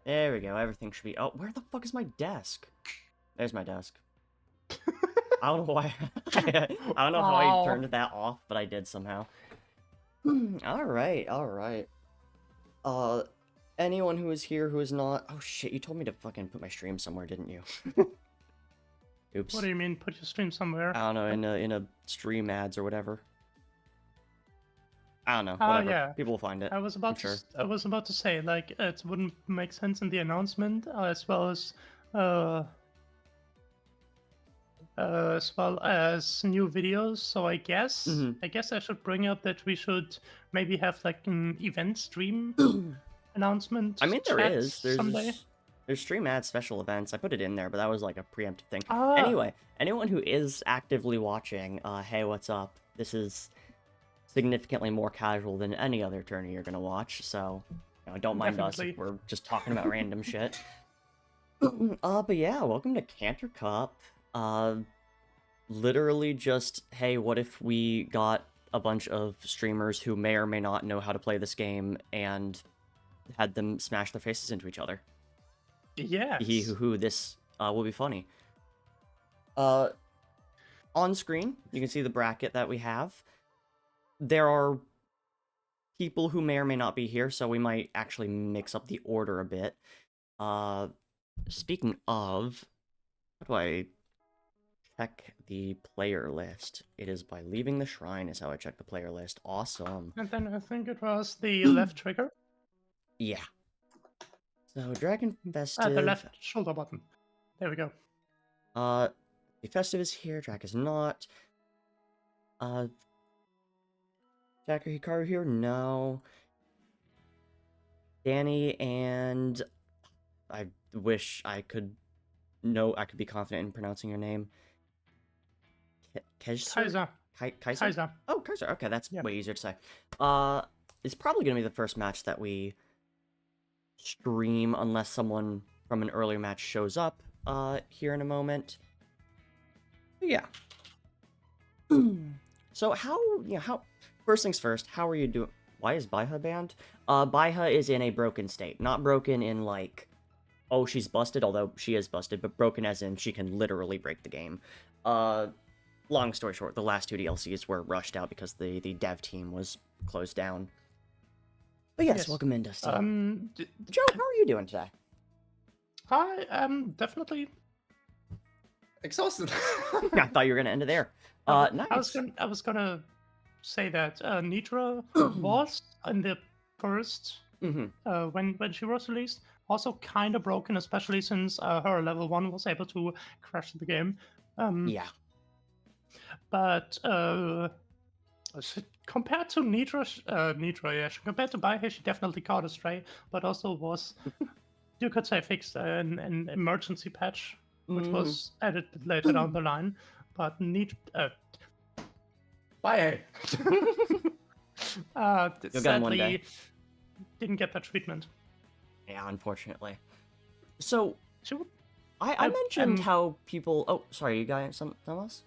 There we go. Everything should be... Oh, where the fuck is my desk? There's my desk. I don't know why... I don't know how I turned that off, but I did somehow. Alright, alright. Anyone who is here who is not... Oh shit, you told me to fucking put my stream somewhere, didn't you? Oops. What do you mean, put your stream somewhere? I don't know, in a stream ads or whatever. I don't know, whatever. Yeah. People will find it. I was about to say, like, it wouldn't make sense in the announcement, as well as new videos. So I guess I should bring up that we should maybe have like an event stream announcement. I mean, there's someday. There's stream ads, special events. I put it in there, but that was like a preemptive thing. Ah. Anyway, anyone who is actively watching, hey, what's up? This is significantly more casual than any other tourney you're gonna watch, so you know, don't mind us if we're just talking about random shit. But yeah, welcome to Canter Cup. Literally just, hey, what if we got a bunch of streamers who may or may not know how to play this game and had them smash their faces into each other? Yes. This will be funny. On screen, you can see the bracket that we have. There are people who may or may not be here, so we might actually mix up the order a bit. Speaking of, how do I check the player list? It is by leaving the shrine is how I check the player list. Awesome. And then I think it was the left trigger. Yeah. So, Dragon Festive... the left shoulder button. There we go. The Festive is here, Drac is not. Jack or Hikaru here? No. Danny and... I wish I could be confident in pronouncing your name. Kaiser. Kaiser? Oh, Kaiser. Okay, that's way easier to say. It's probably going to be the first match that we stream unless someone from an earlier match shows up here in a moment. But yeah. So first things first, how are you doing? Why is Baiha banned? Baiha is in a broken state. Not broken in like, oh, she's busted, although she is busted, but broken as in she can literally break the game. Long story short, the last 2 DLCs were rushed out because the dev team was closed down. But yes, welcome in, Dusty. Joe, how are you doing today? I am definitely exhausted. I thought you were gonna end it there. Nice. I was gonna say that Nitra was in the first when she was released also kind of broken, especially since her level 1 was able to crash the game. Yeah. But compared to Nitra, compared to Baihe, she definitely caught a stray, but also was, you could say, fixed an emergency patch, which was added later down the line. But Baihe. Sadly, didn't get that treatment. Yeah, unfortunately. So, I mentioned how people... Oh, sorry, you got something else?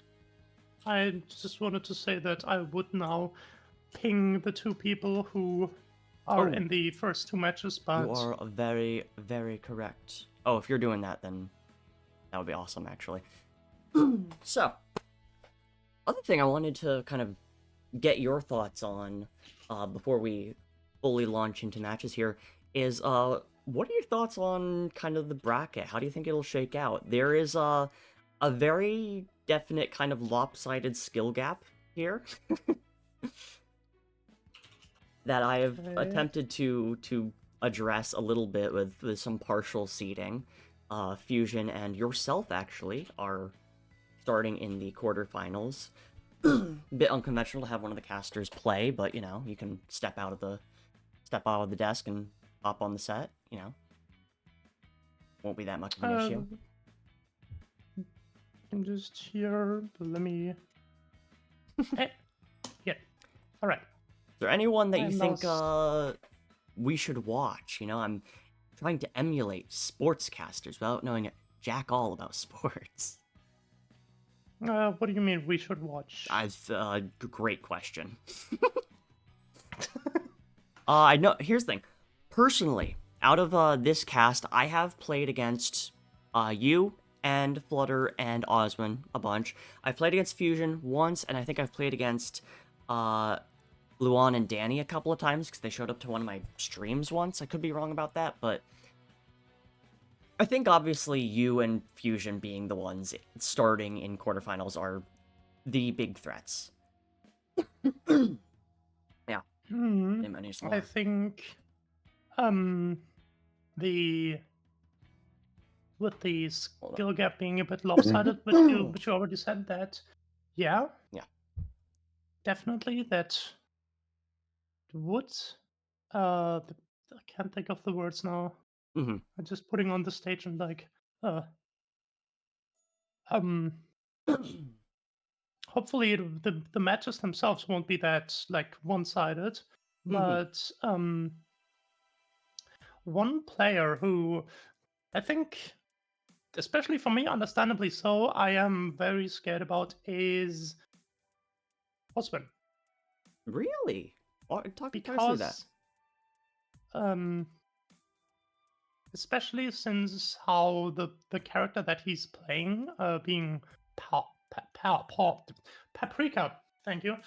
I just wanted to say that I would now ping the 2 people who are in the first 2 matches, but... You are very, very correct. Oh, if you're doing that, then that would be awesome, actually. So, other thing I wanted to kind of get your thoughts on before we fully launch into matches here is, what are your thoughts on kind of the bracket? How do you think it'll shake out? There is a very definite kind of lopsided skill gap here that I have attempted to address a little bit with some partial seeding. Fusion and yourself actually are starting in the quarterfinals. Bit unconventional to have one of the casters play, but you know, you can step out of the desk and hop on the set, you know. Won't be that much of an issue. I'm just here, let me... Yeah, alright. Is there anyone that you think we should watch? You know, I'm trying to emulate sportscasters without knowing jack all about sports. What do you mean we should watch? Great question. I know, here's the thing. Personally, out of this cast, I have played against you and Flutter and Osman a bunch. I've played against Fusion once, and I think I've played against Luan and Danny a couple of times because they showed up to one of my streams once. I could be wrong about that, but I think obviously you and Fusion being the ones starting in quarterfinals are the big threats. Yeah. I think the with the skill gap being a bit lopsided, but you already said that. Yeah. Yeah. Definitely that would I can't think of the words now. I'm just putting on the stage and like hopefully the matches themselves won't be that like one-sided, but one player who I think, especially for me, understandably so, I am very scared about is Osman. Really? Talk us through that. Especially since how the character that he's playing, being Paprika, thank you,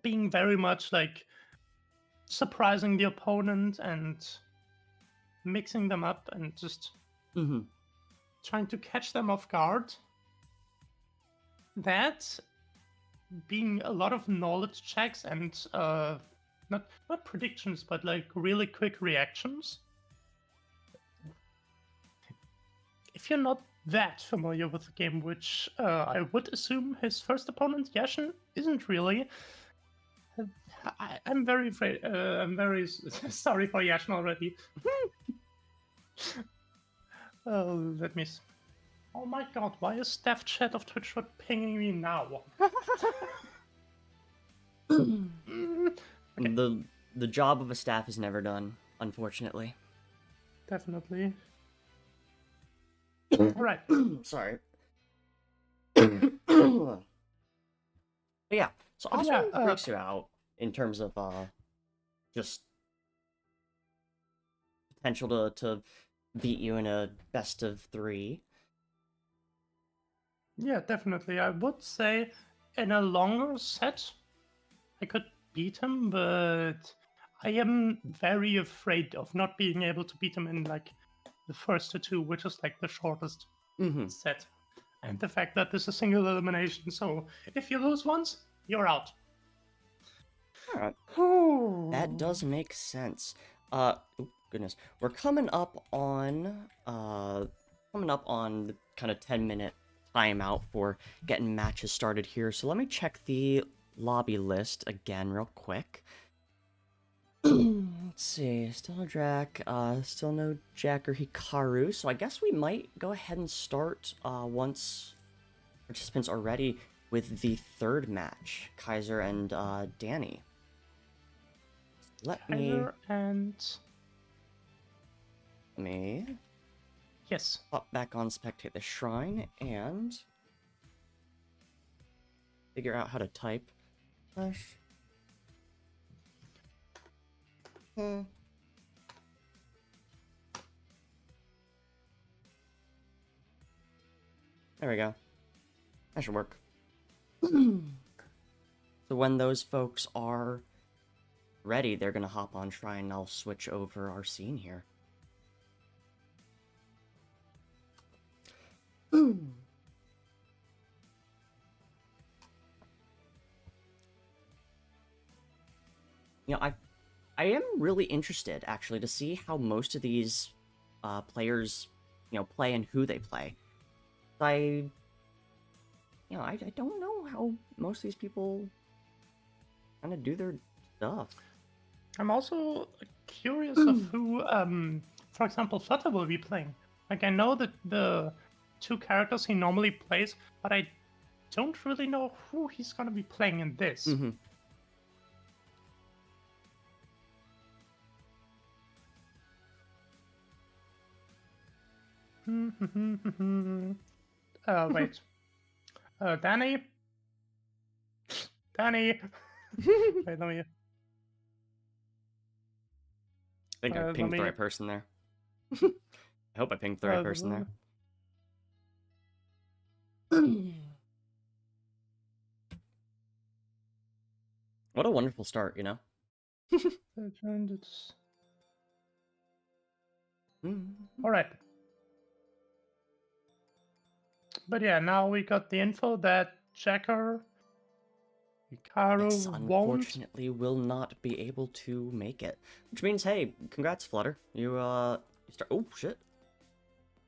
being very much like surprising the opponent and mixing them up and just trying to catch them off guard. That being a lot of knowledge checks and not predictions, but like really quick reactions. If you're not that familiar with the game, which I would assume his first opponent, Yashin, isn't really, I'm very afraid. I'm very sorry for Yashin already. Let me. Oh my god, why is staff chat of TwitchTrot pinging me now? Okay. The job of a staff is never done, unfortunately. Definitely. All right. Sorry. Yeah. So Osman freaks you out in terms of just potential to beat you in a best of 3. Yeah, definitely. I would say in a longer set, I could beat him, but I am very afraid of not being able to beat him in like the first to 2, which is like the shortest set. And the fact that this is a single elimination, so if you lose once, you're out. Alright. That does make sense. Goodness. We're coming up on the kind of 10-minute timeout for getting matches started here. So let me check the lobby list again real quick. Let's see, still no Drac, still no Jack or Hikaru, so I guess we might go ahead and start once participants are ready with the third match, Kaiser and Danny. Let me yes, pop back on Spectate the Shrine and figure out how to type. There we go. That should work. So when those folks are ready, they're gonna hop on Shrine and I'll switch over our scene here. You know, I am really interested, actually, to see how most of these players, play and who they play. I don't know how most of these people kind of do their stuff. I'm also curious of who, for example, Flutter will be playing. Like, I know that the 2 characters he normally plays, but I don't really know who he's gonna be playing in this. Wait. Danny? Danny! Wait, let me... I think I let pinged the me- right person there. I hope I pinged the right person there. What a wonderful start, you know? Alright. But yeah, now we got the info that Jacker Hikaru Yes, won't. unfortunately will not be able to make it. Which means, hey, congrats, Flutter. You start. Oh, shit.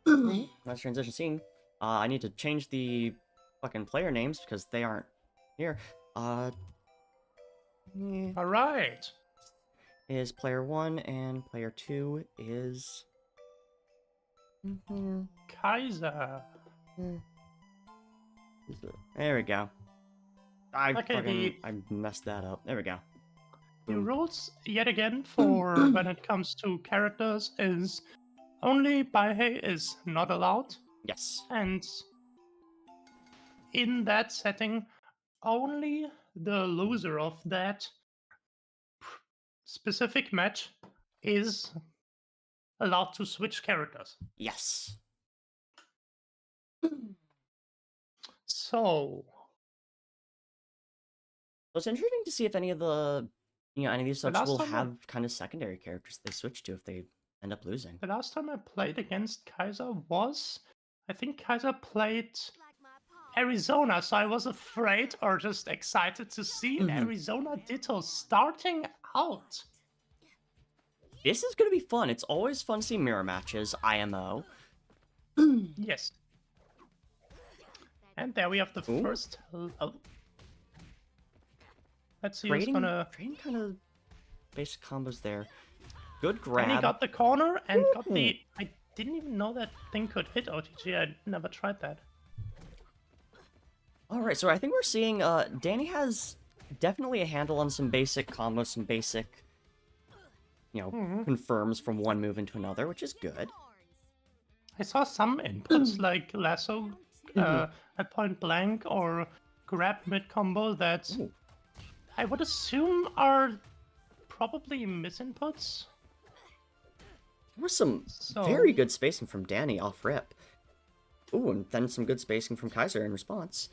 Nice transition scene. I need to change the fucking player names because they aren't here. Alright. Is player 1 and player 2 is. Kaiser. There we go. I Okay, messed that up. There we go. The Boom. rules, yet again, for when it comes to characters is only Baihei is not allowed, Yes. and in that setting, only the loser of that specific match is allowed to switch characters. Yes. So It's interesting to see if any of the, any of these The subs last will time I- have kind of secondary characters they switch to if they end up losing. the last time I played against Kaiser was, I think Kaiser played Arizona, so I was afraid or just excited to see Arizona Ditto starting out. This is gonna be fun. It's always fun to see mirror matches, IMO. Yes. And there we have the Ooh. first. Let's see who's Trading gonna. kind of basic combos there. Good And grab. he got the corner and got Ooh. the. I didn't even know that thing could hit OTG. I never tried that. Alright, so I think we're seeing Danny has definitely a handle on some basic combos, some basic, confirms from one move into another, which is good. I saw some inputs like lasso at point blank or grab mid combo that Ooh. I would assume are probably misinputs. There was some So- very good spacing from Danny off rip. Ooh, and then some good spacing from Kaiser in response.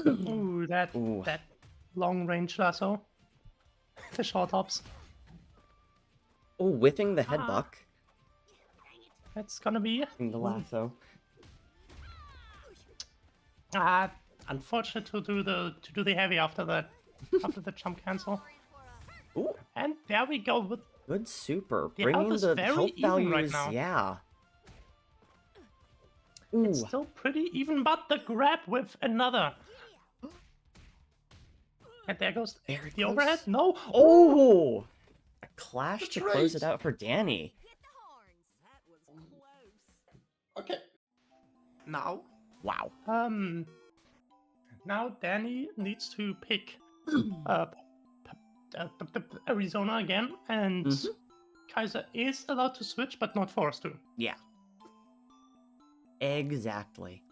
Ooh, that Ooh. that long range lasso. The short hops. Oh, whipping the head buck. That's gonna be The lasso. unfortunate to do the heavy after that after the jump cancel. Ooh, And there we go with good super. The Bringing health is the very health even right values, now. yeah. Ooh, it's still pretty even, but the grab with another. And there goes very the close. overhead. No. Oh! A clash That's to close right. it out for Danny. Okay. Now. Wow. Now Danny needs to pick Arizona again, and Kaiser is allowed to switch, but not forced to. Yeah. Exactly.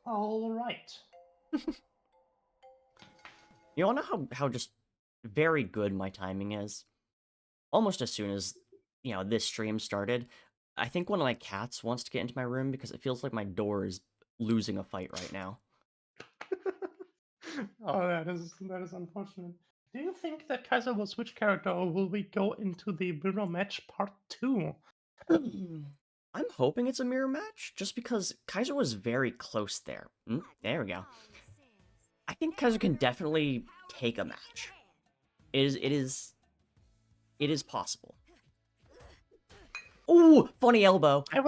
All right. You wanna know how just very good my timing is? Almost as soon as, this stream started, I think one of my cats wants to get into my room because it feels like my door is losing a fight right now. Oh, that is unfortunate. Do you think that Kaiser will switch character, or will we go into the mirror match part 2? I'm hoping it's a mirror match, just because Kaiser was very close there. There we go. I think Kaiser can definitely take a match. It is possible. Ooh, funny elbow. I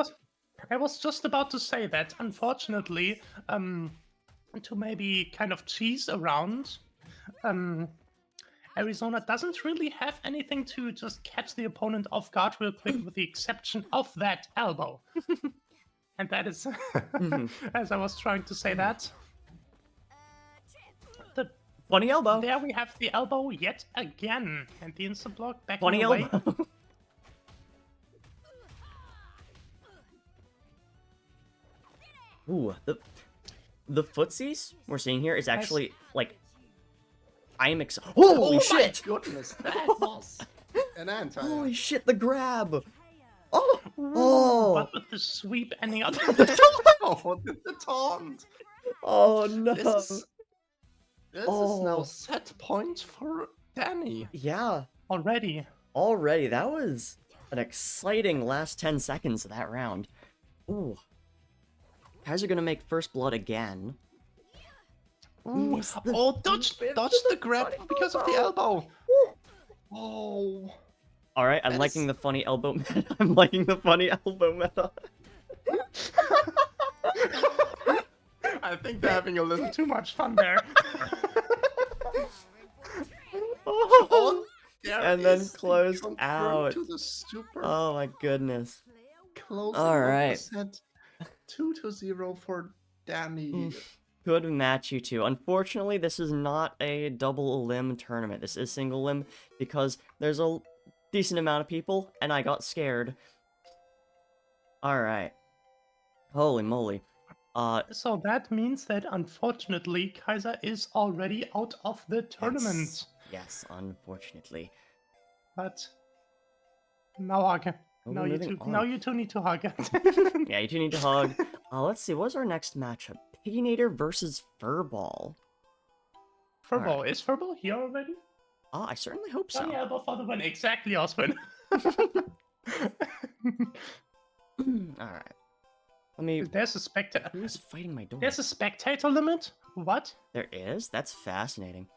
was just about to say that. Unfortunately, to maybe kind of cheese around, Arizona doesn't really have anything to just catch the opponent off guard real quick, with the exception of that elbow. And that is, as I was trying to say that. Funny elbow. There we have the elbow yet again, and the instant block back Funny away. elbow. Ooh, the footsies we're seeing here is actually like I am excited. Holy Oh shit! my goodness, that was an anti. Holy shit, the grab! Oh! Ooh, Oh! But with the sweep ending up. Oh, the taunt. Oh no! This is now Oh. set point for Danny. Yeah, Already. already. That was an exciting last 10 seconds of that round. Ooh. Kaiser gonna make first blood again. Ooh. Missed the- Oh, dodge the grab because of the elbow. Ooh. Oh. Alright, I'm That liking is- the funny elbow meta. I'm liking the funny elbow meta. I think they're having a little Too much fun there. Oh. There And then is the closed confirm out. to the super Oh my goodness. closing All of the right. set. 2-0 for Danny. Mm. Good match, you two. Unfortunately, this is not a double limb tournament. This is single limb because there's a decent amount of people, and I got scared. Alright. Holy moly. So that means that unfortunately Kaiser is already out of the tournament. Yes, unfortunately. But now hug. Well, Now we're you moving two. on. Now you two need to hug. Yeah, you two need to hug. Let's see, what's our next matchup? Pigginator versus Furball. Furball. Alright. Is Furball here already? I certainly hope so. Johnny elbow for the win. Exactly, Oswin. Alright. Let me... There's a spectator. Who's fighting my door? There's a spectator limit? What? There is? That's fascinating.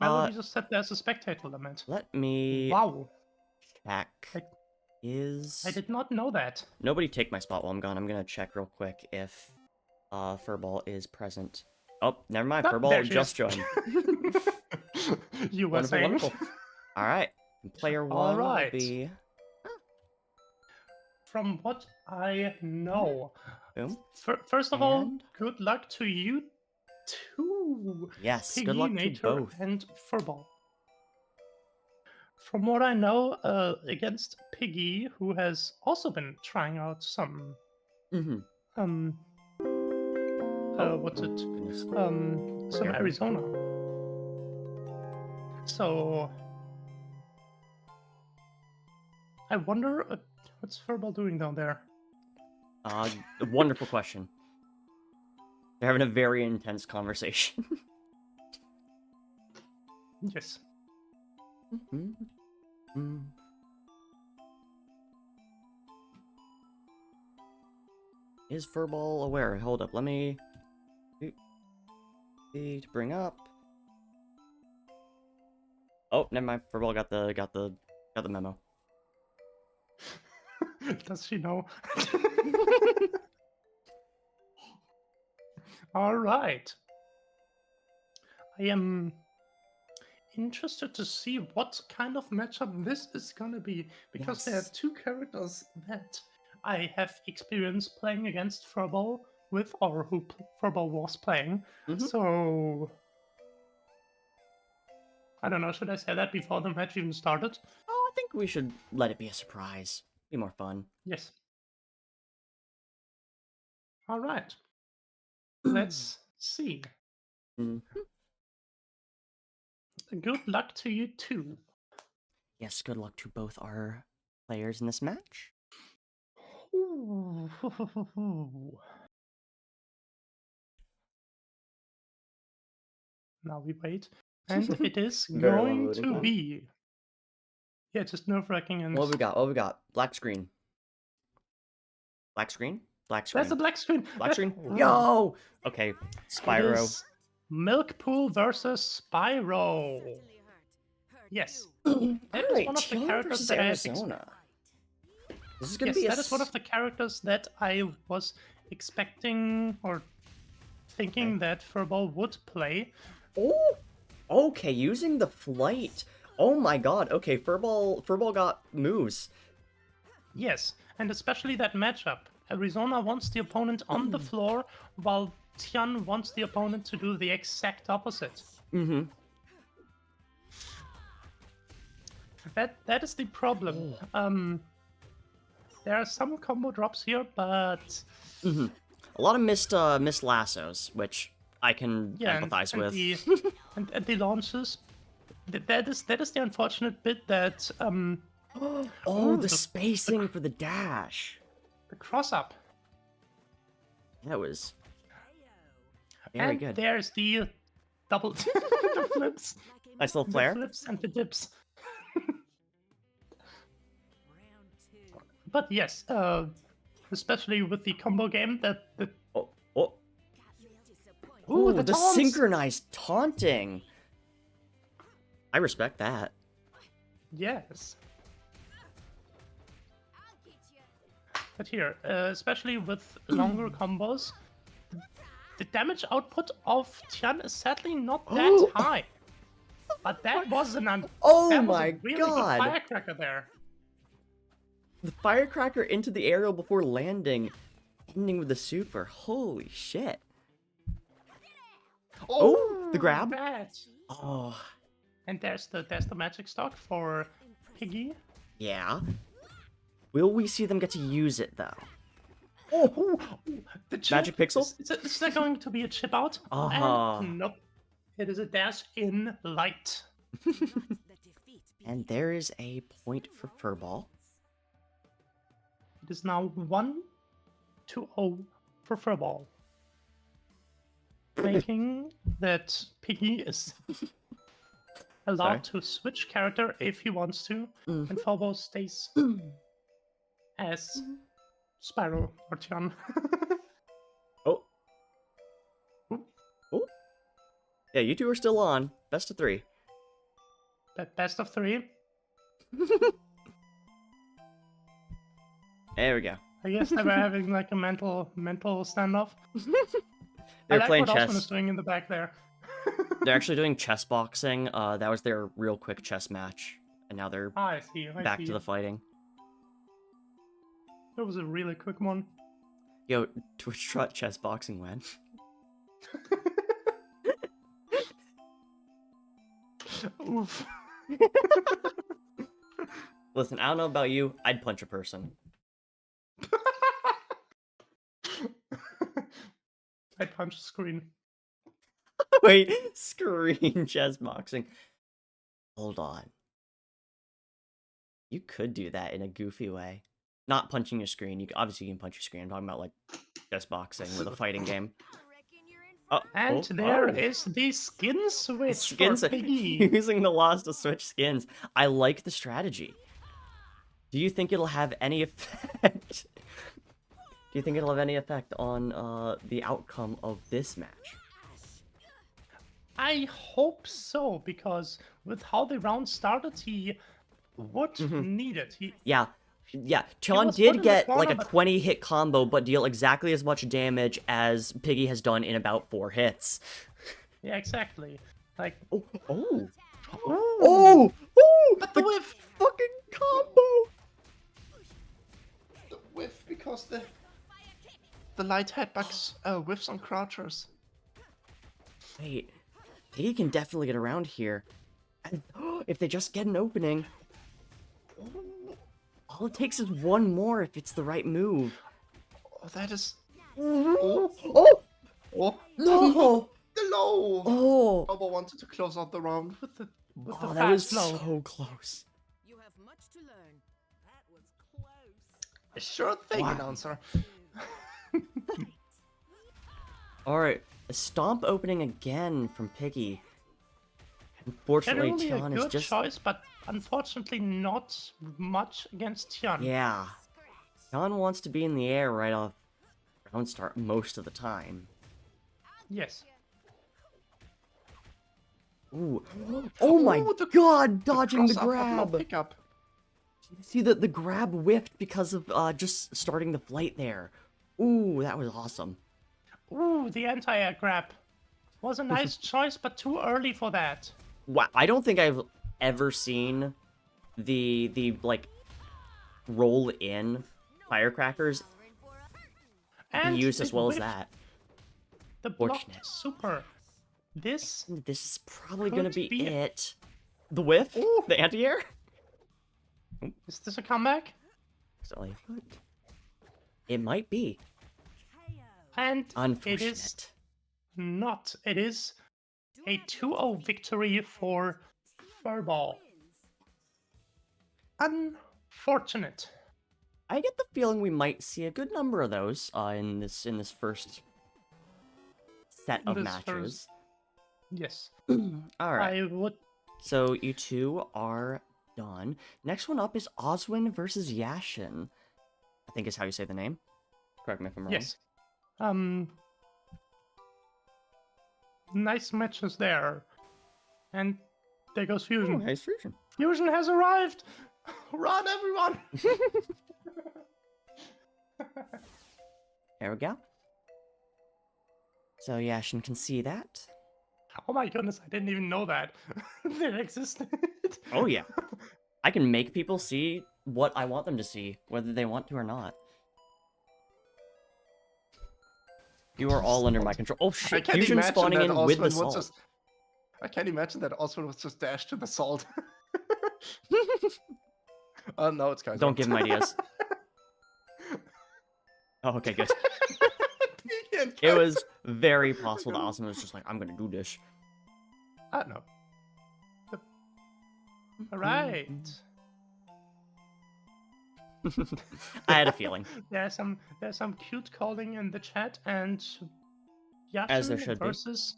Melody just said there's a spectator limit. Let me Wow. check. I Is... did not know that. Nobody take my spot while I'm gone. I'm gonna check real quick if Furball is present. Oh, never mind. Oh, there Furball she just is. joined. You were Wonderful, saying. wonderful. Alright. Player one Alright. will be... From what I know. Boom. First of all, And- good luck to you too. Yes, good luck to Pigginator both. and Furball. From what I know, against Piggy, who has also been trying out some Mm-hmm. what's it? Goodness. Some Careful. Arizona. So I wonder what's Furball doing down there. Wonderful question. They're having a very intense conversation. Yes. Is Furball aware? Hold up, let me... to bring up... Oh, never mind. Furball got the memo. Does she know? All right. I am interested to see what kind of matchup this is gonna be, because there are Yes. two characters that I have experience playing against Furball with, or who Furball was playing. Mhm. So I don't know. Should I say that before the match even started? Oh, I think we should let it be a surprise. Be more fun. Yes. All right. Let's see. Mhm. Good luck to you too. Yes, good luck to both our players in this match. Ooh. Now we wait. And it is Very long going loading to time. be. Yeah, just nerve-wracking and. What have we got? What have we got? Black screen. Black screen? Black screen. That's a black screen. Black screen? Ooh. Yo! Okay, It Spyro. is Milkpool versus Spyro. Yes. That is Alright, one of the Chile characters versus that I have Arizona. This is gonna Yes, be a that is one of the characters that I was expecting or thinking that Furball would play. Oh! Okay, using the flight. Oh my god. Okay, Furball got moves. Yes, and especially that matchup. Arizona wants the opponent on the floor, while Tian wants the opponent to do the exact opposite. Mm-hmm. That is the problem. There are some combo drops here, but Mm-hmm. A lot of missed lassos, which I can empathize with. And the launches. That is the unfortunate bit that Oh, the spacing for the dash. the cross up. That was very And good. there's the double the flips. Nice little The flare. flips and the dips. But yes, especially with the combo game, Oh. Ooh, Ooh, the the taunts. synchronized taunting. I respect that. Yes. But here, especially with longer combos, the damage output of Tian is sadly not that high. But that was an Oh that was my a really god! good firecracker there. The firecracker into the aerial before landing, ending with the super. Holy shit! Oh, the grab. That. Oh, And there's the magic stock for Piggy. yeah. Will we see them get to use it though? Oh, the chip. Magic pixel? Is there going to be a chip out? Uh-huh. And nope. It is a dash in light. And there is a point for Furball. It is now 1-0 for Furball. Making that Piggy is allowed to switch character if he wants to, and Furball stays as Spyro or Tian. Oh. Oh. Yeah, you two are still on. Best of 3. Best of 3. There we go. I guess they were having like a mental standoff. They're I like playing what Osman chess. is doing in the back there. They're actually doing chess boxing. That was their real quick chess match, and now they're I see. back to the fighting. That was a really quick one. Yo, TwitchTrot chess boxing when? Oof. Listen, I don't know about you. I'd punch a person. I punched the screen. Wait, screen chess boxing. Hold on. You could do that in a goofy way. Not punching your screen. Obviously you can punch your screen. I'm talking about like chess boxing with a fighting game. Oh, And there is the skin switch skins for Piggy. using the loss to switch skins. I like the strategy. Do you think it'll have any effect? Do you think it'll have any effect on the outcome of this match? I hope so, because with how the round started, he would need it. Yeah. Tian was put did in the get corner, like a but- 20-hit combo, but deal exactly as much damage as Piggy has done in about 4 hits. Yeah, exactly. Like, Oh! but the whiff! Fucking combo! The whiff because the light headbugs whiffs on crouchers. Wait, Piggy can definitely get around here. And if they just get an opening, all it takes is one more if it's the right move. Oh, that is. Oh! Oh No! the low. Oh! Bobo wanted to close out the round. With the Oh, that was fast low. so close. You have much to learn. That was close. Sure thing, Wow. announcer. Alright, a stomp opening again from Piggy. Unfortunately, Generally a Tian is good just... choice, but unfortunately not much against Tian. Yeah. Tian wants to be in the air right off round start most of the time. Yes. Ooh. Oh my god, dodging the Cross up, up, no grab! pickup. See that the grab whiffed because of just starting the flight there. Ooh, that was awesome. Ooh, the anti-air grab. Was a nice choice, but too early for that. Wow, I don't think I've ever seen the like roll in firecrackers And be used as it well as whiffed that. The blocked Fortunate. super. This This is probably Could gonna be be- it. The whiff? The anti-air? is this a comeback? It might be. And it is Unfortunate. not. It is a 2-0 victory for Furball. Unfortunate. I get the feeling we might see a good number of those in this first set of This matches. Yes. All right. I would. So you two are done. Next one up is Oswin versus Yashin. I think is how you say the name. Correct me if I'm wrong. Yes. Nice matches there. And there goes Fusion. Oh, nice fusion. Fusion has arrived! Run, everyone! There we go. So Yashin can see that. Oh my goodness, I didn't even know that. They existed. Oh yeah. I can make people see what I want them to see, whether they want to or not. You are all under my control. Oh I shit, can't Fusion imagine spawning that in with the Osman was salt. just. I can't imagine that Osman was just dashed to the salt. Oh no, it's Kaiser. Don't give him ideas. Oh, okay, good. It was very possible that Osman was just like, I'm gonna do this. No. Alright. I had a feeling. There's some cute calling in the chat, and As there Yashin should be. versus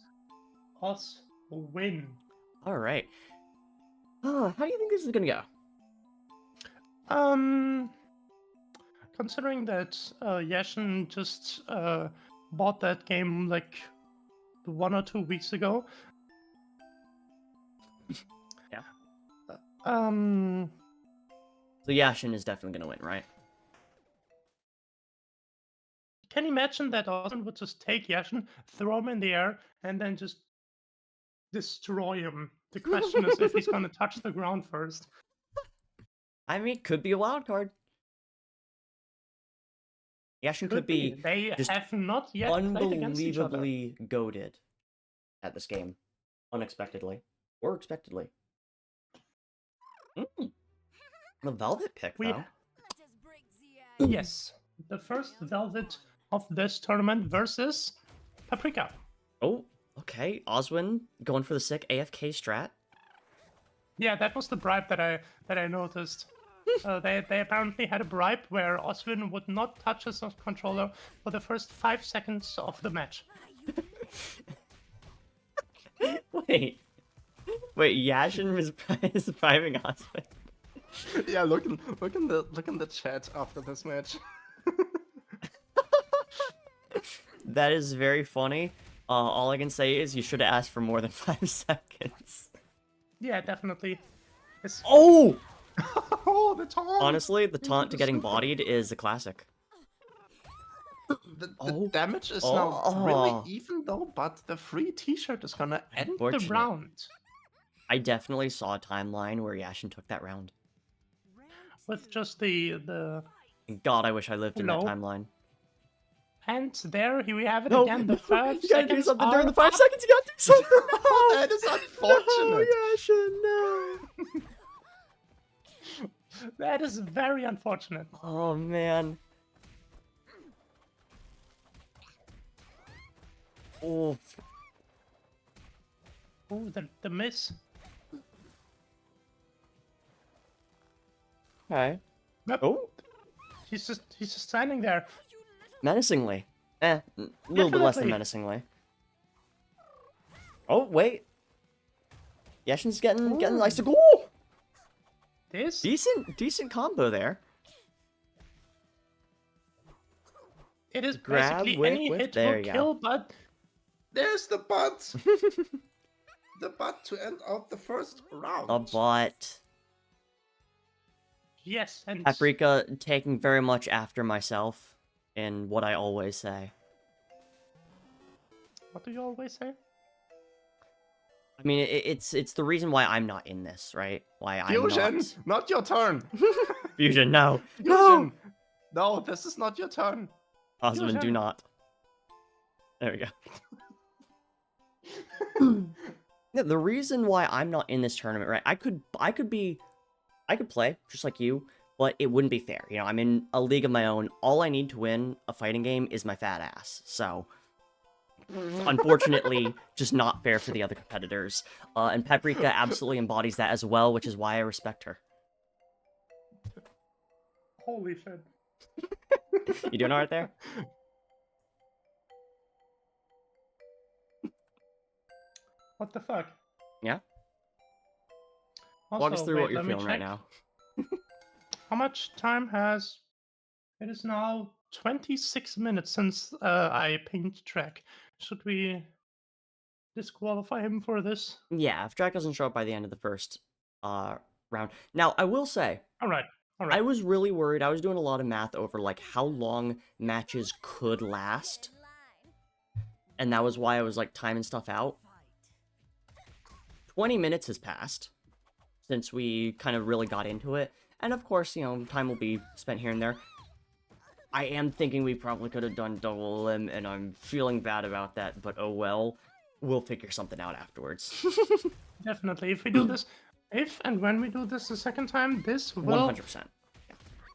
Oswin. Alright. How do you think this is gonna go? Considering that Yashin just bought that game like 1 or 2 weeks ago. Yeah. So Yashin is definitely gonna win, right? can you imagine that Osman would just take Yashin, throw him in the air, and then just destroy him? The question is if he's gonna touch the ground first. I mean, could be a wild card. Yashin could be They just have not yet played against each other. unbelievably goated at this game. Unexpectedly. Or expectedly. The Velvet pick, though. Let us break the ice. Yes, the first Velvet of this tournament versus Paprika. Oh, okay. Oswin going for the sick AFK strat. Yeah, that was the bribe that I noticed. They apparently had a bribe where Oswin would not touch his controller for the first 5 seconds of the match. Wait, Yashin is bribing Oswin. Yeah, look in the chat after this match. That is very funny. All I can say is you should have asked for more than 5 seconds. Yeah, definitely. Oh! Oh, the taunt! Honestly, the taunt to getting bodied is a classic. The damage is Oh. now really even though, but the free t-shirt is gonna end the Unfortunate. round. I definitely saw a timeline where Yashin took that round. With just the God, I wish I lived in that No. timeline. and there we have it No, again. The no, 5 you gotta do seconds something are during the 5 up. seconds. You gotta do something. No, That is unfortunate. No, Yashin, no. That is very unfortunate. Oh man. Oh, Oh, the miss. okay. Yep. Oh, He's just standing there. menacingly. A little bit less than Definitely. menacingly. Oh wait. Yashin's getting nice. Ooh, This decent combo there. it is Grab, basically whip, any whip. hit There will you go. kill, but There's the butt. The butt to end out the first round. A bot. yes, and Paprika taking very much after myself in what I always say. what do you always say? I mean, it's the reason why I'm not in this, right? Why I'm Fusion, not. not your turn. Fusion, no. Fusion. No, this is not your turn. Osman, do Fusion. not. There we go. Yeah, the reason why I'm not in this tournament, right? I could play just like you, but it wouldn't be fair. You know, I'm in a league of my own. All I need to win a fighting game is my fat ass. So unfortunately, just not fair for the other competitors. And Paprika absolutely embodies that as well, which is why I respect her. Holy shit. You doing alright there? What the fuck? Yeah? Also, Walk us through wait, what you're let me feeling right check. now. How much time has... It is now 26 minutes since I pinged Track. Should we disqualify him for this? Yeah, if Jack doesn't show up by the end of the first round. Now, I will say, Alright, I alright. was really worried. I was doing a lot of math over, like, how long matches could last. And that was why I was, like, timing stuff out. 20 minutes has passed since we kind of really got into it. And of course, you know, time will be spent here and there. I am thinking we probably could have done double limb, and I'm feeling bad about that, but oh well. We'll figure something out afterwards. Definitely. If we do this, if and when we do this the second time, this will... 100%.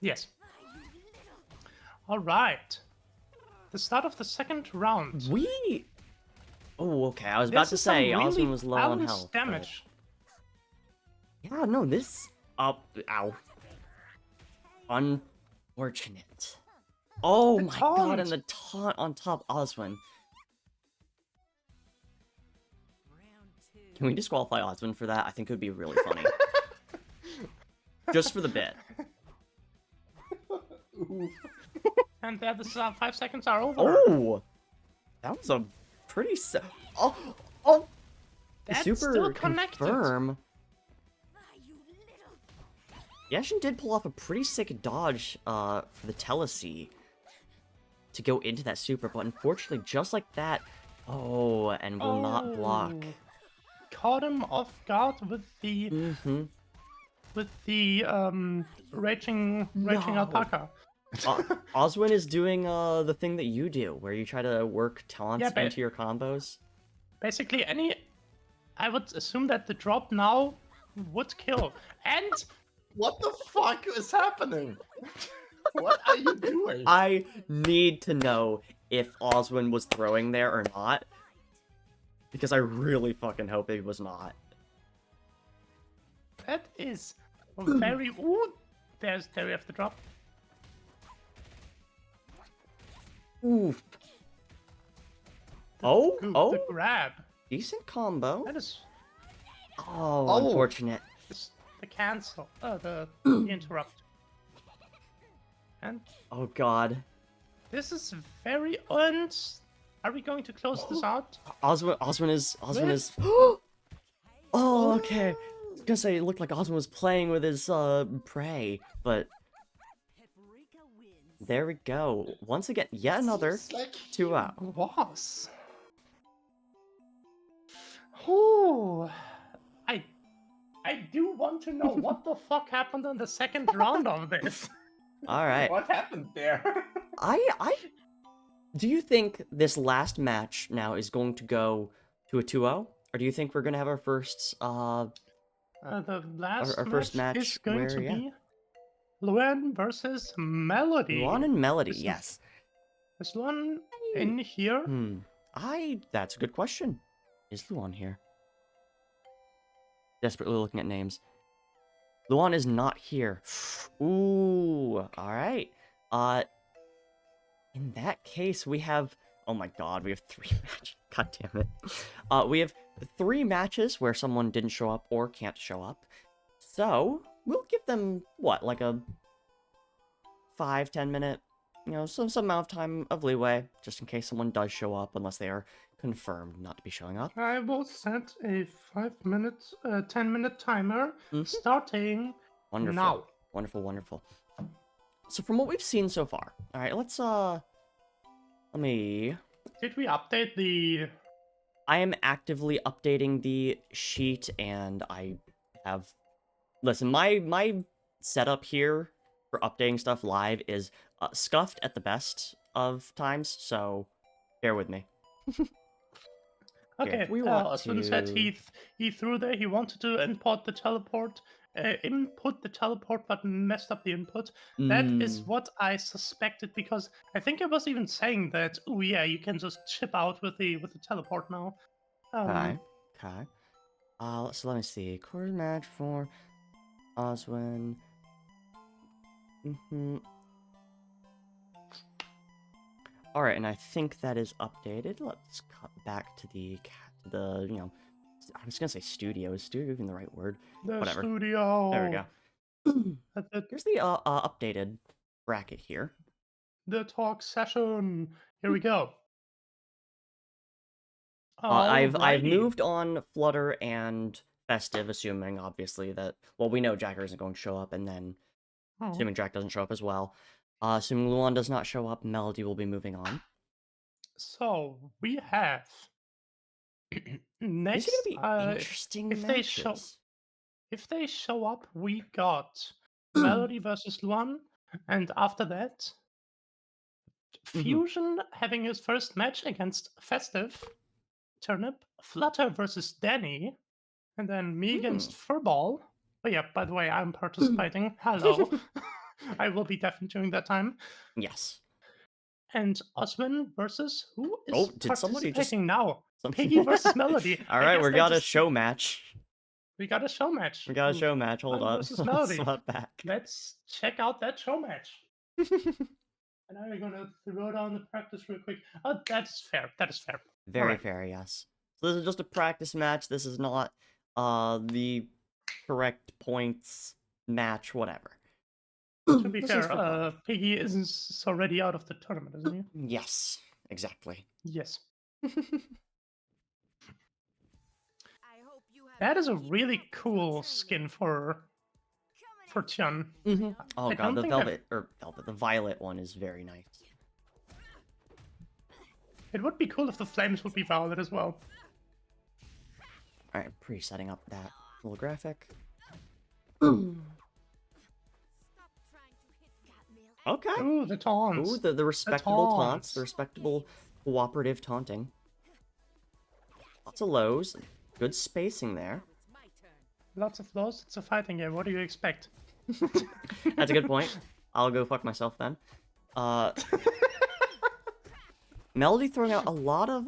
Yes. Alright. The start of the second round. We... Oh, okay. I was about to say, Osmond was low on health. Damage. But... Yeah, no, this... Ow. Unfortunate. Oh my god, and the taunt on top, Oswin. Can we disqualify Oswin for that? I think it would be really funny. Just for the bit. And the 5 seconds are over. Oh! That was a pretty... Oh! That's Super still connected. confirm. Yashin did pull off a pretty sick dodge for the Telesea to go into that super, but unfortunately, just like that... Oh, and will not block. Caught him off guard with the raging alpaca. Oswin is doing the thing that you do, where you try to work taunts into your combos. Basically, I would assume that the drop now would kill. And what the fuck is happening? What are you doing? I need to know if Oswin was throwing there or not. Because I really fucking hope it was not. That is very... Ooh, there we have the drop. Ooh. The grab. Decent combo. That is... Oh, unfortunate. The cancel. The interrupt. And... Oh god. This is very... Are we going to close this out? Oswin is... Oh, okay. I was gonna say, it looked like Oswin was playing with his, prey, but... There we go. Once again, yet another 2-out. Was. Oh, I do want to know what the fuck happened on the second round of this. Alright. What happened there? Do you think this last match now is going to go to a 2-0? Or do you think we're gonna have our first, the last our first match is going where, to be Luan versus Melody. Luan and Melody, yes. Is Luan in here? That's a good question. Is Luan here? Desperately looking at names. Luan is not here. Ooh, alright. In that case, we have... Oh my god, we have 3 matches. God damn it. We have 3 matches where someone didn't show up or can't show up. So, we'll give them, what, like a 5-10 minute, you know, some amount of time of leeway, just in case someone does show up, unless they are confirmed not to be showing up. I will set a 10-minute timer, starting now. Wonderful. So from what we've seen so far, alright, let's, let me... Did we update the... I am actively updating the sheet, and I have... Listen, my setup here for updating stuff live is scuffed at the best of times, so bear with me. Okay, we want Aswin said he threw there, he wanted to import the teleport, input the teleport but messed up the input. That is what I suspected, because I think I was even saying that, oh yeah, you can just chip out with the teleport now. Okay. Okay. So let me see. Quarter match for Oswin. Alright, and I think that is updated. Let's cut back to the, you know, I was gonna say studio. Is studio even the right word? The Whatever. studio. There we go. Here's the updated bracket here. The talk session. Here we go. I've moved on Flutter and Festive, assuming obviously that, well, we know Jacker isn't going to show up, and then assuming Jack doesn't show up as well. Assuming Luan does not show up, Melody will be moving on. So we have next. These are gonna be interesting matches. If they show up, we got Melody versus Luan, and after that, Fusion having his first match against Festive, Turnip, Flutter versus Danny, and then me against Furball. Oh yeah, by the way, I'm participating. Hello. I will be definitely during that time. Yes. And Oswin versus who is did somebody just... now? Piggy versus Melody. Alright, we got a show match. We got a show match. We got a show match. Hold on. Versus Melody. Back. Let's check out that show match. And I'm gonna throw down the practice real quick. Oh, that's fair. That is fair. Very fair, yes. So this is just a practice match. This is not the correct points match, whatever. To be fair, Piggy is already out of the tournament, isn't he? Yes, exactly. Yes. That is a really cool skin for Tian. Oh god, the violet one is very nice. It would be cool if the flames would be violet as well. Alright, pre-setting up that little graphic. Okay. Ooh, the taunts. Ooh, the respectable taunts. The respectable cooperative taunting. Lots of lows. Good spacing there. Lots of lows. It's a fighting game. What do you expect? That's a good point. I'll go fuck myself then. Melody throwing out a lot of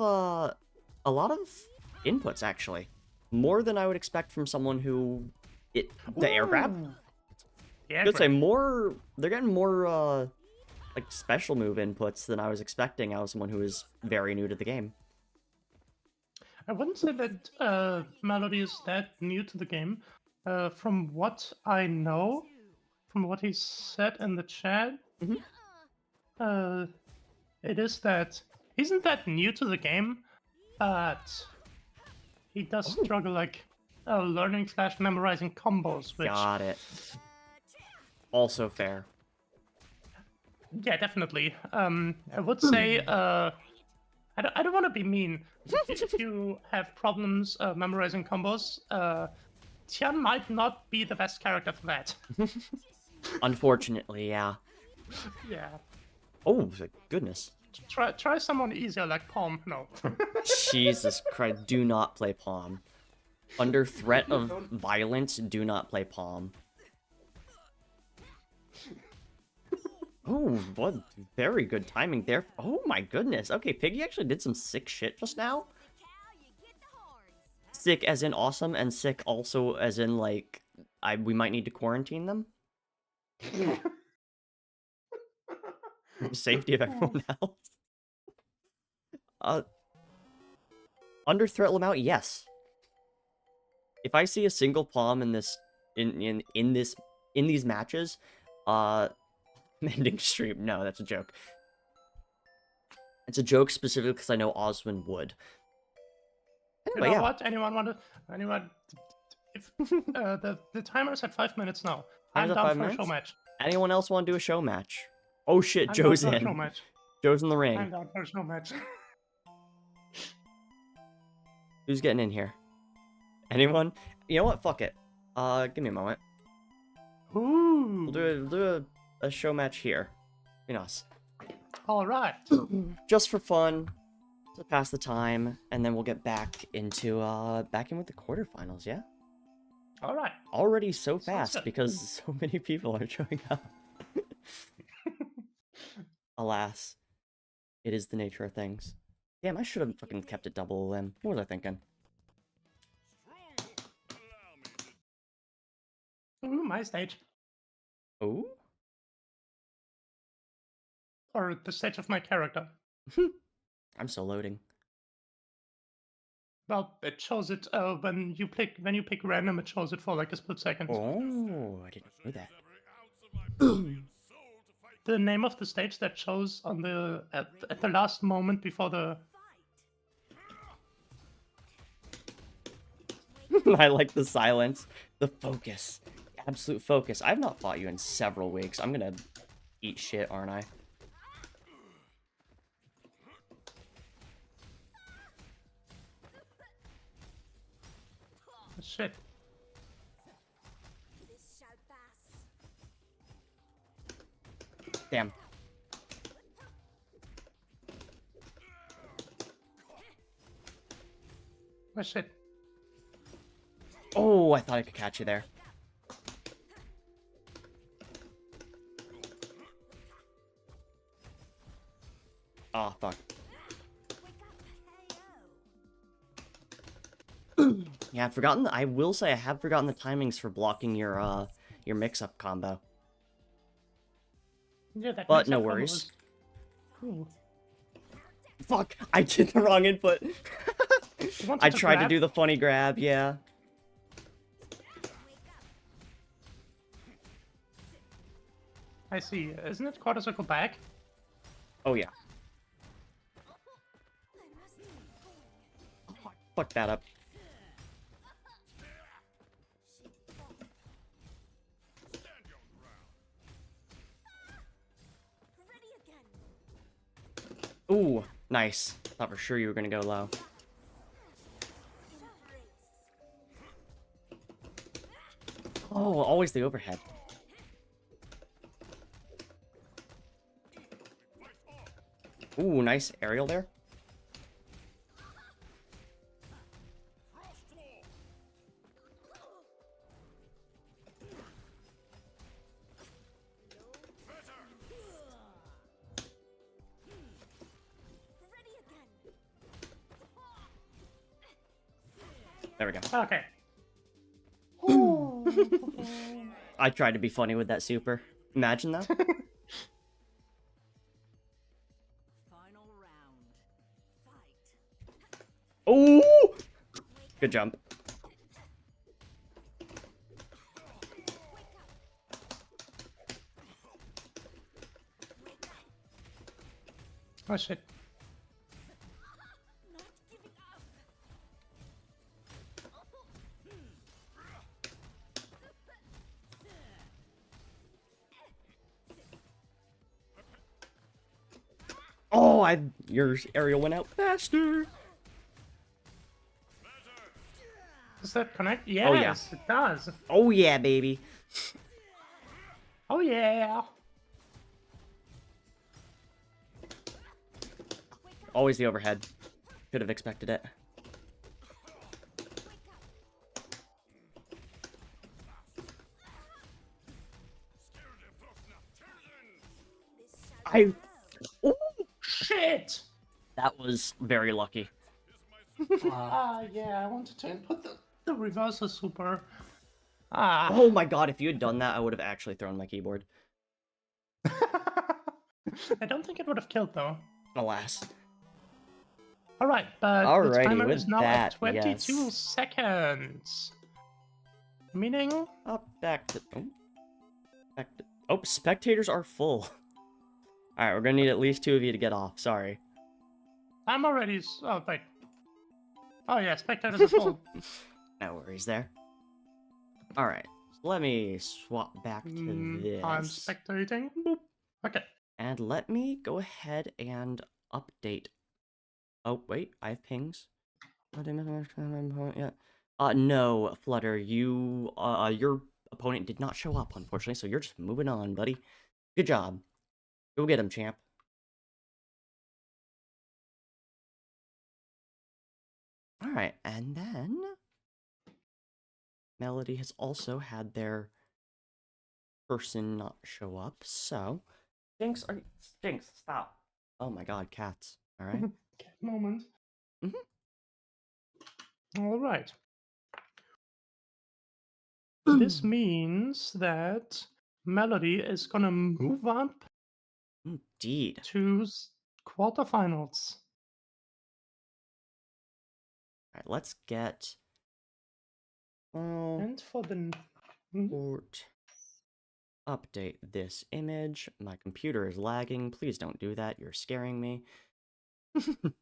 inputs, actually. More than I would expect from someone who... The air grab? Yeah, I'd say they're getting more, like, special move inputs than I was expecting out of someone who is very new to the game. I wouldn't say that Melody is that new to the game. From what I know, from what he said in the chat, it is that he isn't that new to the game, but he does struggle, like, learning / memorizing combos, which... Got it. Also fair. Yeah, definitely. I would say, I don't want to be mean. If you have problems memorizing combos, Tian might not be the best character for that. Unfortunately, yeah. Yeah. Oh, goodness. Try someone easier like Palm. No. Jesus Christ, do not play Palm. Under threat of violence, do not play Palm. Oh, what very good timing there. Oh my goodness. Okay, Piggy actually did some sick shit just now. Sick as in awesome, and sick also as in, like, we might need to quarantine them. For the safety of everyone else. Under threat Lamau, yes. If I see a single palm in this in these matches, ending stream. No, that's a joke. It's a joke specifically because I know Oswin would. Anyway, you know what? Anyone? If the timer's at 5 minutes now. I'm down for a show match. Anyone else want to do a show match? Oh shit, Joe's in. Joe's in the ring. I'm down for a show match. Who's getting in here? Anyone? You know what? Fuck it. Give me a moment. Ooh. We'll do a show match here. Between us. Alright. Just for fun. To pass the time. And then we'll get back into, back in with the quarterfinals, yeah? Alright. already so Sounds fast good. because so many people are showing up. Alas, it is the nature of things. Damn, I should have fucking kept it double limb. What was I thinking? Ooh, my stage. Oh? Or the stage of my character. I'm still loading. Well, it shows it when you pick random. It shows it for like a split second. Oh, I didn't know that. The name of the stage that shows on the at the last moment before the. I like the silence, the focus, absolute focus. I've not fought you in several weeks. I'm gonna eat shit, aren't I? Shit. This shall pass. Damn. Oh shit. Oh, I thought I could catch you there. Oh, fuck. Yeah, I've forgotten. I will say I have forgotten the timings for blocking your mix-up combo. Yeah, that But makes no up worries. was cool. Fuck! I did the wrong input. You wanted I to tried to grab? do the funny grab. Yeah. I see. Isn't it quarter circle back? Oh yeah. Fuck that up. Ooh, nice. Thought for sure you were gonna go low. Oh, always the overhead. Ooh, nice aerial there. There we go. Okay. I tried to be funny with that super. Imagine that. Final round. Fight. Ooh! Good jump. Oh shit. Not giving up. Oh, your aerial went out faster. Does that connect? Yes, Oh, yeah. it does. Oh yeah, baby. Oh yeah. Always the overhead. Should have expected it. I. Ooh, Shit. that was very lucky. Yeah, I wanted to input the reversal super. Ah. Oh my god, if you had done that, I would have actually thrown my keyboard. I don't think it would have killed though. Alas. Alright, but the Alrighty, timer with is now that, at 22 yes. seconds. Meaning? Up back to. Oh, back to. Oh, spectators are full. Alright, we're gonna need at least 2 of you to get off. Sorry. I'm already. Oh, wait. Oh, yeah, spectators are full. No worries there. Alright, so let me swap back to this. I'm spectating. Boop. Okay. And let me go ahead and update. Oh, wait, I have pings. Yeah. No, Flutter, your opponent did not show up, unfortunately, so you're just moving on, buddy. Good job. Go get him, champ. Alright, and then... Melody has also had their person not show up, so... Jinx, stop. Oh my god, cats. Alright? Cat moment. Mm-hmm. All right. This means that Melody is gonna move up Indeed. to quarterfinals. Alright, let's get... Oh, And for the port. Update this image. My computer is lagging. Please don't do that. You're scaring me. And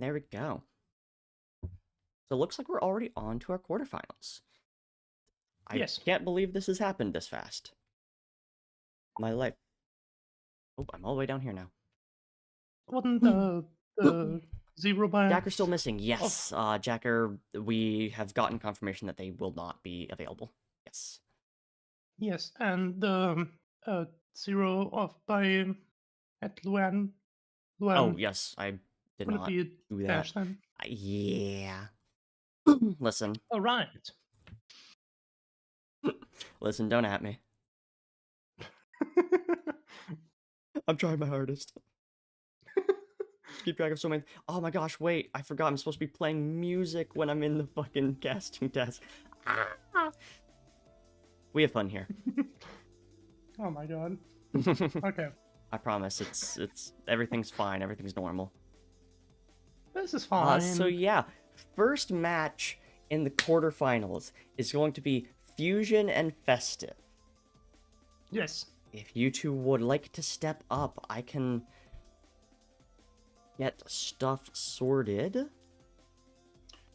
there we go. So it looks like we're already on to our quarterfinals. I can't believe this has happened this fast. My life. Oh, I'm all the way down here now. wasn't the zero by Jacker's still missing. Yes, Jacker, we have gotten confirmation that they will not be available. Yes. Yes, and the zero of by at Luan. Oh, yes, I did Would not it be do a that. dash then? Yeah. Listen. All right. Listen, don't at me. I'm trying my hardest. Keep track of so many. Oh my gosh, wait. I forgot I'm supposed to be playing music when I'm in the fucking casting task. We have fun here. Oh my god. Okay. I promise, it's everything's fine, everything's normal. This is fine. So yeah, first match in the quarterfinals is going to be Fusion and Festive. Yes. If you two would like to step up, I can get stuff sorted.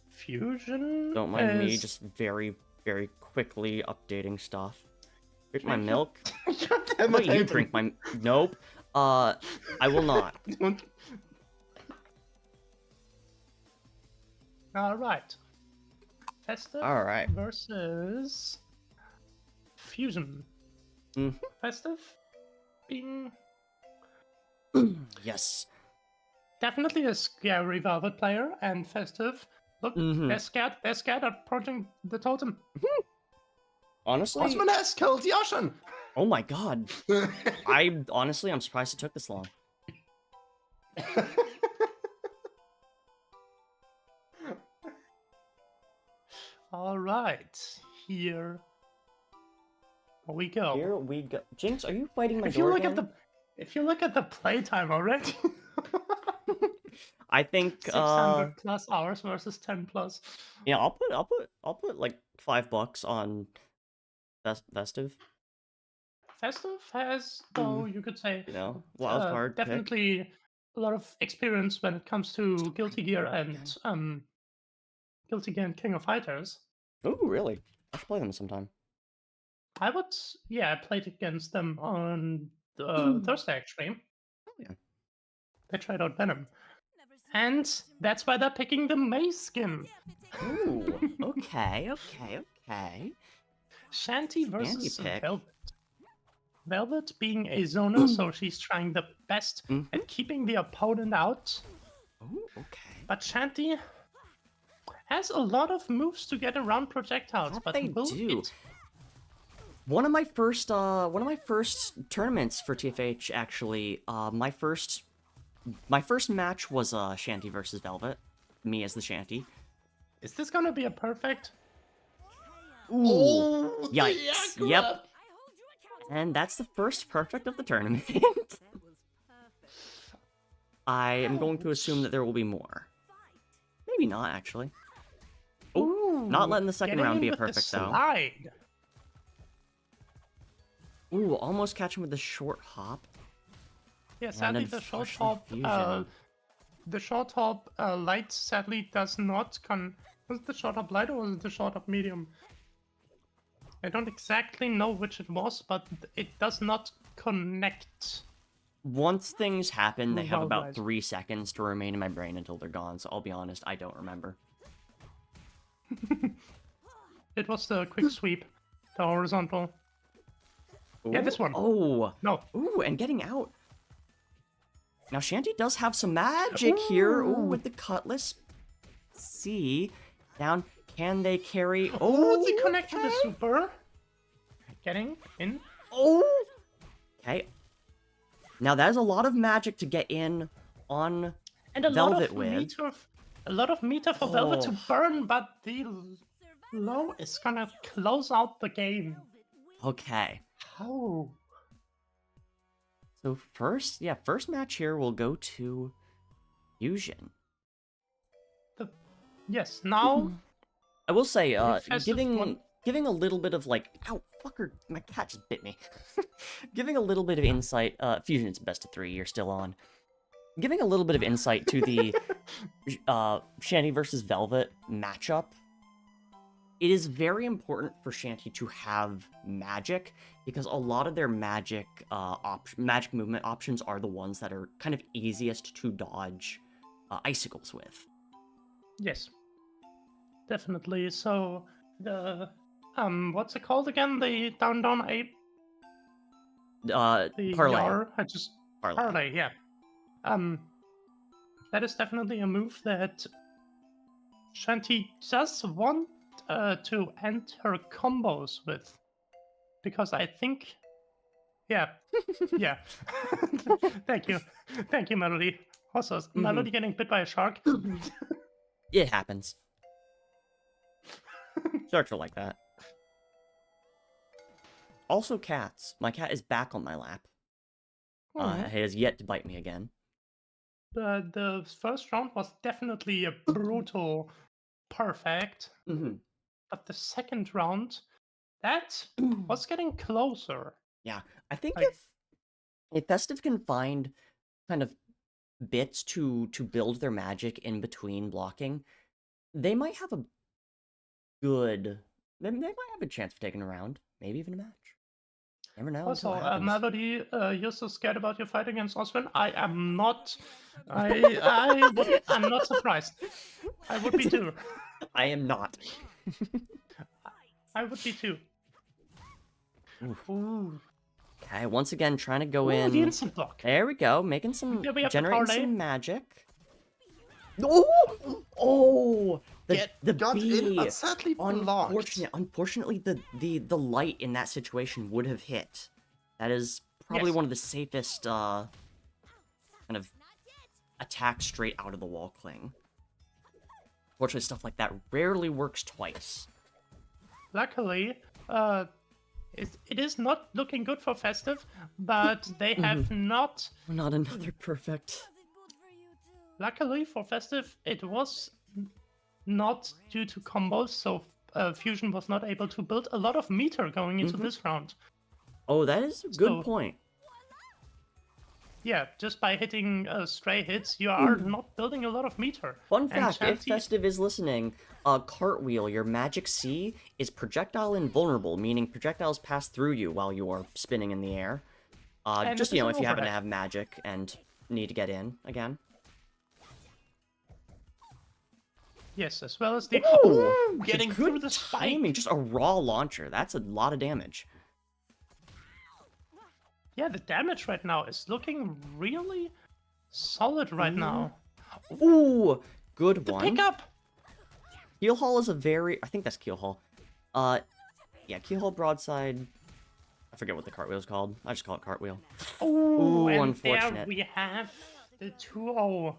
Fusion. Don't mind me just very, very quickly updating stuff. Drink my milk. How about you drink my... Nope. I will not. Alright. Festive Alright. versus Fusion. Mm-hmm. Festive being Yes. definitely a scary Velvet player, and Festive, look, they're scared of approaching the totem. Honestly... Osmones killed Yoshin! Oh my god. I'm surprised it took this long. Alright. Here we go. Here we go. Jinx, are you fighting my If you door look again? if you look at the playtime already, I think 600 plus hours versus 10 plus. yeah, I'll put like $5 on Festive. Festive has, though, you could say, You know, wild card pick. definitely a lot of experience when it comes to Guilty Gear and Guilty Gear and King of Fighters. Oh, really? I should play them sometime. I played against them on Thursday, actually. Oh, yeah. They tried out Venom. And that's why they're picking the May skin. Ooh, okay. Shanty versus pick. Velvet. Velvet being a zoner, so she's trying the best at keeping the opponent out. Oh, okay. But Shanty has a lot of moves to get around projectiles. But they do. One of my first tournaments for TFH, actually, my first match was Shanty versus Velvet. Me as the Shanty. Is this gonna be a perfect? Ooh, Oh, yikes! Yep. And that's the first perfect of the tournament. I am going to assume that there will be more. Maybe not, actually. Oh, not letting the second round be a perfect, though. Ooh, almost catching with the short hop. Yeah, sadly the short hop, light sadly does not was it the short hop light or was it the short hop medium? I don't exactly know which it was, but it does not connect. Once things happen, they have about 3 seconds to remain in my brain until they're gone, so I'll be honest, I don't remember. It was the quick sweep, the horizontal. Ooh, yeah, this one. Oh! No. Ooh, and getting out. Now, Shanty does have some magic here. Ooh, with the cutlass. See? Down. Can they carry? Oh, the connection okay. is super. Getting in. Oh. Okay. Now that is a lot of magic to get in on And a Velvet with. a lot of meter for Velvet to burn, but the low is gonna close out the game. Okay. How? So first match here will go to Fusion. Yes, now I will say, Festive one. giving a little bit of like, ow, fucker, my cat just bit me. Giving a little bit of insight, Fusion is best of 3, you're still on. Giving a little bit of insight to the Shanty versus Velvet matchup. It is very important for Shanty to have magic, because a lot of their magic magic movement options are the ones that are kind of easiest to dodge icicles with. Yes, definitely. So the what's it called again? The down ape. The Parlay. Yar. I just parlay. Yeah. That is definitely a move that Shanty does want to end her combos with, because I think, yeah, yeah. Thank you, Melody. Also, is Melody getting bit by a shark? It happens. Sharks are like that. Also cats. My cat is back on my lap. He has yet to bite me again. The first round was definitely a brutal perfect. But the second round, that was getting closer. Yeah, I think Like- if Festive can find kind of bits to build their magic in between blocking, they might have a good... They might have a chance of taking a round, maybe even a match. Never know. Also, Melody, you're so scared about your fight against Oswin. I am not. I'm not surprised. I would be too. I am not. I would be too. Ooh. Okay, once again, trying to go Ooh, in. The instant block. There we go, making some, Yeah, we have generating the some magic. Oh, oh, the got bee. in, but sadly blocked. Unfortunately, the light in that situation would have hit. That is probably Yes. one of the safest kind of attack straight out of the wall cling. Fortunately, stuff like that rarely works twice. Luckily, it is not looking good for Festive, but they have not. Not another perfect. Luckily for Festive, it was not due to combos, so Fusion was not able to build a lot of meter going into this round. Oh, that is a good point. Yeah, just by hitting stray hits, you are not building a lot of meter. Fun fact, if Festive is listening, Cartwheel, your magic C, is projectile invulnerable, meaning projectiles pass through you while you are spinning in the air. Just, you know, if you happen to have magic and need to get in again. Yes, as well as the getting good through the spike. timing, just a raw launcher. That's a lot of damage. Yeah, the damage right now is looking really solid right now. Ooh, good one. Pick up. Keel Haul is a very... I think that's Keel Haul. Yeah, Keel Haul broadside... I forget what the cartwheel is called. I just call it cartwheel. Ooh, and unfortunate. there we have the 2-0.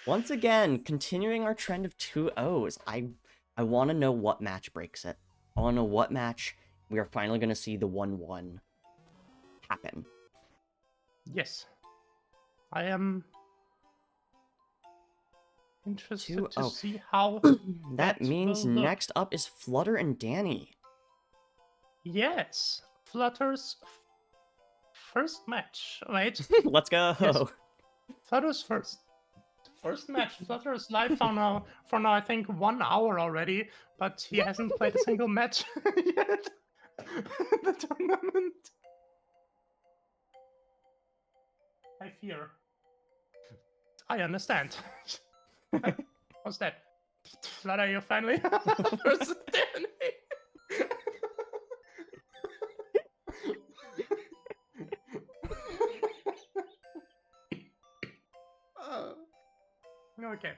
Once again, continuing our trend of 2-0s. I want to know what match breaks it. I want to know what match we are finally going to see the 1-1 happen. Yes. I am interested to see how that means will look. Next up is Flutter and Danny. Yes. Flutter's first match, right? Let's go. Yes. Flutter's first match. Flutter is live for now, I think 1 hour already, but he hasn't played a single match yet. The tournament. I fear. I understand. What's that? Flutter, you finally versus Danny. Okay.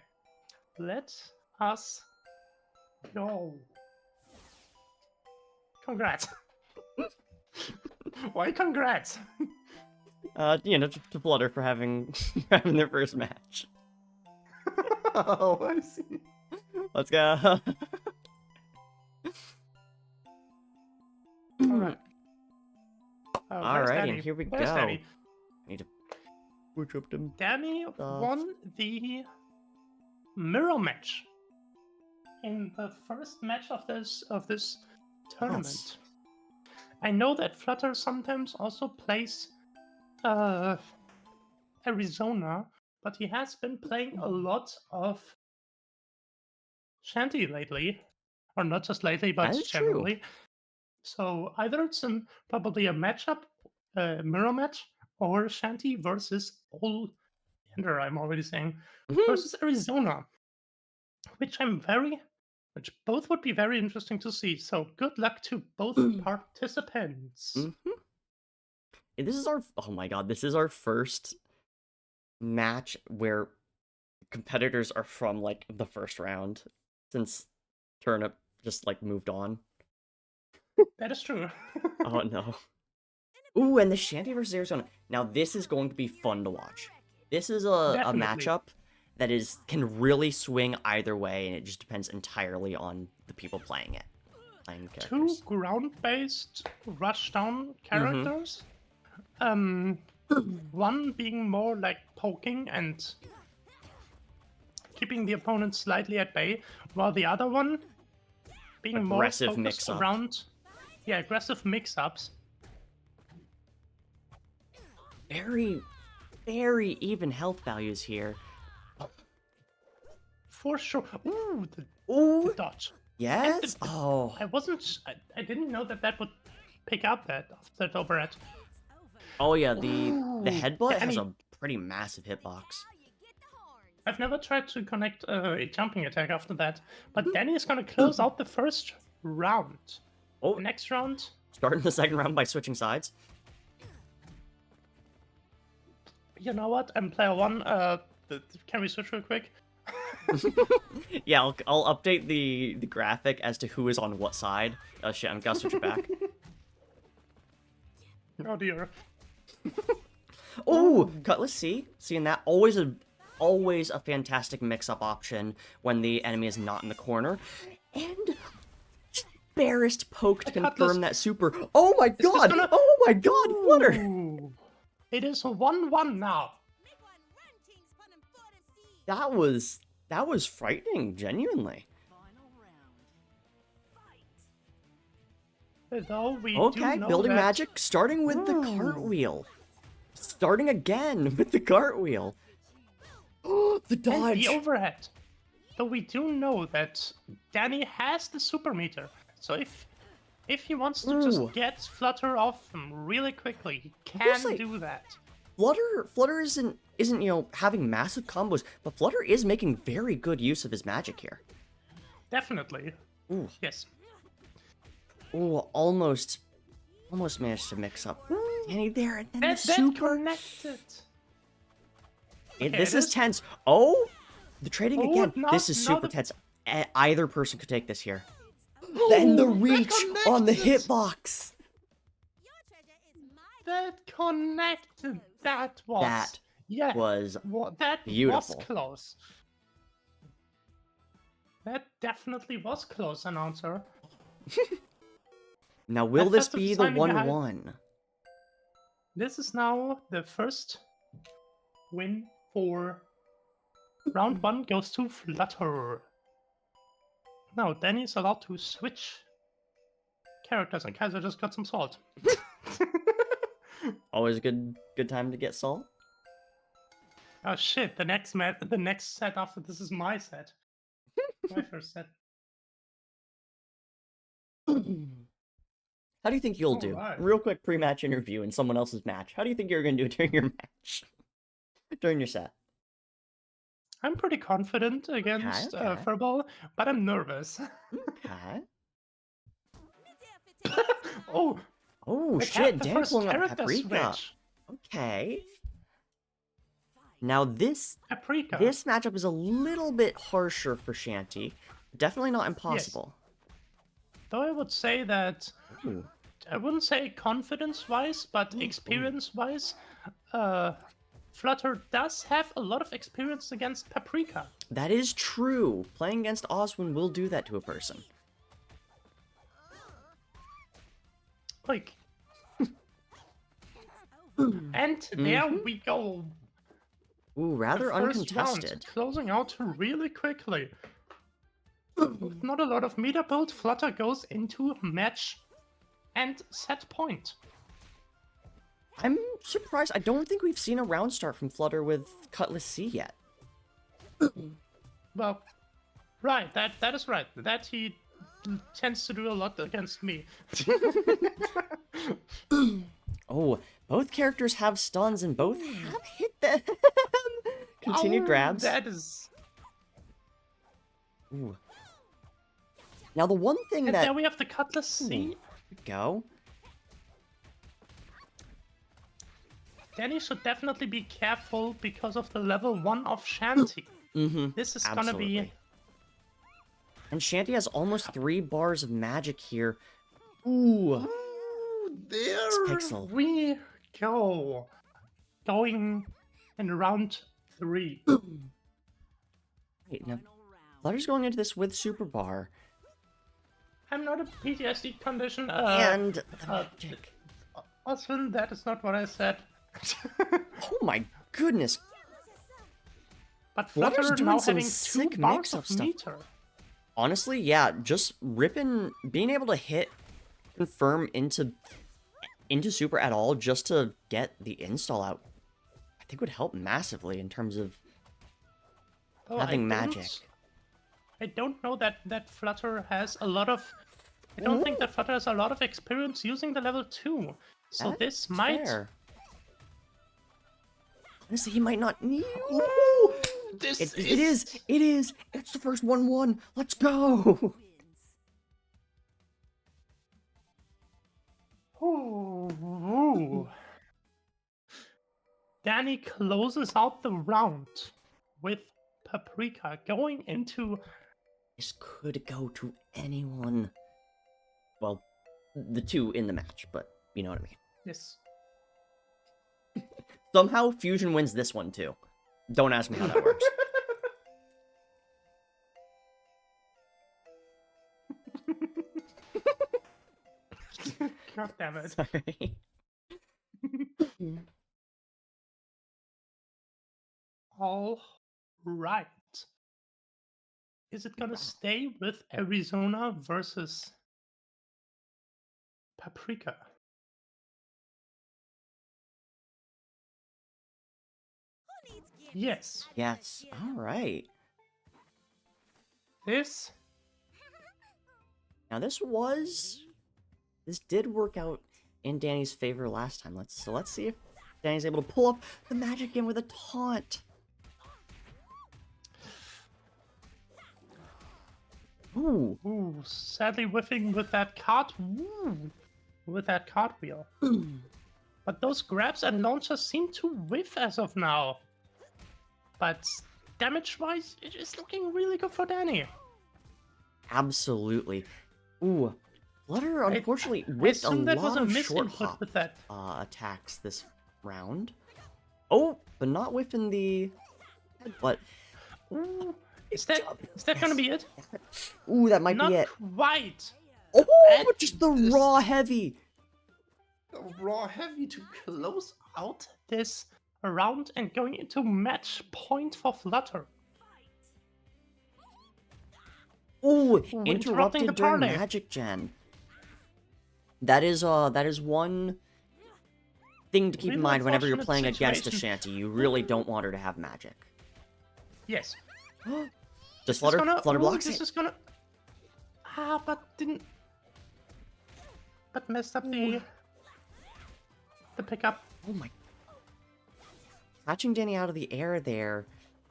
Let us Yo. Congrats. Why congrats? To Flutter for having having their first match. Oh, I see. Let's go. Alright. Alrighty, and here we Where's go. Danny? Need to switch up them. Danny Stuff. won the mirror match in the first match of this tournament. Yes. I know that Flutter sometimes also plays Arizona, but he has been playing a lot of Shanty lately, or not just lately, but That is true. generally. So either it's probably a matchup, mirror match, or Shanty versus Ender, I'm already saying, versus Arizona, which both would be very interesting to see. So good luck to both participants. This is oh my god, this is our first match where competitors are from, like, the first round, since Turnip just, like, moved on. That is true. Oh no. Ooh, and the Shanty versus Arizona. Now this is going to be fun to watch. This is a Definitely. matchup that can really swing either way, and it just depends entirely on the people playing it. Playing Two characters. ground-based rushdown characters. One being more like poking and keeping the opponent slightly at bay, while the other one being Aggressive more focused mix-up. around, aggressive mix-ups. Very, very even health values here. For sure. Ooh, the Ooh, dodge. yes. And Oh, I didn't know that would pick up that overhead. oh yeah. The Ooh, headbutt has Danny. a pretty massive hitbox. I've never tried to connect a jumping attack after that, but Danny is gonna close out the first round. Oh, The next round, starting the second round by switching sides. you know what? I'm player one. Can we switch real quick? Yeah, I'll update the graphic as to who is on what side. Oh shit, I'm gonna switch it back. Oh dear. Oh, Cutlass C. Seeing that, always a fantastic mix-up option when the enemy is not in the corner. And barest poke to Cutlass. confirm that super. Oh my this god! gonna- Oh my god, Flutter! Ooh. It is 1-1 now. That was frightening, genuinely. Though we do Okay, know building that magic, starting with the cartwheel. Starting again with the cartwheel. Oh, the and dodge! the overhead. Though we do know that Danny has the super meter, so if he wants to Ooh. just get Flutter off him really quickly, he will can say- do that. Flutter isn't having massive combos, but Flutter is making very good use of his magic here. Definitely. Ooh. Yes. Ooh, almost managed to mix up Danny there, and then That the super. connected. This it is is- tense. Oh, the trading Oh, again. now- This is now super the- tense. Either person could take this here. Then the reach on the connected. hitbox. That connected. That was. That yeah. was That beautiful. was close. That definitely was close, announcer. Now. Will That this festive be the signing behind- 1-1? This is now the first win for round 1 goes to Flutter. Now Danny's allowed to switch characters, and Kaiser just got some salt. Always a good time to get salt. Oh shit! The next set after this is my set. My first set. How do you think you'll do? Alright. Real quick pre-match interview in someone else's match. How do you think you're gonna do during your match? During your set? I'm pretty confident against okay. Furball, but I'm nervous. Okay. Oh, Oh the shit, the Dan first pulling up character Paprika. switch. Okay. Now this Paprika. matchup is a little bit harsher for Shanty. definitely not impossible. Though I would say that, Ooh. I wouldn't say confidence-wise, but experience-wise, Flutter does have a lot of experience against Paprika. That is true. Playing against Oswin will do that to a person. Like, and there we go. Ooh, rather The first uncontested. round closing out really quickly. With not a lot of meter build, Flutter goes into match and set point. I'm surprised. I don't think we've seen a round start from Flutter with Cutlass C yet. Well, right, that is right. That he tends to do a lot against me. Oh, both characters have stuns and both have hit them. Continued grabs. That is... Ooh. Now the one thing And that... there we have the Cutlass C. Go. Danny should definitely be careful because of the level 1 of Shanty. Mm-hmm. This is Absolutely. gonna be... And Shanty has almost 3 bars of magic here. Ooh. Ooh, there. It's Pixel. We go. Going in round 3. Wait, now, Flutter's going into this with Super Bar. I'm not a PTSD condition. And the magic. Oswin, that is not what I said. Oh my goodness. But Flutter's Flutter doing now some having sick 2 bars mix of of stuff. meter. Honestly, yeah, just ripping, being able to hit, confirm into Super at all just to get the install out, I think would help massively in terms of Though having I don't- magic. I don't know that Flutter has a lot of... I don't think that Flutter has a lot of experience using the level 2. So That's this might... fair. Honestly, he might not need... Ooh, this It is! It's the first 1-1! Let's go! Ooh. Danny closes out the round with Paprika going into... This could go to anyone. Well, the 2 in the match, but you know what I mean. Yes. Somehow, Fusion wins this one, too. Don't ask me how that works. God damn it. Sorry. All right. Is it gonna stay with Arizona versus Paprika? Yes. Yes. Alright. This Now this did work out in Danny's favor last time. Let's see if Danny's able to pull up the magic in with a taunt. Ooh. Ooh, sadly whiffing with that with that cartwheel. But those grabs and launchers seem to whiff as of now. But damage-wise, it is looking really good for Danny. Absolutely. Ooh. Flutter unfortunately I whiffed a assume that was lot a of short misinput hop with that. attacks this round. Oh, but not whiffing the... But... Ooh, is that gonna be it? Ooh, that might Not be it. quite. Oh, And just the this- raw heavy. The raw heavy to close out. This round and going into match point for Flutter. Ooh, interrupting interrupted the during party. magic gen. That is one thing to keep in Real mind whenever you're unfortunate playing against a situation. shanty. You really don't want her to have magic. Yes. Does This is Flutter gonna- Flutter ooh, blocks This it? is gonna... but didn't... But messed up the pickup. Oh my! Catching Danny out of the air there,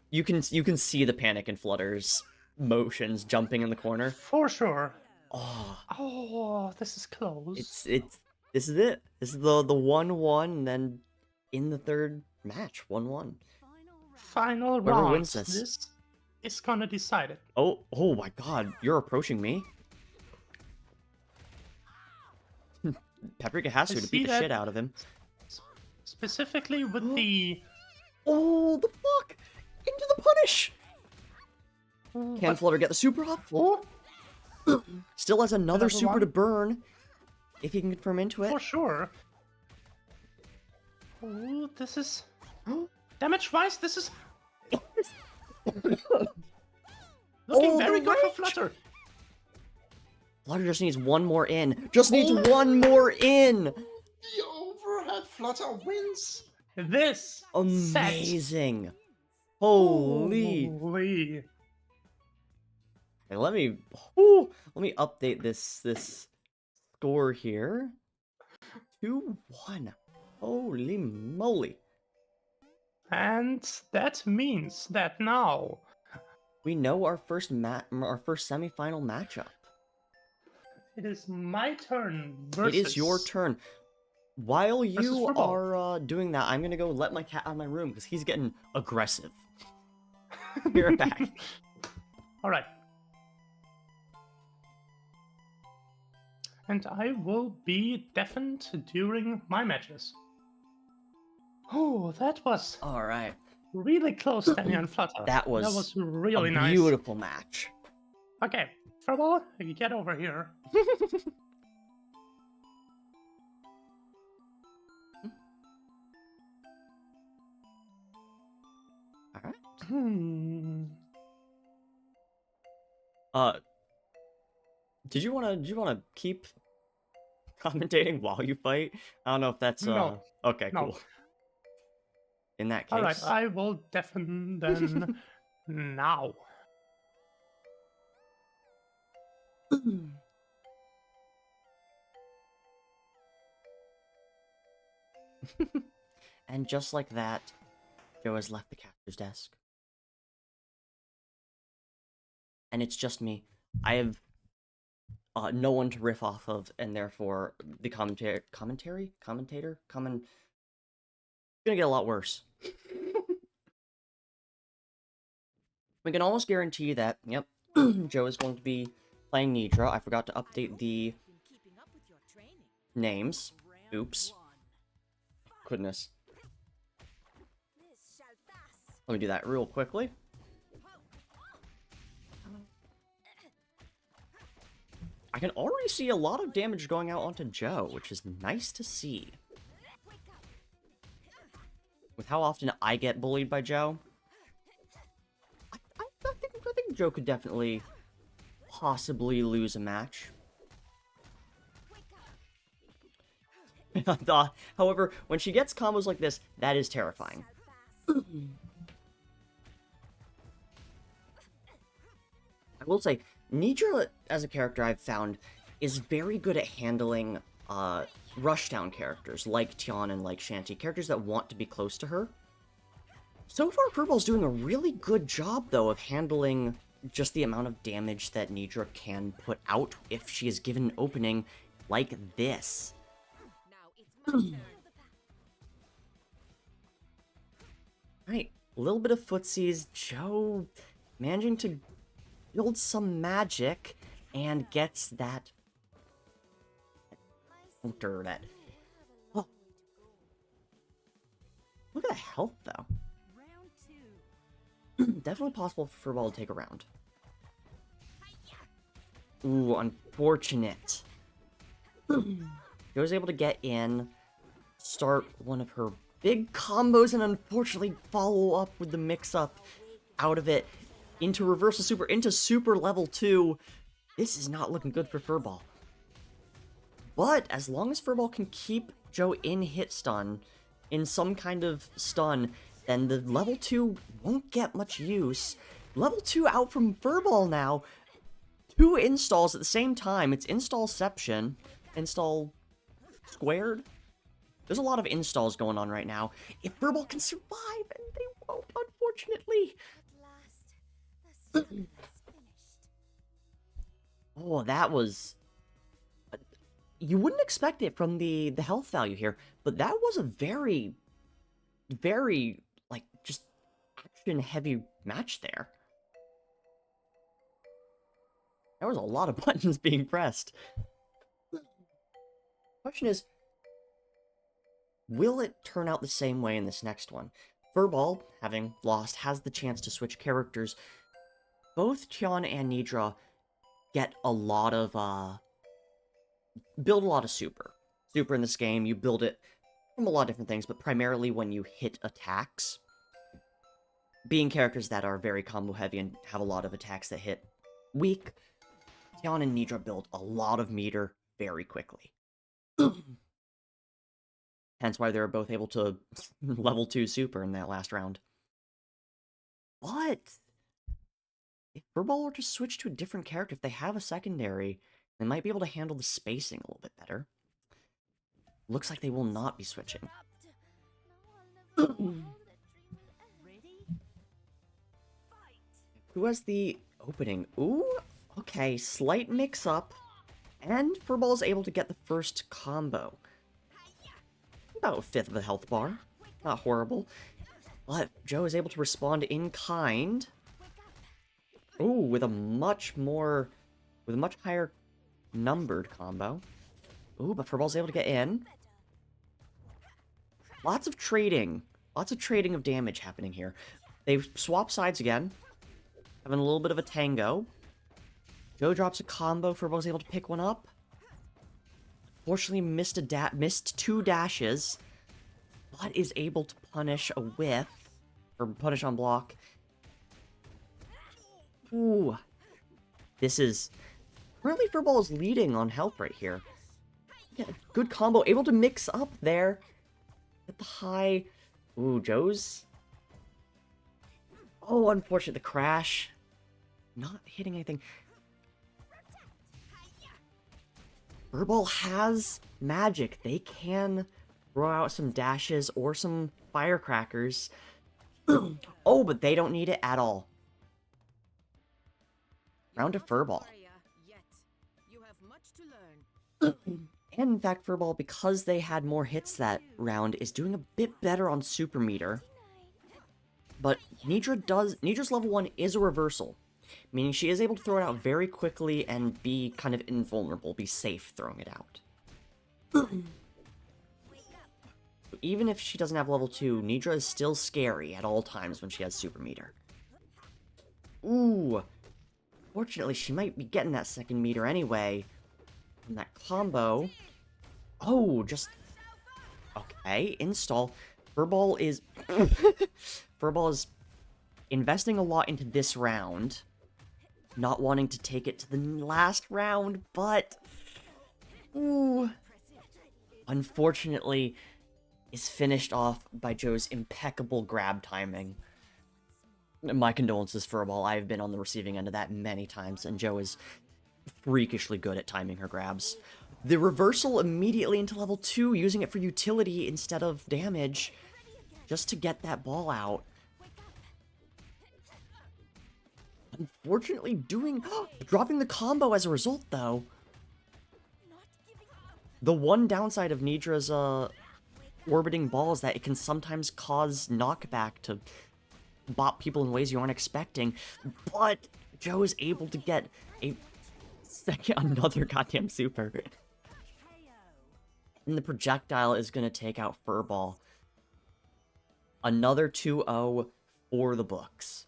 you can see the panic in Flutter's motions, jumping in the corner. For sure. Oh, Oh, this is close. this is it. This is the 1-1, and then in the third match, 1-1. Final Whoever round. wins this. This is gonna decide it. Oh my god, you're approaching me? Paprika has to see beat the that. shit out of him. Specifically with the... Oh, the block! Into the punish! Can Flutter get the super off? Oh, Still has another Level super one? to burn. If he can confirm into it. For sure. Oh, this is... Damage-wise, this is... Looking very the good for range! Flutter. Flutter just needs one more in. Just needs one more in! the overhead flutter wins. This set. Amazing! Holy! Holy. Hey, let me update this score here. 2-1. Holy moly! And that means that now We know our first semifinal matchup. it is my turn versus... It is your turn. While you football. are doing that, I'm gonna go let my cat out of my room because he's getting aggressive. Be right back. Alright. And I will be deafened during my matches. Oh, that was All right. really close, Daniel and Flutter. That was really a nice. beautiful match. Okay, Furball, get over here. All right. Did you wanna keep commentating while you fight? I don't know if that's No. Okay, No. cool. In that case. Alright, I will deafen then now. And just like that, Joe has left the captain's desk. And it's just me. I have no one to riff off of, and therefore the commentator gonna get a lot worse. We can almost guarantee that, yep, Joe is going to be playing Nidra. I forgot to update the names. Oops. Goodness. Let me do that real quickly. I can already see a lot of damage going out onto Joe, which is nice to see. With how often I get bullied by Joe, I think Joe could definitely possibly lose a match. However, when she gets combos like this, that is terrifying. I will say, Nidra, as a character I've found, is very good at handling rushdown characters, like Tian and like Shanty, characters that want to be close to her. So far, Furball's doing a really good job, though, of handling just the amount of damage that Nidra can put out if she is given an opening like this. Right, a little bit of footsies, Joe managing to build some magic and gets that counter that... Oh. Look at the health, though. Definitely possible for Furball to take a round. Ooh, unfortunate. She was able to get in, start one of her big combos, and unfortunately follow up with the mix-up out of it into reversal super, into super level 2. This is not looking good for Furball. But as long as Furball can keep Joe in hit stun, in some kind of stun, then the level 2 won't get much use. Level 2 out from Furball now. 2 installs at the same time. It's installception. Install squared. There's a lot of installs going on right now. If Furball can survive, and they won't, unfortunately. Oh, that was... You wouldn't expect it from the health value here, but that was a very, very, like, just action-heavy match there. There was a lot of buttons being pressed. Question is, will it turn out the same way in this next one? Furball, having lost, has the chance to switch characters. Both Tian and Nidra get a lot of, build a lot of super. Super in this game, you build it from a lot of different things, but primarily when you hit attacks. Being characters that are very combo heavy and have a lot of attacks that hit weak, Tian and Nidra build a lot of meter very quickly. Hence why they were both able to level 2 super in that last round. But if Furball were to switch to a different character, if they have a secondary, they might be able to handle the spacing a little bit better. Looks like they will not be switching. Who has the opening? Ooh, okay, slight mix-up. And Furball is able to get the first combo. About a fifth of a health bar. Not horrible. But Joe is able to respond in kind. Ooh, with a much higher numbered combo. Ooh, but Furball's able to get in. Lots of trading of damage happening here. They've swapped sides again. Having a little bit of a tango. Joe drops a combo, Furball's able to pick one up. Fortunately missed 2 dashes, but is able to punish a whiff, or punish on block. Ooh. This is... Currently Furball is leading on health right here. Yeah, good combo, able to mix up there. At the high... Ooh, Joe's... Oh, unfortunate, the crash. Not hitting anything. Furball has magic. They can throw out some dashes or some firecrackers. Oh, but they don't need it at all. Round to Furball. And in fact, Furball, because they had more hits that round, is doing a bit better on super meter. But Nidra's level 1 is a reversal. Meaning she is able to throw it out very quickly and be kind of invulnerable, be safe throwing it out. Even if she doesn't have level 2, Nidra is still scary at all times when she has super meter. Ooh. Fortunately, she might be getting that second meter anyway. And that combo... Oh, just... Okay, install. Furball is... Furball is investing a lot into this round. Not wanting to take it to the last round, but... Ooh. Unfortunately, is finished off by Joe's impeccable grab timing. My condolences, Furball. I've been on the receiving end of that many times, and Joe is freakishly good at timing her grabs. The reversal immediately into level 2, using it for utility instead of damage, just to get that ball out. Unfortunately dropping the combo as a result, though. The one downside of Nidra's orbiting ball is that it can sometimes cause knockback to bop people in ways you aren't expecting, but Joe is able to get another goddamn super. And the projectile is going to take out Furball. Another 2-0 for the books.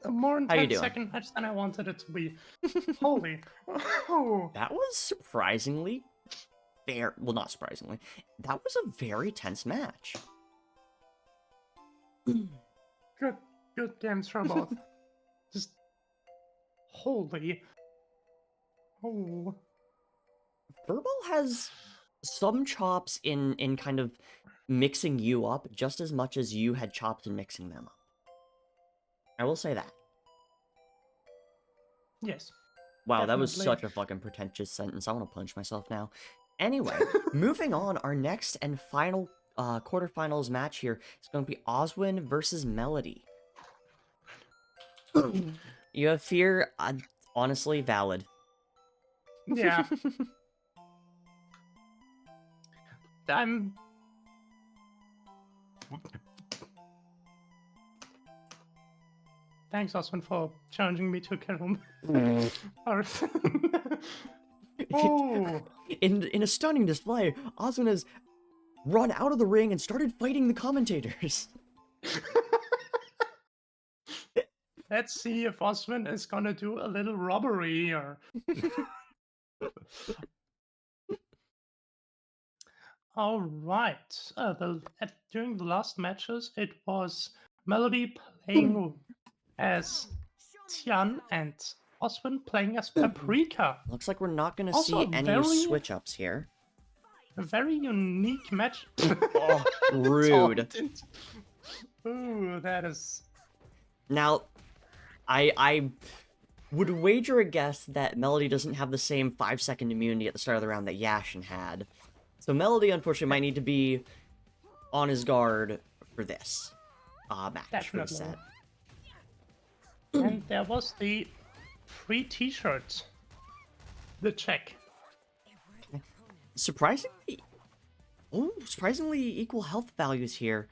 A more How you intense doing? second match than I wanted it to be. Holy. Oh. That was surprisingly fair. Well, not surprisingly. That was a very tense match. Good games from both. Just... Holy. Oh. Furball has some chops in kind of mixing you up just as much as you had chops in mixing them up. I will say that. Yes. Wow, that was Definitely. such a fucking pretentious sentence. I want to punch myself now. Anyway, moving on, our next and final quarterfinals match here is going to be Oswin versus Melody. You have fear, honestly, valid. Yeah. I'm... Thanks, Osman, for challenging me to kill him. Earth. Oh! In a stunning display, Osman has run out of the ring and started fighting the commentators. Let's see if Osman is gonna do a little robbery here. All right. During the last matches, it was Melody playing as Tian and Osman playing as Paprika. Looks like we're not going to Also see any very- switch-ups here. A very unique match. Oh, rude. Ooh, that is. Now, I would wager a guess that Melody doesn't have the same 5-second immunity at the start of the round that Yashin had. So Melody, unfortunately, might need to be on his guard for this match, for the set. And there was the free t-shirt. The check. Surprisingly equal health values here.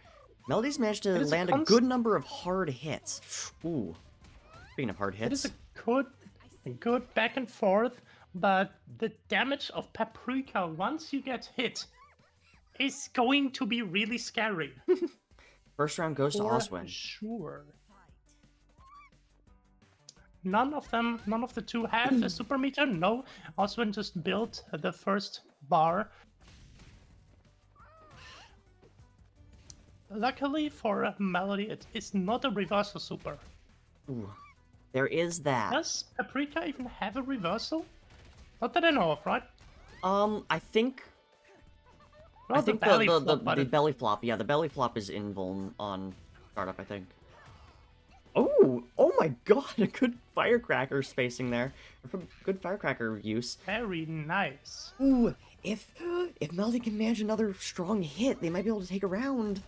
Melody's managed to land a good number of hard hits. Ooh. Speaking of hard hits. It is a good back and forth, but the damage of Paprika once you get hit is going to be really scary. First round goes to Oswin. Sure. None of the two have a super meter. No, Oswin just built the first bar. Luckily for Melody, it is not a reversal super. Ooh. There is that. Does Paprika even have a reversal? Not that I know of, right? I think... Well, I think the belly flop, yeah, the belly flop is invuln on startup, I think. Oh my god, a good firecracker spacing there. Good firecracker use. Very nice. Ooh, if Melody can manage another strong hit, they might be able to take a round.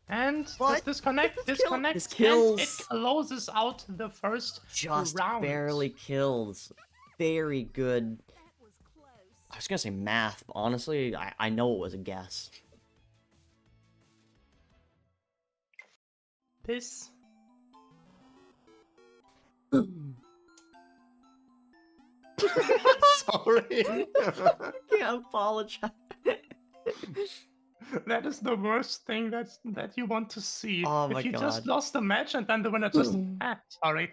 And What? disconnect, This and kills. it closes out the first Just round. barely kills. Very good. That was close. I was gonna say math, but honestly, I know it was a guess. This Sorry. Yeah, apologize. that is the worst thing that you want to see. Oh my if you just God. lost the match and then the winner just sorry.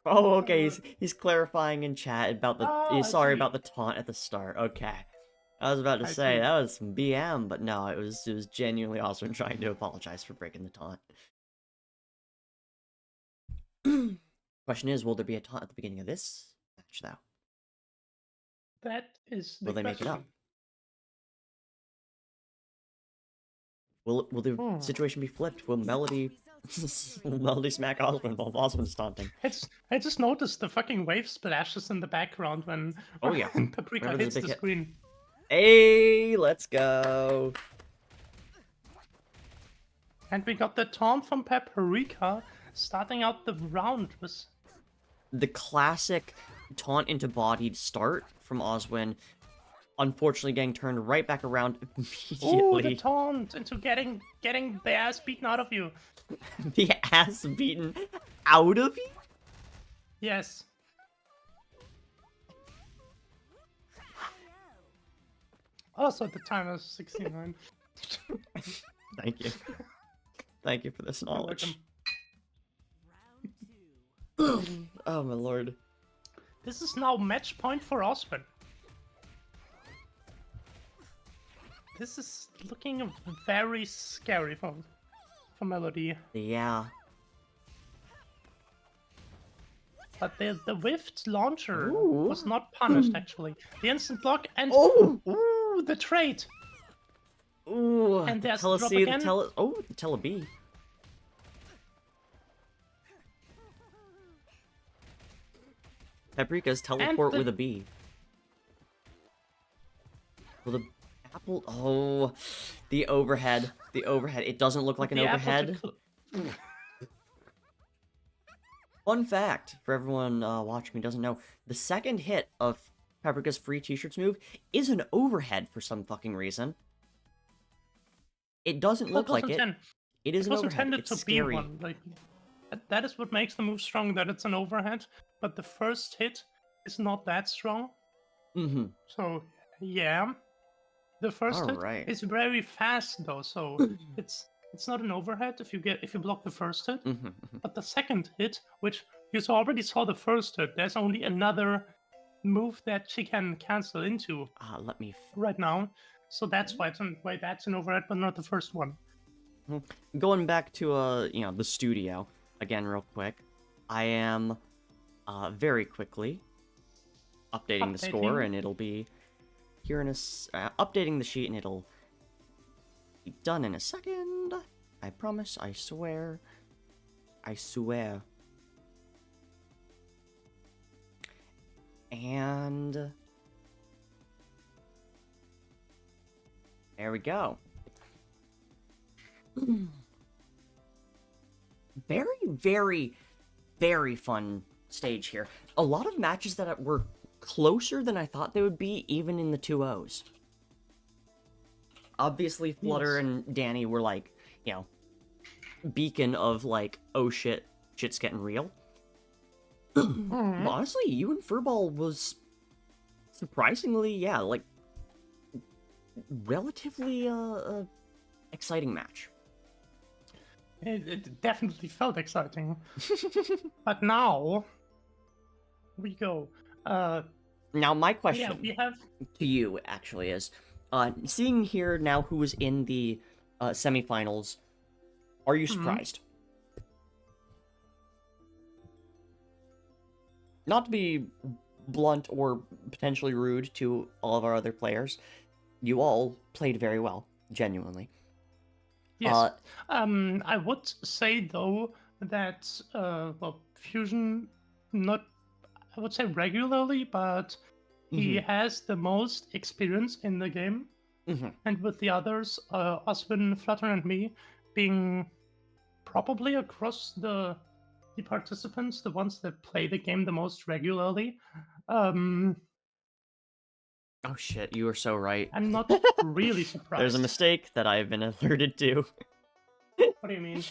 Oh, okay. He's clarifying in chat about the. Ah, He's sorry I see. about the taunt at the start. Okay, I was about to I say see. that was some BM, but no, it was genuinely Oswin trying to apologize for breaking the taunt. Question is, will there be a taunt at the beginning of this match, though? That is the Will they make it up? question. Will the situation be flipped? Will Melody will Melody smack Oswin while Oswin's taunting? I just noticed the fucking wave splashes in the background when Oh, yeah. Paprika Whenever there's hits a the big hit. screen. Hey, let's go. And we got the taunt from Paprika starting out the round was The classic taunt into bodied start from Oswin, unfortunately getting turned right back around ooh, the immediately. taunt into getting the ass beaten out of you. The ass beaten out of you? Yes. Also, the time is 69. Thank you. Thank you for this You're knowledge. Round two. Oh my lord. This is now match point for Osman. This is looking very scary for Melody. Yeah. But the whiffed launcher Ooh. was not punished actually. The instant block and Oh! ooh, the trade. Ooh. And there's the the drop C, again. the tele B. Paprika's teleport the- with a B. Will the apple? Oh, the overhead. The overhead. It doesn't look like an The apple to overhead. cl- Fun fact for everyone watching who doesn't know: the second hit of Paprika's free t-shirts move is an overhead for some fucking reason. It doesn't look like it. 10. It is It an was overhead. intended It's to scary. be one. Like that is what makes the move strong. That it's an overhead, but the first hit is not that strong. Mm-hmm. So yeah, the first All hit right. is very fast though. So it's not an overhead if you block the first hit. Mm-hmm. Mm-hmm. But the second hit, which you already saw the first hit, there's only another move that she can cancel into Let me. right now. So that's why that's an overhead, but not the first one. Going back to the studio again, real quick. I am very quickly updating the score, and it'll be here in updating the sheet, and it'll be done in a second. I promise. I swear. I swear. And there we go. Very, very, very fun stage here. A lot of matches that were closer than I thought they would be, even in the 2-0s. Obviously, Flutter and Danny were like, beacon of like, oh shit, shit's getting real. But honestly, you and Furball was surprisingly, like, relatively exciting match. It definitely felt exciting. But now we go. Now, my question we have to you actually is, seeing here now who was in the semifinals, are you surprised? Not to be blunt or potentially rude to all of our other players, you all played very well, genuinely. Yes. I would say though that Fusion not, I would say regularly, but he has the most experience in the game, and with the others, Oswin, Flutter, and me, being probably across the participants, the ones that play the game the most regularly. Oh shit, you are so right. I'm not really surprised. There's a mistake that I've been alerted to. What do you mean?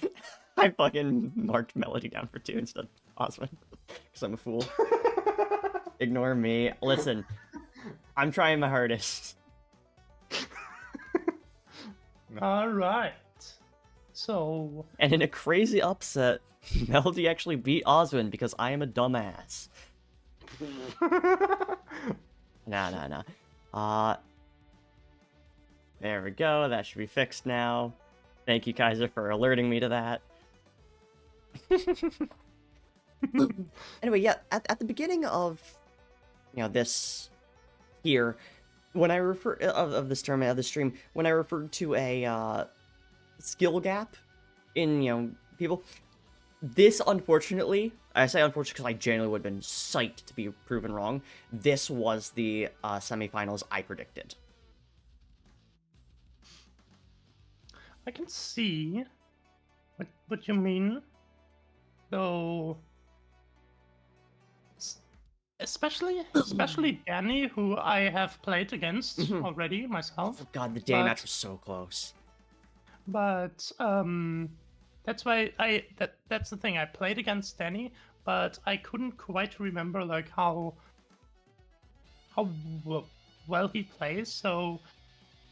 I fucking marked Melody down for 2 instead of Osman. Because I'm a fool. Ignore me. Listen, I'm trying my hardest. Alright. So... And in a crazy upset, Melody actually beat Oswin because I am a dumbass. Nah. There we go. That should be fixed now. Thank you, Kaiser, for alerting me to that. Anyway, yeah, at the beginning of, this here, when I refer of this tournament, of the stream, when I referred to a skill gap in, people, this, unfortunately, I say unfortunately because I genuinely would have been psyched to be proven wrong, this was the semifinals I predicted. I can see what you mean, though. Especially Danny, who I have played against already myself. Oh god, the day match was so close. But that's why that's the thing. I played against Danny, but I couldn't quite remember like how well he plays. So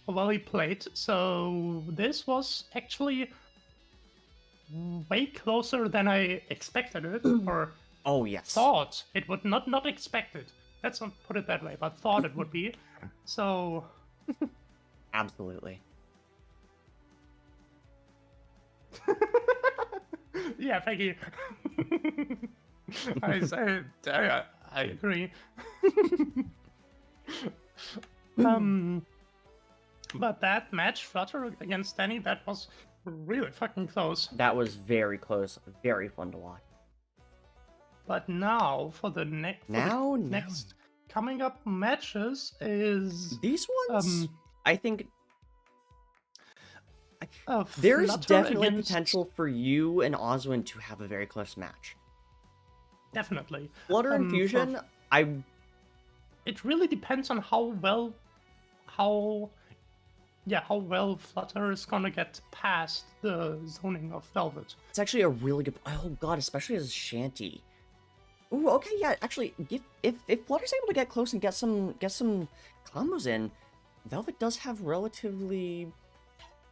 well he played. So this was actually way closer than I expected it, or oh yes, thought it would. Not expected. Let's not put it that way, but thought it would be. So absolutely. Yeah, thank you. I agree. But that match, Flutter against Danny, that was really fucking close. That was very close, very fun to watch. But now, for the next coming up matches is... These ones, I think... There's Flutter definitely against... potential for you and Oswin to have a very close match. Definitely. Flutter and Fusion, It really depends on how how well Flutter is gonna get past the zoning of Velvet. It's actually a really good. Oh god, especially as Shanty. Ooh, okay, yeah. Actually, if Flutter's able to get close and get some combos in, Velvet does have relatively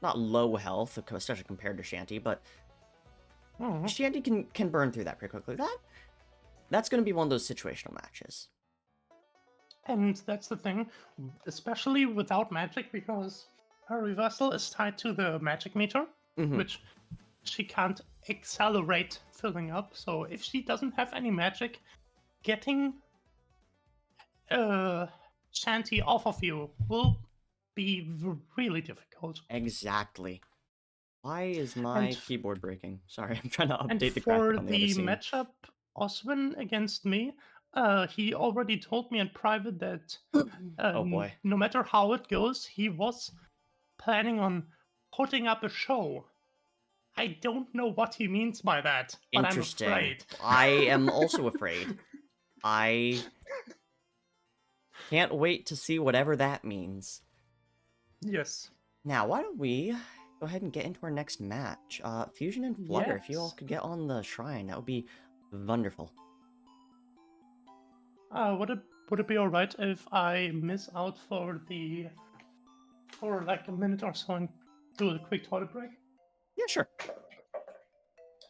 not low health, especially compared to Shanty, but Shanty can burn through that pretty quickly. That's going to be one of those situational matches. And that's the thing, especially without magic, because her reversal is tied to the magic meter, which she can't accelerate filling up. So if she doesn't have any magic, getting Shanty off of you will be really difficult. Exactly. Why is my keyboard breaking? Sorry, I'm trying to update the graphic for on the other scene. matchup Oswin against me, he already told me in private that oh boy, no matter how it goes, he was planning on putting up a show. I don't know what he means by that, but interesting. I'm afraid. I am also afraid. I can't wait to see whatever that means. Yes. Now, why don't we go ahead and get into our next match? Fusion and Flutter. If you all could get on the shrine, that would be wonderful. Would it be alright if I miss out for like a minute or so and do a quick toilet break? Yeah, sure.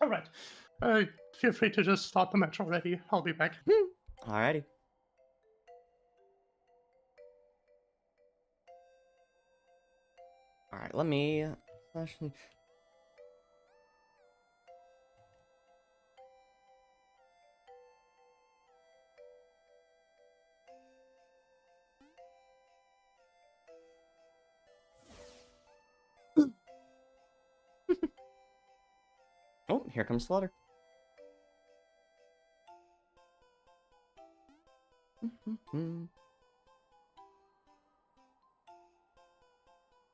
Alright. Feel free to just start the match already. I'll be back. Alrighty. Alright, let me... Oh, here comes Flutter.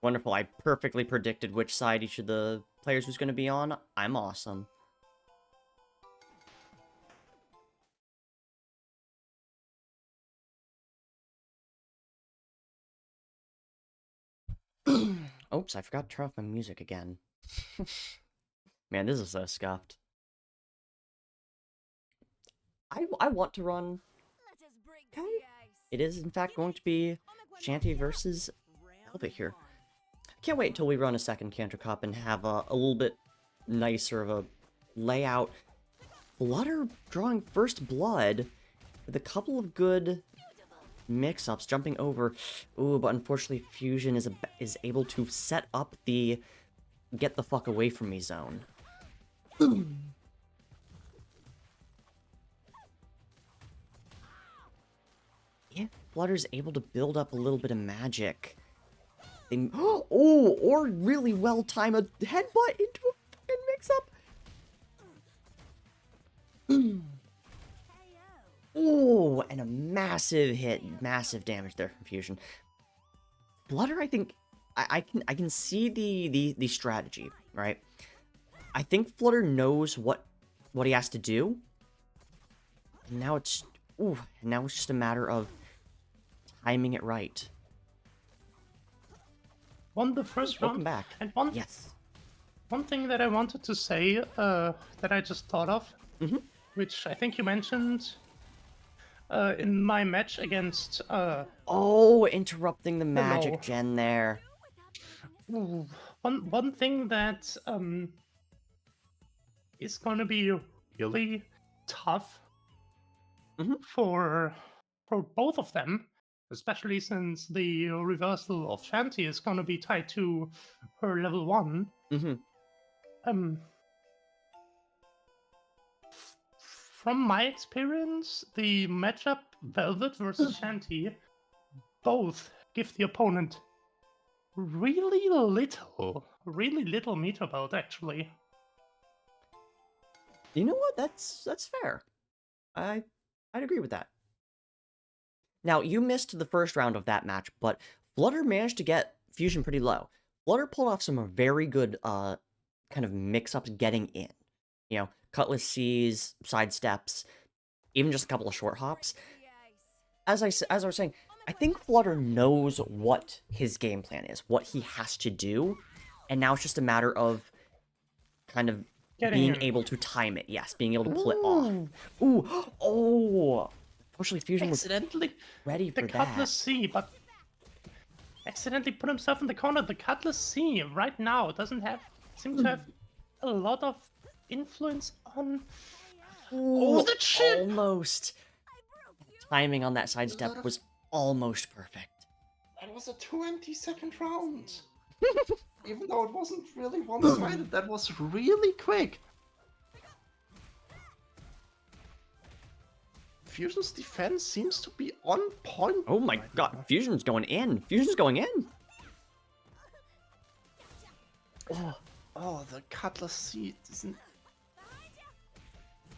Wonderful, I perfectly predicted which side each of the players was going to be on. I'm awesome. Oops, I forgot to turn off my music again. Man, this is so scuffed. I want to run. Okay. It is, in fact, going to be Shanty versus Velvet here. Can't wait until we run a second Canter Cup and have a little bit nicer of a layout. Flutter drawing first blood with a couple of good mix-ups, jumping over. Ooh, but unfortunately Fusion is able to set up the get the fuck away from me zone. Yeah, Flutter's able to build up a little bit of magic. They, oh, or really well time a headbutt into a fucking mix-up. Oh, and a massive hit, massive damage there from Fusion. Flutter, I think, I can see the strategy, right? I think Flutter knows what he has to do. And now it's just a matter of timing it right. Won the first round. Welcome back. And yes. One thing that I wanted to say, that I just thought of, which I think you mentioned in my match against... Oh, interrupting the magic gen there. One thing that is gonna be really tough for both of them, especially since the reversal of Shanty is gonna be tied to her level 1. From my experience, the matchup Velvet versus Shanty both give the opponent really little meter belt, actually. You know what? That's fair. I'd agree with that. Now, you missed the first round of that match, but Flutter managed to get Fusion pretty low. Flutter pulled off some very good kind of mix-ups getting in. You know, Cutlass C's, side steps, even just a couple of short hops. As I was saying, I think Flutter knows what his game plan is, what he has to do, and now it's just a matter of kind of being able to time it. Yes, being able to pull it off. Ooh, oh! Fortunately, Fusion was Accidentally ready for the that. Cutlass C, but accidentally put himself in the corner. The Cutlass C right now doesn't seem to have a lot of influence on. Ooh, the chip! almost. Timing on that sidestep was almost perfect. That was a 20-second round. Even though it wasn't really one-sided, that was really quick. Fusion's defense seems to be on point. Oh my god, now. Fusion's going in. Fusion's going in. Oh, the Cutlass C isn't.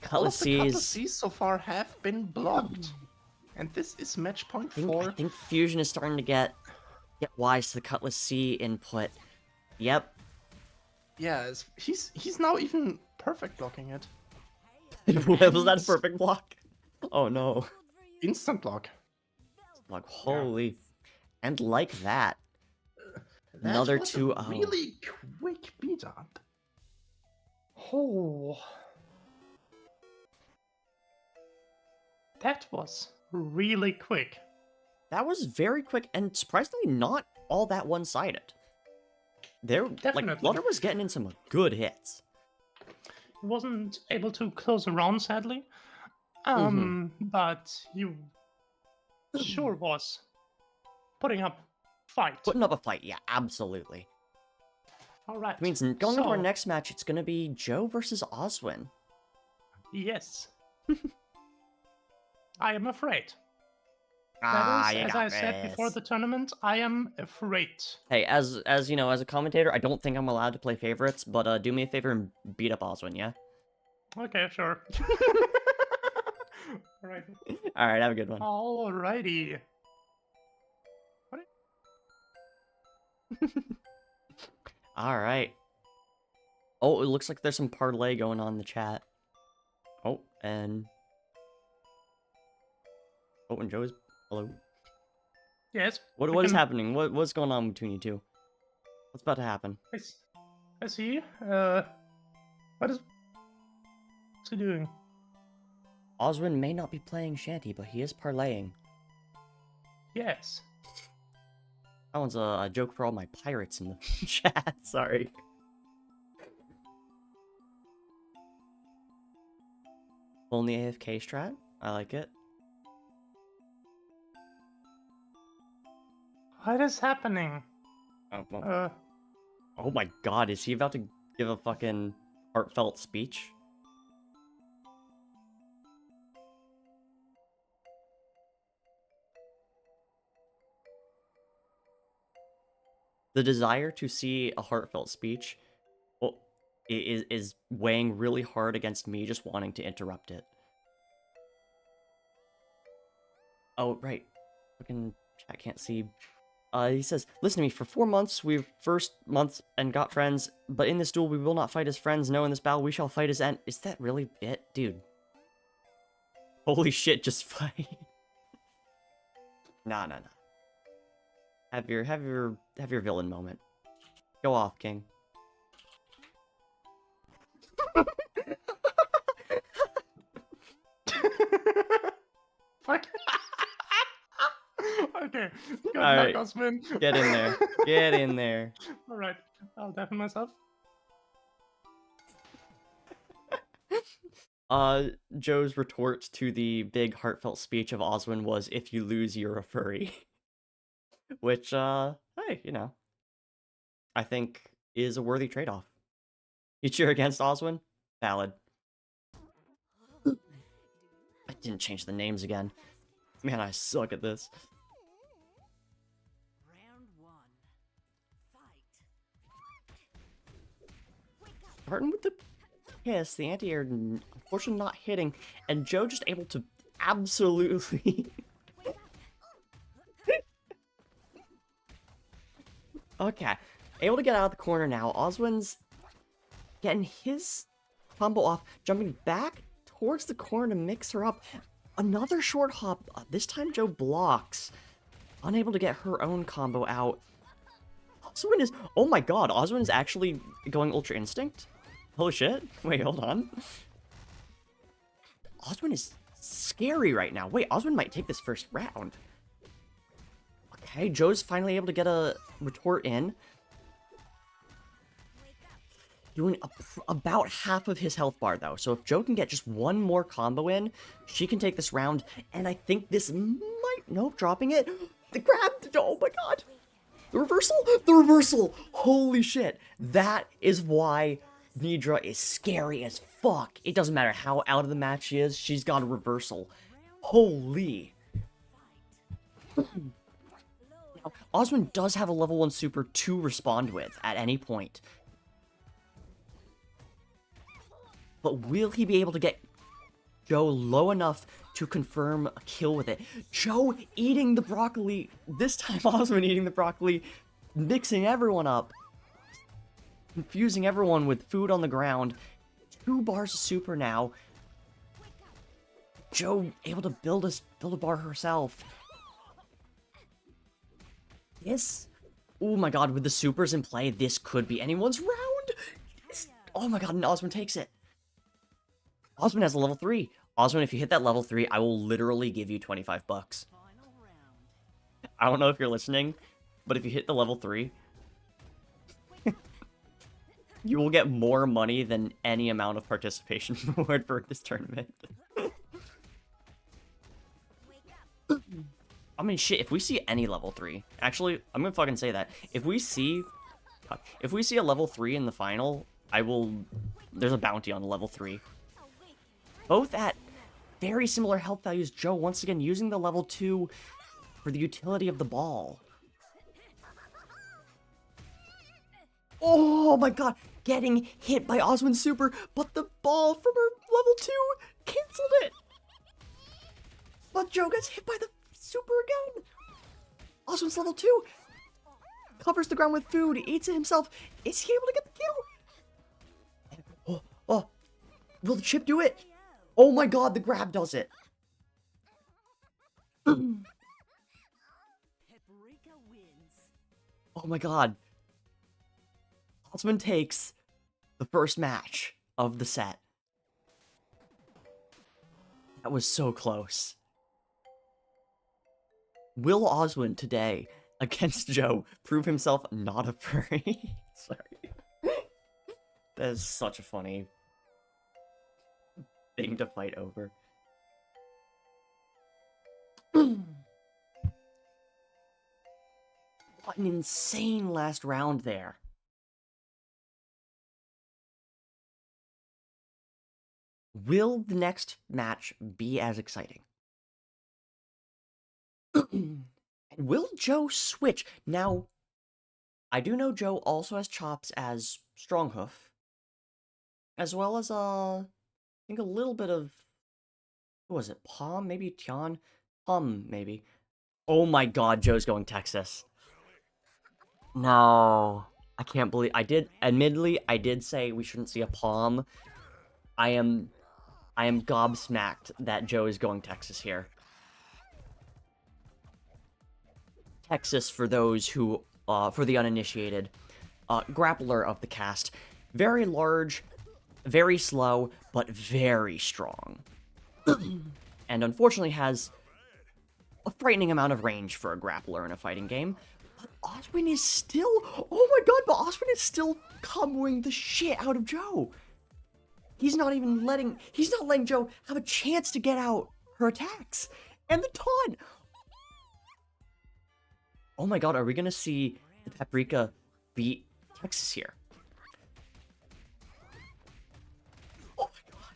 Cutlass All of the Cutlass C's. C's so far have been blocked. And this is match point 4. I think Fusion is starting to get wise to the Cutlass C input. Yep. Yeah, he's now even perfect blocking it. Was that a perfect block? Oh no. Instant block. Like, holy. And like that. That Another was 2-0. a really quick beat up. Oh. That was really quick. That was very quick and surprisingly not all that one-sided. Like, Definitely. Flutter was getting in some good hits. He wasn't able to close a round, sadly. But you sure was putting up fight. Putting up a fight, yeah, absolutely. Alright. Which means going into our next match, it's gonna be Joe versus Oswin. Yes. I am afraid. Ah, That is, as I said before the tournament, I am afraid. Hey, as you know, as a commentator, I don't think I'm allowed to play favorites, but do me a favor and beat up Oswin, yeah? Okay, sure. Alright. Alright, have a good one. Alrighty. Alright. Oh, it looks like there's some parlay going on in the chat. Oh, and Joe's... Hello? Yes. What is happening? What's going on between you two? What's about to happen? I see. What's he doing? Oswin may not be playing Shanty, but he is parlaying. Yes. That one's a joke for all my pirates in the chat, sorry. Only AFK strat? I like it. What is happening? Oh, well. Oh my god, is he about to give a fucking heartfelt speech? The desire to see a heartfelt speech is weighing really hard against me just wanting to interrupt it. Oh, right. Fucking chat can't see. He says, listen to me, for 4 months, we've first month and got friends, but in this duel we will not fight as friends, no, in this battle we shall fight as end. Is that really it? Dude. Holy shit, just fight. Nah. Have your villain moment. Go off, King. Fuck. Okay. Good Alright, luck, Osman. Get in there. Get in there. Alright. I'll deafen myself. Joe's retort to the big heartfelt speech of Oswin was, if you lose, you're a furry. Which, hey, you know, I think is a worthy trade-off. You cheer against Oswin? Valid. I didn't change the names again. Man, I suck at this. Round 1. Fight. Starting with the kiss, the anti-air unfortunately not hitting, and Joe just able to absolutely... Okay, able to get out of the corner now. Oswin's getting his combo off, jumping back towards the corner to mix her up. Another short hop. This time Joe blocks. unable to get her own combo out. Oswin is... Oh my god, Oswin is actually going Ultra Instinct? Holy shit. Wait, hold on. Oswin is scary right now. Wait, Oswin might take this first round. Okay, Joe's finally able to get a retort in. Doing about half of his health bar, though. So if Joe can get just one more combo in, she can take this round. And I think this might... Nope, dropping it. The grab. Oh my god. The reversal. The reversal. Holy shit. That is why Nidra is scary as fuck. It doesn't matter how out of the match she is. She's got a reversal. Holy. Now, Oswin does have a level 1 super to respond with at any point. But will he be able to get Joe low enough to confirm a kill with it? Joe eating the broccoli. This time Oswin eating the broccoli. Mixing everyone up. Confusing everyone with food on the ground. 2 bars of super now. Joe able to build a bar herself. Yes. Oh my god, with the supers in play, this could be anyone's round. Yes. Oh my god, and Oswin takes it. Oswin has a level 3. Oswin, if you hit that level 3, I will literally give you 25 bucks. I don't know if you're listening, but if you hit the level 3, you will get more money than any amount of participation reward for this tournament. I mean, shit, if we see any level 3... Actually, I'm gonna fucking say that. If we see a level 3 in the final, I will... There's a bounty on the level 3. Both at very similar health values. Joe, once again, using the level 2 for the utility of the ball. Oh my god, getting hit by Oswin's super, but the ball from her level 2 canceled it. But Joe gets hit by the super again. Oswin's level 2. Covers the ground with food, eats it himself. Is he able to get the kill? Oh, will the chip do it? Oh my god, the grab does it. Oh my god. Oswin takes the first match of the set. That was so close. Will Oswin today, against Joe, prove himself not a furry? Sorry. That is such a funny thing to fight over. What an insane last round there. Will the next match be as exciting? And will Joe switch? Now, I do know Joe also has chops as Stronghoof, as well as, I think a little bit of, what was it, Palm? Maybe Tian? Palm, maybe. Oh my god, Joe's going Texas. No, I can't believe, admittedly, I did say we shouldn't see a Palm. I am gobsmacked that Joe is going Texas here. Texas, for those who, for the uninitiated, grappler of the cast. Very large, very slow, but very strong. And unfortunately has a frightening amount of range for a grappler in a fighting game. But Oswin is still, oh my god, but Oswin is still comboing the shit out of Joe. He's not letting Joe have a chance to get out her attacks. And the taunt. Oh my god, are we gonna see the Paprika beat Texas here? Oh my god.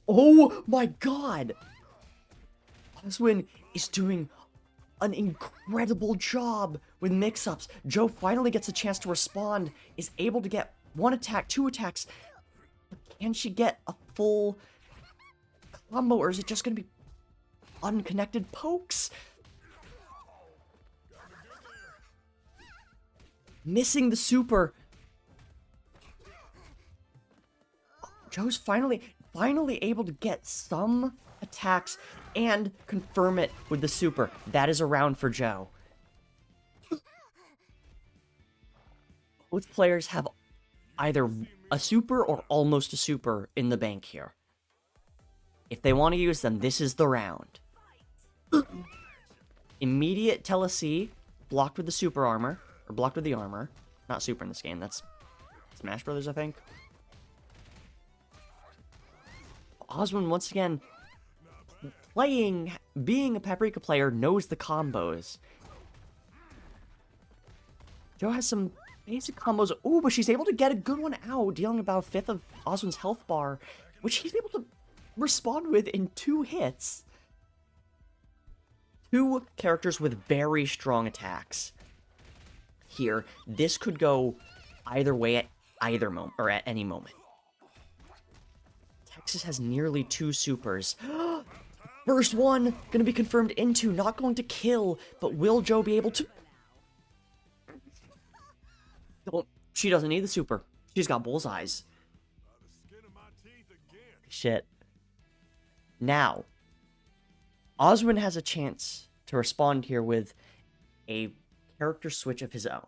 Oh my god! Oswin is doing an incredible job with mix-ups. Joe finally gets a chance to respond, is able to get 1 attack, 2 attacks. Can she get a full combo, or is it just going to be unconnected pokes? Missing the super. Joe's finally able to get some attacks and confirm it with the super. That is a round for Joe. Both players have either a super or almost a super in the bank here. If they want to use them, this is the round. Immediate Tele-C, blocked with the super armor, or blocked with the armor. Not super in this game, that's Smash Brothers, I think. Oswin, once again, being a Paprika player, knows the combos. Joe has some basic combos. Ooh, but she's able to get a good one out, dealing about a fifth of Oswin's health bar, which he's able to respond with in 2 hits. 2 characters with very strong attacks. Here, this could go either way at either moment, or at any moment. Texas has nearly 2 supers. First one, gonna be confirmed into, not going to kill, but will Joe be able to... She doesn't need the super. She's got bullseyes. Shit. Now, Oswin has a chance to respond here with a character switch of his own.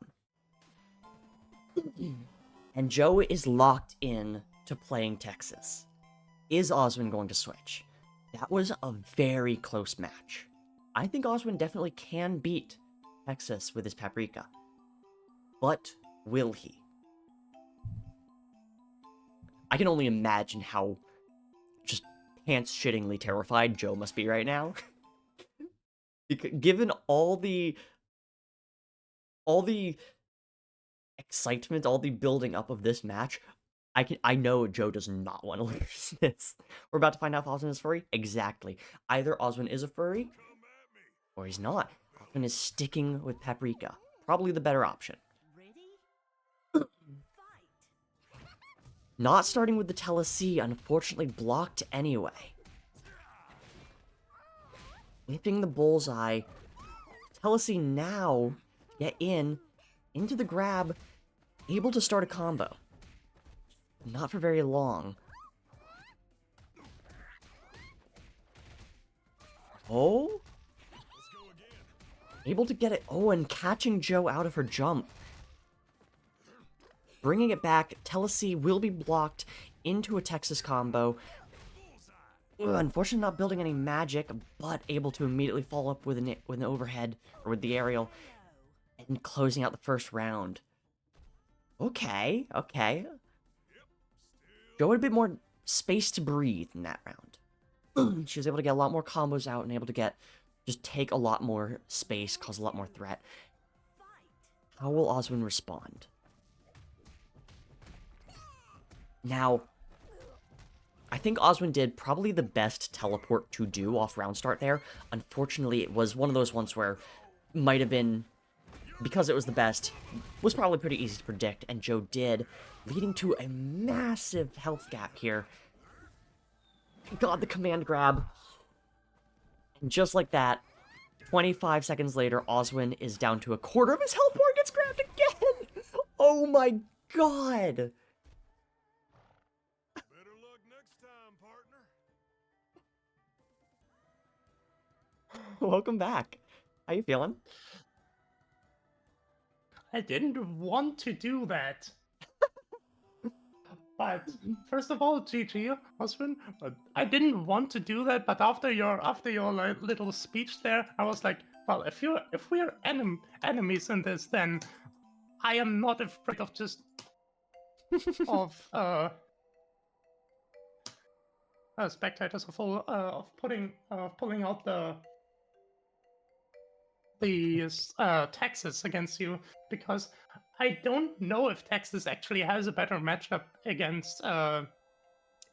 And Joe is locked in to playing Texas. Is Oswin going to switch? That was a very close match. I think Oswin definitely can beat Texas with his Paprika. But will he? I can only imagine how just pants-shittingly terrified Joe must be right now. Given all the excitement, all the building up of this match, I know Joe does not want to lose this. We're about to find out if Oswin is furry. Exactly. Either Oswin is a furry, or he's not. Oswin is sticking with Paprika. Probably the better option. Not starting with the Tele-C, unfortunately blocked anyway. Whipping the bullseye. Tele-C now get into the grab, able to start a combo. Not for very long. Oh? Able to get it. Oh, and catching Joe out of her jump. Bringing it back, Tele-C will be blocked into a Texas combo. Ugh, unfortunately not building any magic, but able to immediately follow up with an overhead, or with the aerial, and closing out the first round. Okay. Joe had a bit more space to breathe in that round. She was able to get a lot more combos out and able to just take a lot more space, cause a lot more threat. How will Oswin respond? Now, I think Oswin did probably the best teleport to do off round start there. Unfortunately, it was one of those ones where might have been, because it was the best, was probably pretty easy to predict, and Joe did, leading to a massive health gap here. Got the command grab. And just like that, 25 seconds later, Oswin is down to a quarter of his health bar, gets grabbed again! Oh my god! Welcome back. How you feeling? I didn't want to do that. But first of all, GG, husband. I didn't want to do that, but after your like, little speech there, I was like, well, if we're enemies in this, then I am not afraid of just of spectators of pulling out the Texas against you, because I don't know if Texas actually has a better matchup against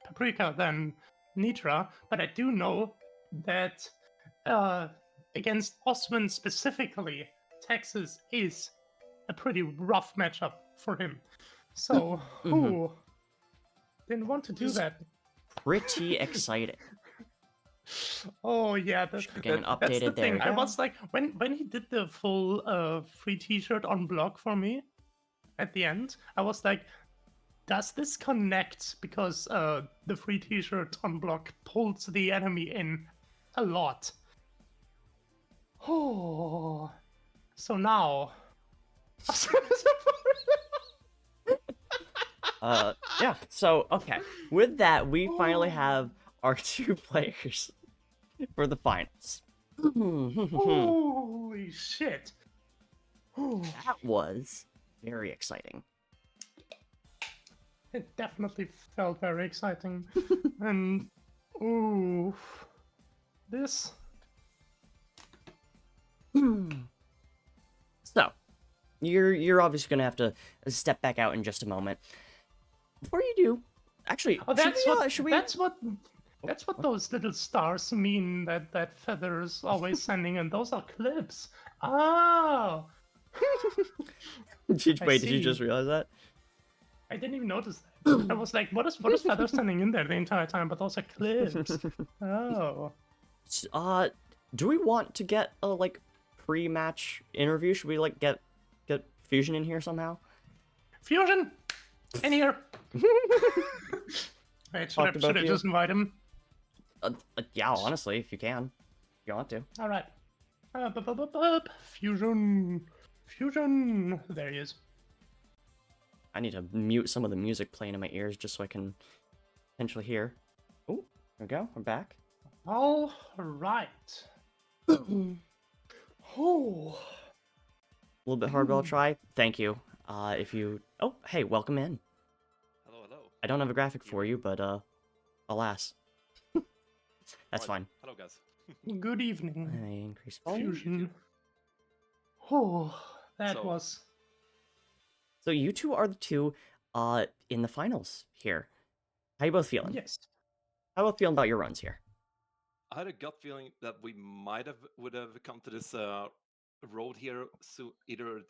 Paprika than Nitra, but I do know that against Osman specifically, Texas is a pretty rough matchup for him. So, who didn't want to do that? Pretty exciting. Oh yeah, Getting that's updated the there. thing. I was like, when he did the full free T-shirt on block for me at the end, I was like, does this connect? Because the free T-shirt unblock pulls the enemy in a lot. Oh, so now. Yeah, so, okay. With that, we finally have our 2 players for the finals. Holy shit. That was very exciting. It definitely felt very exciting. And, ooh, this. So, you're obviously gonna have to step back out in just a moment. Before you do, actually, Oh, should we? that's what those little stars mean that Feather's always sending, and those are clips. Oh, Did you see. just realize that? I didn't even notice that. I was like, what is Feather sending in there the entire time? But those are clips. Oh. Do we want to get a like pre-match interview? Should we like get Fusion in here somehow? Fusion, in here. Wait, should I just invite him? Yeah, honestly, if you can, if you want to. All right. Fusion. There he is. I need to mute some of the music playing in my ears just so I can potentially hear. Oh, there we go. We're back. All right. Oh. A little bit hard, but I'll try. Thank you. If you... Oh, hey, welcome in. Hello. I don't have a graphic for you, but, alas. That's fine. Hello, guys. Good evening. I increase volume. Fusion. Oh, that was... So you two are the two, in the finals here. How you both feeling? Yes. How you both feeling about your runs here? I had a gut feeling that we would have come to this road here either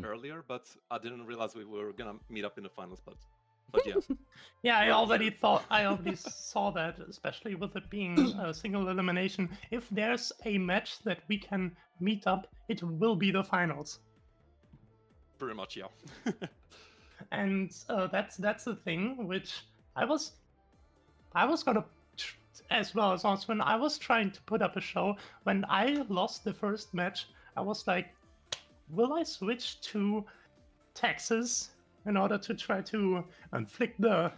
earlier, but I didn't realize we were gonna meet up in the finals. But yeah. Yeah, I already saw that, especially with it being a single elimination. If there's a match that we can meet up, it will be the finals. Pretty much, yeah. And that's the thing, which I was gonna, as well as also when I was trying to put up a show. When I lost the first match, I was like, will I switch to Texas in order to try to inflict the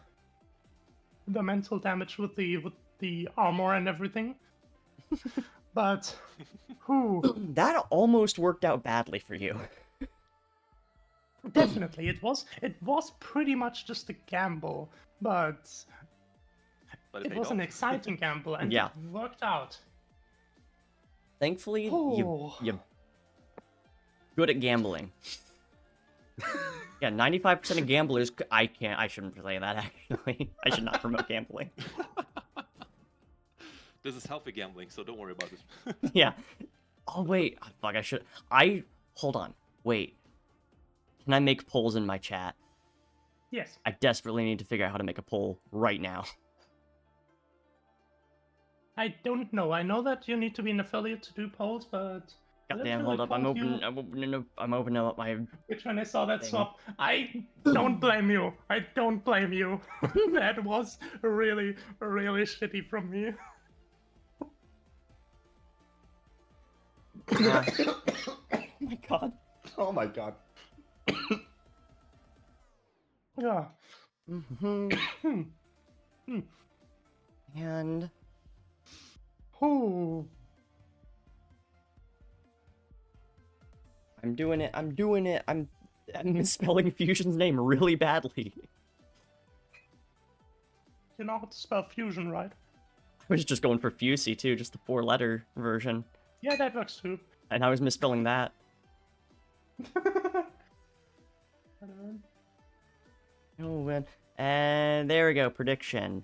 mental damage with the armor and everything? But that almost worked out badly for you. Definitely, it was pretty much just a gamble, but it was an exciting gamble, and yeah. it worked out. Thankfully, you good at gambling. Yeah, 95% of gamblers. I shouldn't say that actually. I should not promote gambling. This is healthy gambling, so don't worry about it. Yeah. Oh wait, fuck. Hold on. Wait. Can I make polls in my chat? Yes. I desperately need to figure out how to make a poll right now. I don't know. I know that you need to be an affiliate to do polls, but Goddamn, hold up! I'm opening up my. Which when I saw that swap, I don't blame you. I don't blame you. That was really shitty from me. Oh my god. Oh my god. Yeah. And oh, I'm doing it. I'm misspelling Fusion's name really badly. You know how to spell fusion, right? I was just going for Fusey too, just the 4-letter version. Yeah, that works too. And I was misspelling that. Oh man. And there we go. Prediction.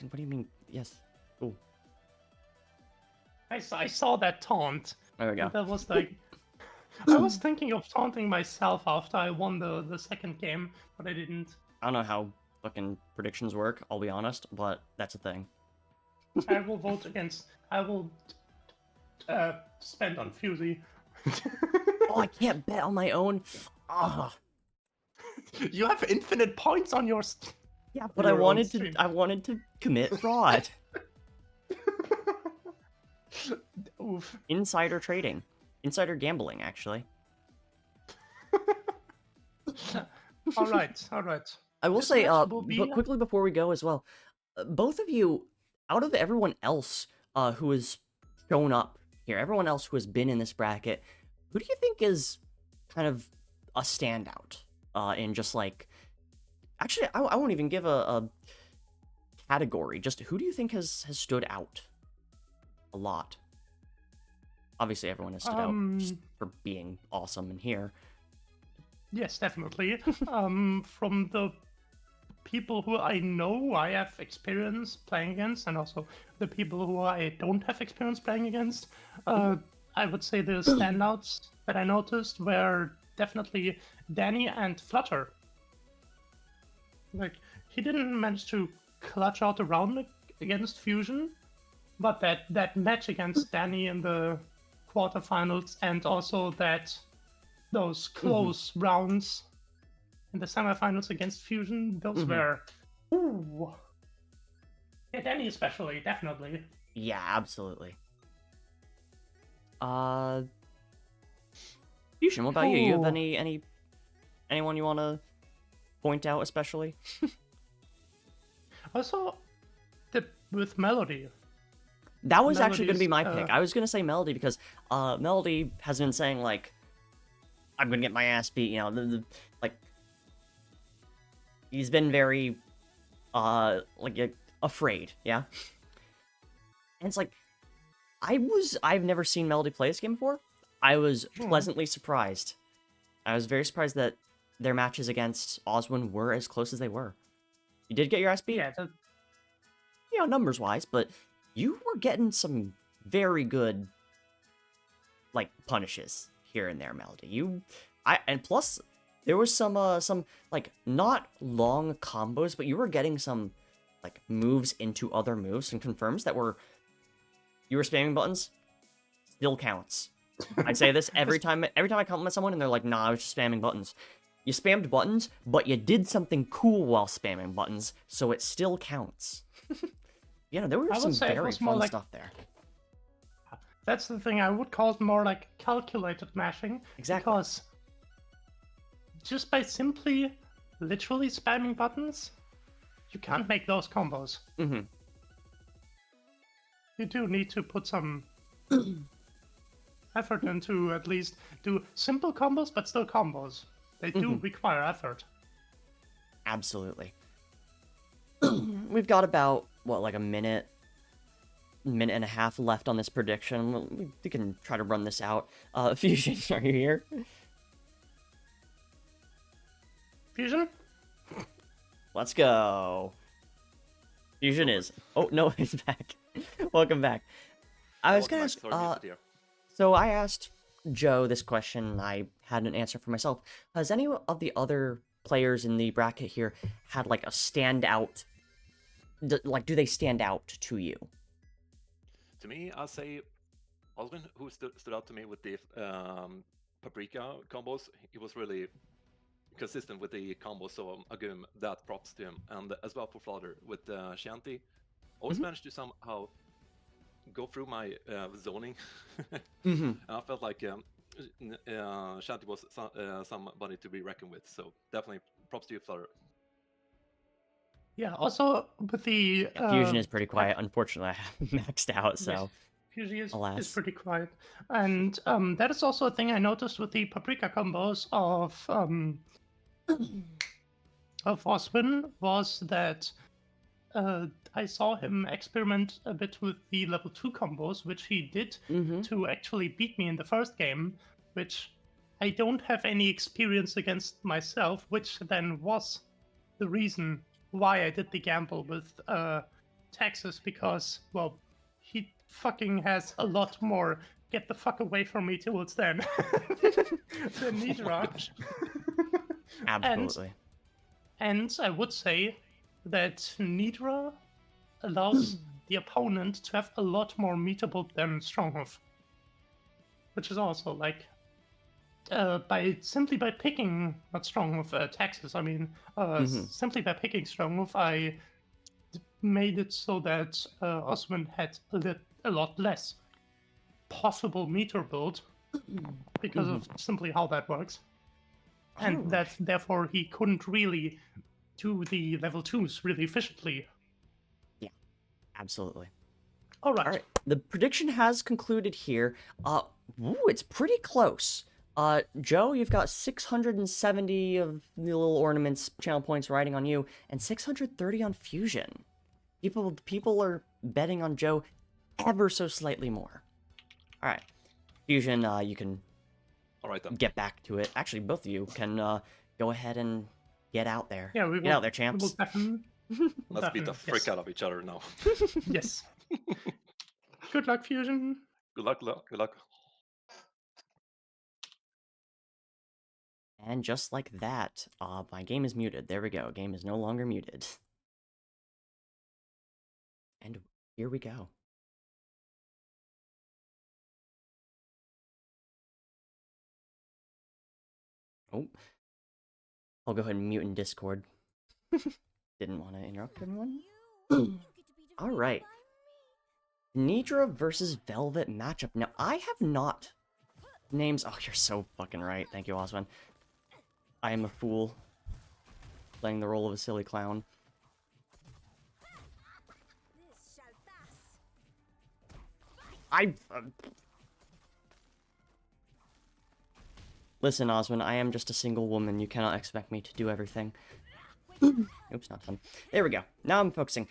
What do you mean? Yes. Cool. I saw that taunt. There we go. That was like, I was thinking of taunting myself after I won the second game, but I didn't. I don't know how fucking predictions work, I'll be honest, but that's a thing. I will vote against. I will spend on Fusey. Oh, I can't bet on my own. Ah. You have infinite points on your. Yeah, but Your own I wanted to commit fraud. Oof. Insider trading. Insider gambling, actually. All right, all right. I will This say, match will be- but quickly before we go as well, both of you, out of everyone else who has shown up here, everyone else who has been in this bracket, who do you think is kind of a standout in just like... Actually, I won't even give a category. Just who do you think has stood out a lot? Obviously, everyone has stood out just for being awesome in here. Yes, definitely. From the people who I know I have experience playing against, and also the people who I don't have experience playing against, I would say the standouts that I noticed were definitely Danny and Flutter. Like, he didn't manage to clutch out a round against Fusion, but that match against Danny in the quarterfinals, and also those close rounds in the semifinals against Fusion, those were... Ooh. Yeah, Danny especially, definitely. Yeah, absolutely. Fusion, what about you? You have anyone you want to point out especially? Also, with Melody. That was actually going to be my Melody's, pick. I was going to say Melody because Melody has been saying, like, I'm going to get my ass beat, you know, like, he's been very, afraid, yeah? And it's like, I've never seen Melody play this game before. I was pleasantly surprised. I was very surprised that their matches against Oswin were as close as they were. You did get your ass beat? Yeah, you know, numbers-wise, but you were getting some very good, like, punishes here and there, Melody. And plus, there was some, like, not long combos, but you were getting some, like, moves into other moves and confirms that you were spamming buttons, still counts. I'd say this every time I compliment someone and they're like, nah, I was just spamming buttons. You spammed buttons, but you did something cool while spamming buttons, so it still counts. Yeah, there was some very fun stuff there. That's the thing, I would call it more like calculated mashing. Exactly. Because just by simply, literally spamming buttons, you can't make those combos. Mm-hmm. You do need to put some effort into at least do simple combos, but still combos. They do require effort. Absolutely. We've got about, what, like a minute and a half left on this prediction. We can try to run this out. Fusion, are you here? Fusion? Let's go. Fusion is... Oh, no, he's back. Welcome back. I was gonna ask... So I asked Joe this question, I had an answer for myself. Has any of the other players in the bracket here had, like, a standout... Like, do they stand out to you? To me, I'll say Oswin, who stood out to me with the paprika combos. He was really consistent with the combos, so I give him that props to him. And as well for Flutter with Shanty, always managed to somehow go through my zoning. And I felt like Shanty was somebody to be reckoned with, so definitely props to you, Flutter. Yeah, also with the... Fusion is pretty quiet. Unfortunately, I haven't maxed out, so... Yes, Fusion is pretty quiet. And that is also a thing I noticed with the paprika combos of Oswin, was that I saw him experiment a bit with the level 2 combos, which he did to actually beat me in the first game, which I don't have any experience against myself, which then was the reason why I did the gamble with Texas, because, well, he fucking has a lot more get the fuck away from me tools than Nidra. Absolutely. And I would say that Nidra allows the opponent to have a lot more meetable than Stronghold, which is also like simply by picking not strong move Texas, I mean, simply by picking strong move, I made it so that Osman had a lot less possible meter build because of simply how that works. And that therefore he couldn't really do the level 2s really efficiently. Yeah, absolutely. All right. The prediction has concluded here. It's pretty close. Joe, you've got 670 of the little ornaments, channel points riding on you, and 630 on Fusion. People are betting on Joe ever so slightly more. All right, Fusion, you can get back to it. Actually, both of you can go ahead and get out there. Yeah, get out there, champs. Let's beat the frick out of each other now. Yes. Good luck, Fusion. Good luck. Good luck. And just like that, my game is muted. There we go. Game is no longer muted. And here we go. Oh. I'll go ahead and mute in Discord. Didn't want to interrupt anyone. Alright. Nidra versus Velvet matchup. Now, I have not... Names... Oh, you're so fucking right. Thank you, Osman. I am a fool. Playing the role of a silly clown. Listen, Osman, I am just a single woman. You cannot expect me to do everything. Oops, not done. There we go. Now I'm focusing.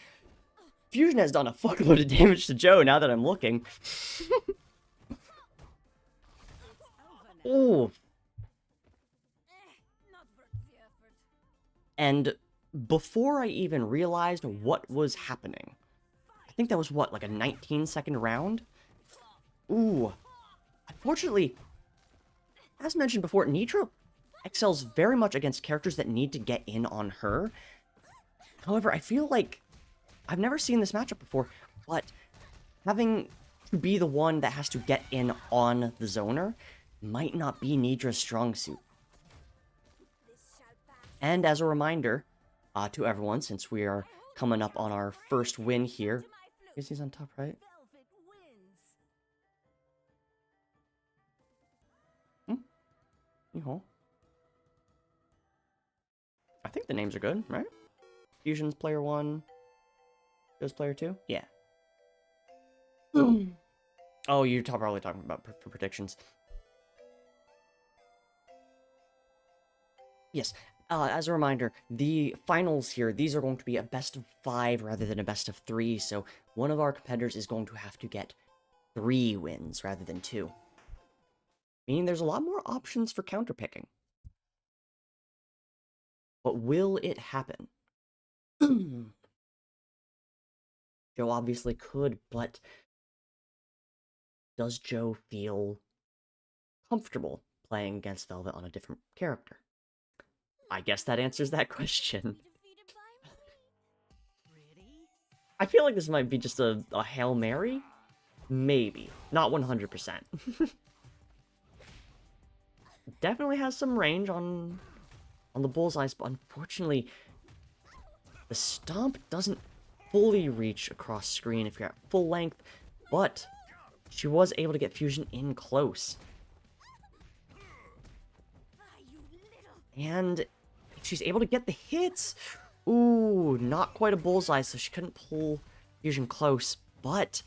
Fusion has done a fuckload of damage to Joe now that I'm looking. Oh. And before I even realized what was happening, I think that was what, like a 19-second round? Ooh. Unfortunately, as mentioned before, Nidra excels very much against characters that need to get in on her. However, I feel like I've never seen this matchup before, but having to be the one that has to get in on the zoner might not be Nidra's strong suit. And as a reminder to everyone, since we are coming up on our first win here, is he's on top right? I think the names are good, right? Fusion's player 1. Joe's player 2? Yeah. Oh, you're probably talking about for predictions. Yes. As a reminder, the finals here, these are going to be a best of 5 rather than a best of 3, so one of our competitors is going to have to get 3 wins rather than 2. Meaning there's a lot more options for counterpicking. But will it happen? Joe obviously could, but does Joe feel comfortable playing against Velvet on a different character? I guess that answers that question. I feel like this might be just a Hail Mary? Maybe. Not 100%. Definitely has some range on the bullseyes, but unfortunately, the stomp doesn't fully reach across screen if you're at full length, but she was able to get Fusion in close. And if she's able to get the hits, ooh, not quite a bullseye, so she couldn't pull Fusion close, but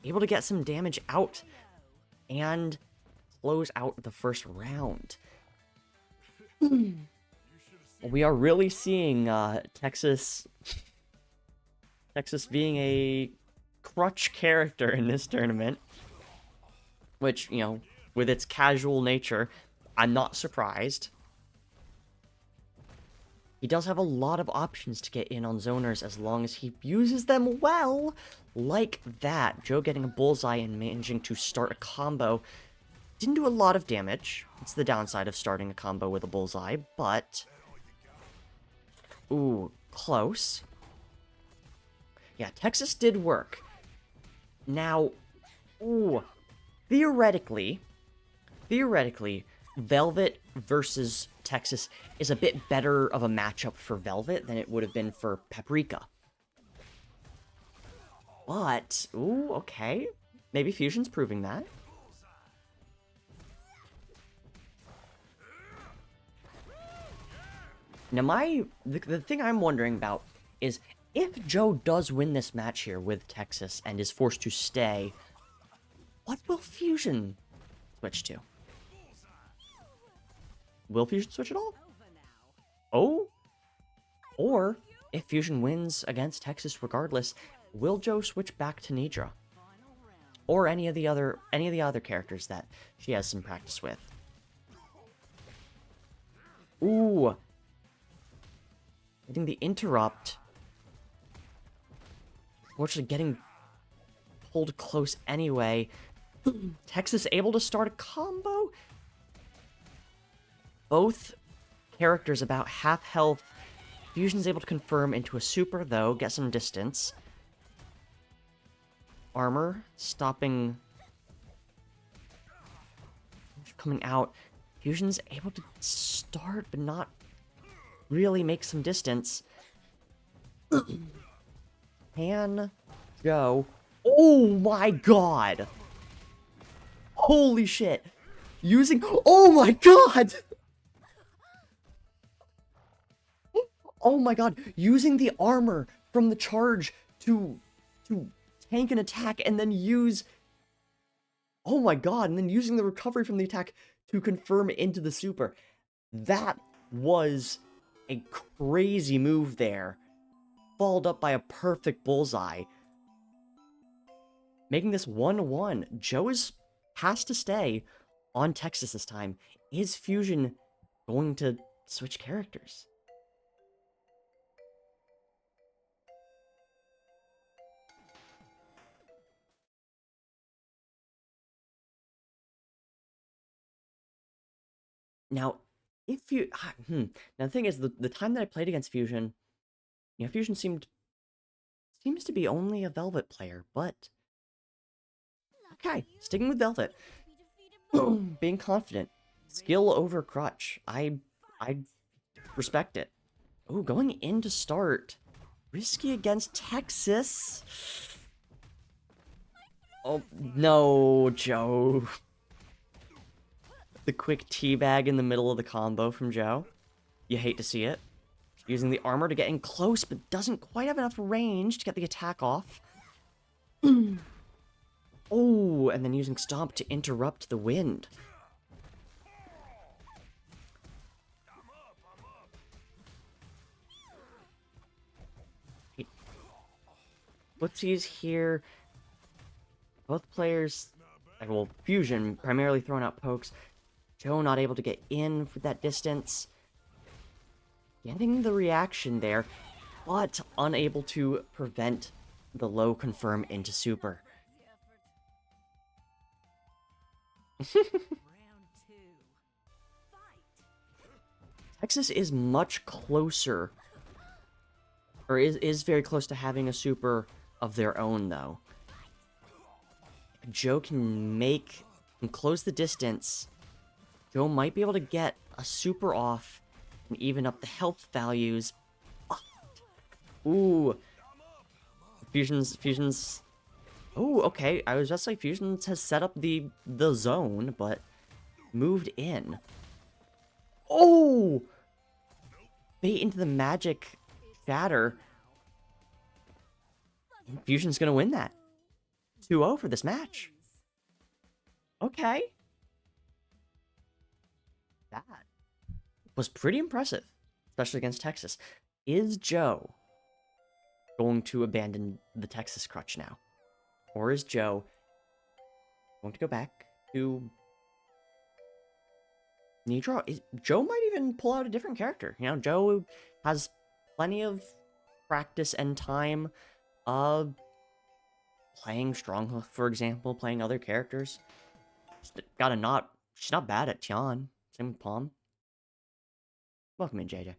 able to get some damage out and close out the first round. We are really seeing Texas being a crutch character in this tournament, which, you know, with its casual nature, I'm not surprised. He does have a lot of options to get in on zoners as long as he uses them well, like that. Joe getting a bullseye and managing to start a combo. Didn't do a lot of damage. It's the downside of starting a combo with a bullseye, but... Ooh, close. Yeah, Texas did work. Now, ooh, theoretically, Velvet versus Texas is a bit better of a matchup for Velvet than it would have been for Paprika. But, ooh, okay. Maybe Fusion's proving that. Now the thing I'm wondering about is if Joe does win this match here with Texas and is forced to stay, what will Fusion switch to? Will Fusion switch at all? Oh? Or, if Fusion wins against Texas regardless, will Joe switch back to Nidra? Or any of the other characters that she has some practice with? Ooh. Getting the interrupt. Fortunately, getting pulled close anyway. Texas able to start a combo? Both characters about half health. Fusion's able to confirm into a super, though, get some distance. Armor, stopping... coming out. Fusion's able to start, but not really make some distance. Can Joe... Oh my god! Holy shit! Using... Oh my god! Oh my god! Using the armor from the charge to tank an attack and then use... Oh my god, and then using the recovery from the attack to confirm into the super. That was a crazy move there. Followed up by a perfect bullseye. Making this 1-1. Joe has to stay on Texas this time. Is Fusion going to switch characters? Now, if you... Now, the thing is, the time that I played against Fusion, you know, Fusion seems to be only a Velvet player, but... Okay, sticking with Velvet. Being confident. Skill over crutch. I respect it. Oh, going in to start. Risky against Texas. Oh, no, Joe. The quick teabag in the middle of the combo from Joe. You hate to see it. Using the armor to get in close, but doesn't quite have enough range to get the attack off. Oh, and then using Stomp to interrupt the wind. Footsies here. Both players, well, Fusion primarily throwing out pokes. Joe not able to get in for that distance. Getting the reaction there, but unable to prevent the low confirm into super. Texas is much closer, or is very close to having a super of their own, though. If Joe can close the distance, Joe might be able to get a super off and even up the health values. Ooh. Fusion's... Oh, okay. I was just like, Fusions has set up the zone, but moved in. Oh! Bait into the magic shatter. Fusion's gonna win that. 2-0 for this match. Okay. That was pretty impressive, especially against Texas. Is Joe going to abandon the Texas crutch now? Or is Joe going to go back to Nidra? Joe might even pull out a different character. You know, Joe has plenty of practice and time playing Stronghold, for example, playing other characters. She's not bad at Tian. Same with Palm. Welcome in, JJ.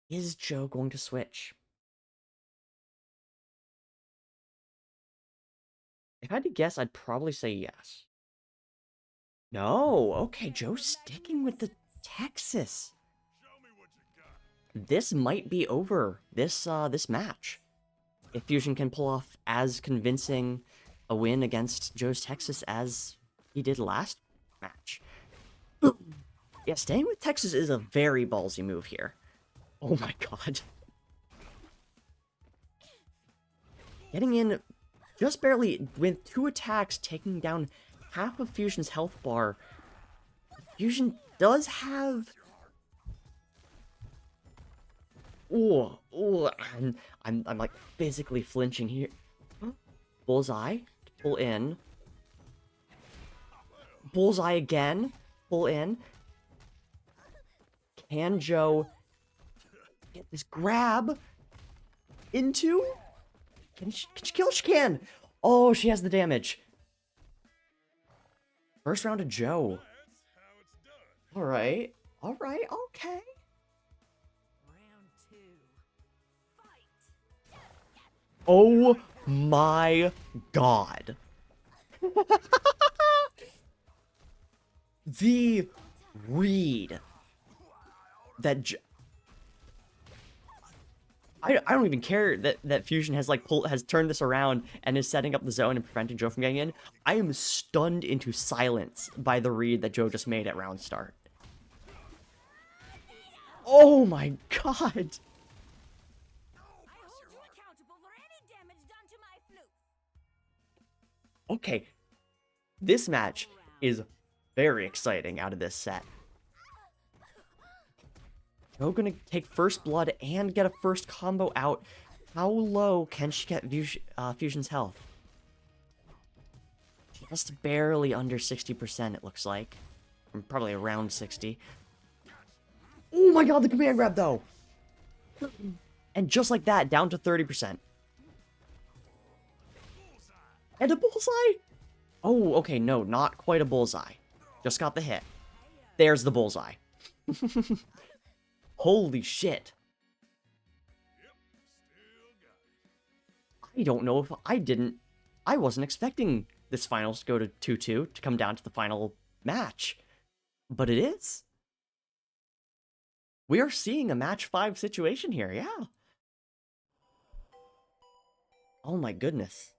Is Joe going to switch? If I had to guess, I'd probably say yes. No, okay, Joe's sticking with the Texas. This might be over, this match. If Fusion can pull off as convincing a win against Joe's Texas as he did last match. Yeah, staying with Texas is a very ballsy move here. Oh my god. Getting in just barely with 2 attacks, taking down half of Fusion's health bar. Fusion does have... Ooh, I'm like physically flinching here. Bullseye, pull in. Bullseye again, pull in. Can Joe get this grab into? Can she kill? She can! Oh, she has the damage. First round of Joe. Alright, okay. Round 2. Fight. Oh my god. The read that I don't even care that Fusion has like has turned this around and is setting up the zone and preventing Joe from getting in. I am stunned into silence by the read that Joe just made at round start. Oh my god. I hold you accountable for any damage done to my flute. Okay. This match is very exciting out of this set. Joe gonna take first blood and get a first combo out. How low can she get Fusion's health? Just barely under 60%, it looks like. Probably around 60. Oh my god, the command grab, though! And just like that, down to 30%. And a bullseye? Oh, okay, no, not quite a bullseye. Just got the hit. There's the bullseye. Holy shit. I don't know if I wasn't expecting this finals to go to 2-2 to come down to the final match. But it is. We are seeing a match 5 situation here, yeah. Oh my goodness.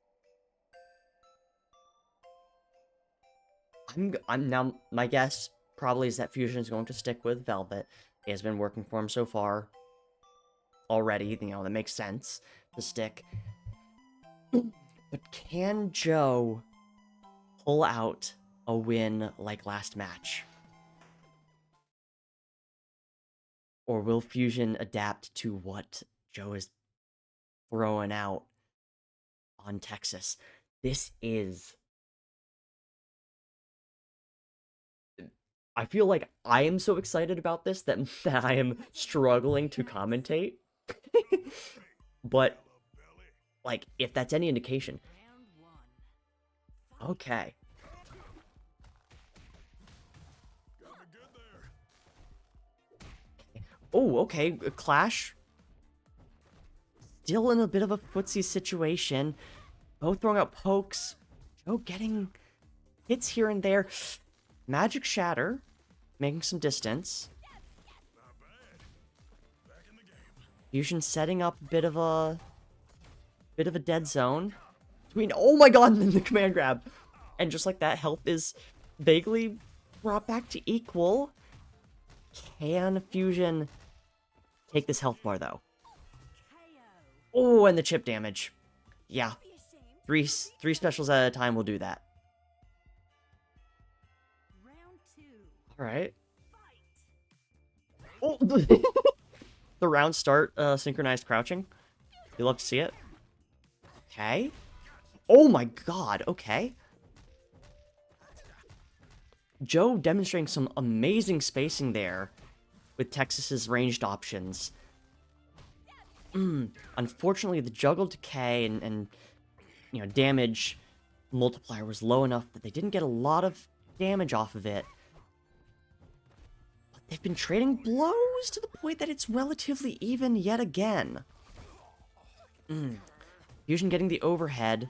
I'm now, my guess probably is that Fusion is going to stick with Velvet. It has been working for him so far already, you know, that makes sense to stick. But can Joe pull out a win like last match? Or will Fusion adapt to what Joe is throwing out on Texas? This is... I feel like I am so excited about this that I am struggling to commentate. But, like, if that's any indication. Round 1. Okay. Oh, okay. Clash. Still in a bit of a footsie situation. Both throwing out pokes. Joe getting hits here and there. Magic Shatter. Making some distance. Fusion setting up a bit of a dead zone. Between, oh my god, and then the command grab. And just like that, health is vaguely brought back to equal. Can Fusion take this health bar, though? Oh, and the chip damage. Yeah. Three specials at a time will do that. Round 2. Alright. Fight. Oh! The round start, synchronized crouching. You love to see it. Okay. Oh my god, okay. Joe demonstrating some amazing spacing there with Texas's ranged options. Unfortunately, the juggle decay and you know, damage multiplier was low enough that they didn't get a lot of damage off of it. But they've been trading blows to the point that it's relatively even yet again. Fusion getting the overhead.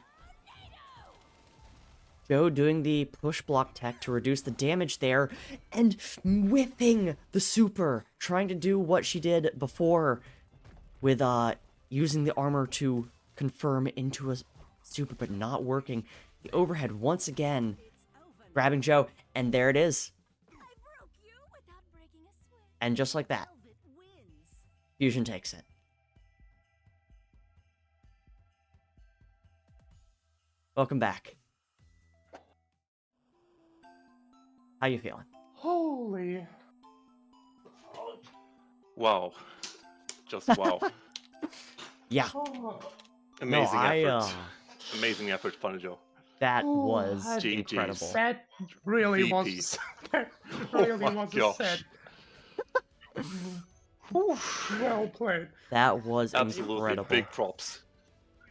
Joe doing the push block tech to reduce the damage there, and whipping the super, trying to do what she did before with using the armor to confirm into a super, but not working. The overhead once again, grabbing Joe, and there it is. And just like that, Fusion takes it. Welcome back. How you feeling? Holy. Wow. Just wow. Yeah. Oh, Amazing effort. I, Amazing effort, Funny Joe. that Oh, was that- incredible. that really VP. was. That Oh really my was a gosh. set. Whew, well played. That was Absolutely incredible. big props.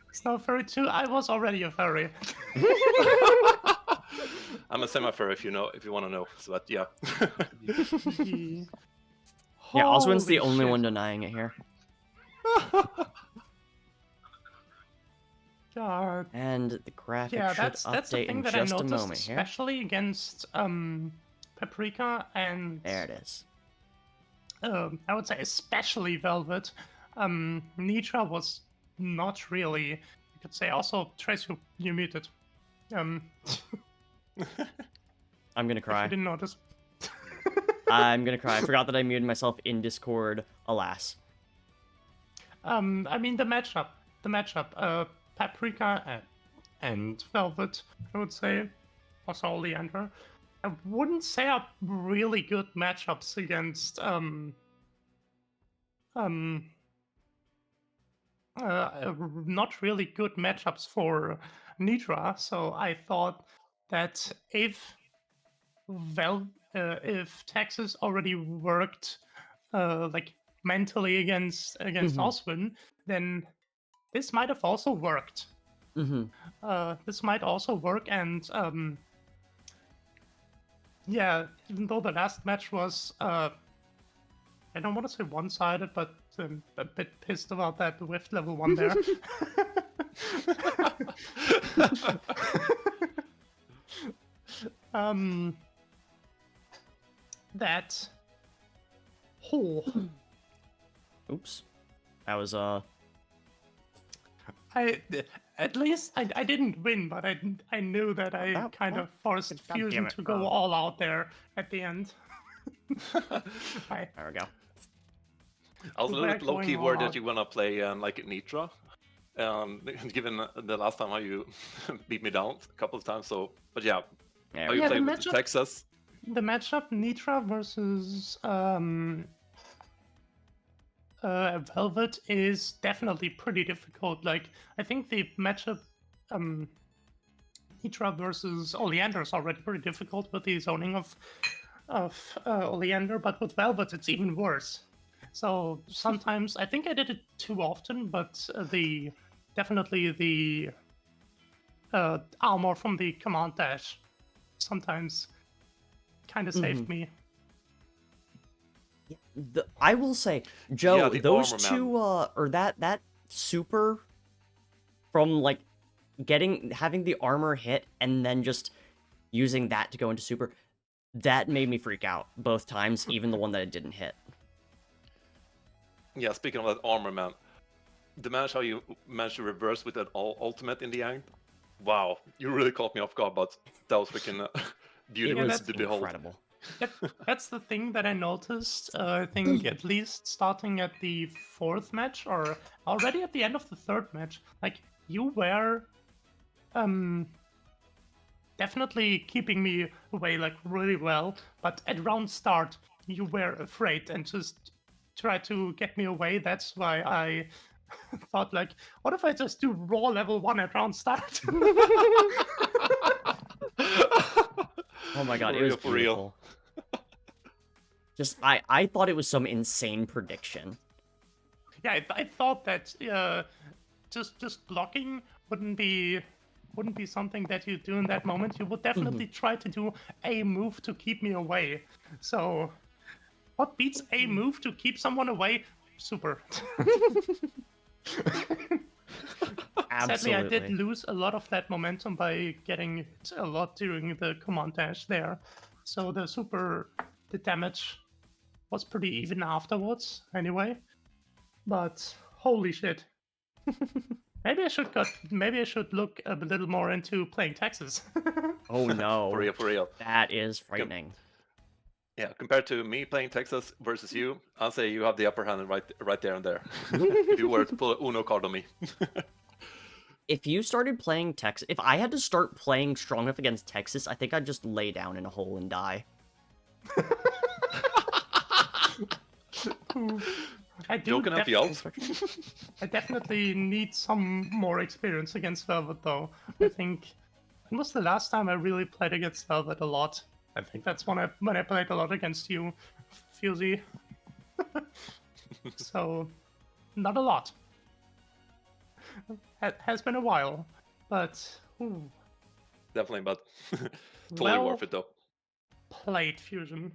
It's now furry too. I was already a furry. I'm a semi-fur if you want to know. So that, yeah. Yeah, Oswin's the Holy only shit. one denying it here. God. And the graphic Yeah, should that's the update thing in that I just a noticed, moment here. especially against Paprika and There it is. I would say especially Velvet. Nitra was not really. You could say also Trace, you muted. I'm gonna If you cry. didn't notice. I'm gonna cry. I forgot that I muted myself in Discord, alas. I mean the matchup, Paprika and Velvet, I would say, also Oleander. I wouldn't say are really good matchups against not really good matchups for Nitra. So I thought that if Texas already worked like mentally against Oswin, then this might have also worked. This might also work, and yeah, even though the last match was I don't want to say one-sided, but I'm a bit pissed about that with level 1 there. That whole Oops. That was, at least I didn't win, but I knew that I Oh, kind oh, of forced God damn Fusion it. to go Oh. all out there at the end. there we go. I was a We're little bit low-key going all worried out. that you wanna play like Nitra. Given the last time how you beat me down a couple of times, so but yeah, There how we you go. the play with matchup- Texas. The matchup Nitra versus Velvet is definitely pretty difficult. Like I think the matchup Nitra versus Oleander is already pretty difficult with the zoning of Oleander, but with Velvet it's even worse. So sometimes I think I did it too often, but definitely the armor from the command dash sometimes kind of saved me. I will say, Joe, Yeah, the those armor, two, or that super from, like, having the armor hit and then just using that to go into super, that made me freak out both times, even the one that it didn't hit. Yeah, speaking of that armor, man, the match how you managed to reverse with that ultimate in the end. Wow, you really caught me off guard, but that was freaking It beautiful was to behold. incredible. That's the thing that I noticed. I think at least starting at the 4th match, or already at the end of the 3rd match, like you were definitely keeping me away like really well. But at round start, you were afraid and just tried to get me away. That's why I thought like, what if I just do raw level 1 at round start? Oh my god, For it was real, for real. beautiful. Just, I thought it was some insane prediction. Yeah, I thought that just blocking wouldn't be something that you do in that moment. You would definitely try to do a move to keep me away. So, what beats a move to keep someone away? Super. Sadly, I did Absolutely. lose a lot of that momentum by getting hit a lot during the command dash there. So the damage was pretty even afterwards, anyway. But holy shit. Maybe I should look a little more into playing Texas. Oh no. For real. That is frightening. Yeah, compared to me playing Texas versus you, I'll say you have the upper hand right there and there. If you were to pull a Uno card on me. If you started playing Texas, if I had to start playing strong enough against Texas, I think I'd just lay down in a hole and die. Joking up the odds. I definitely need some more experience against Velvet, though. I think when was the last time I really played against Velvet a lot? I think that's when I played a lot against you, Fusey. So, not a lot. Has been a while, but ooh. Definitely, but totally Well worth it though. Played, Fusion.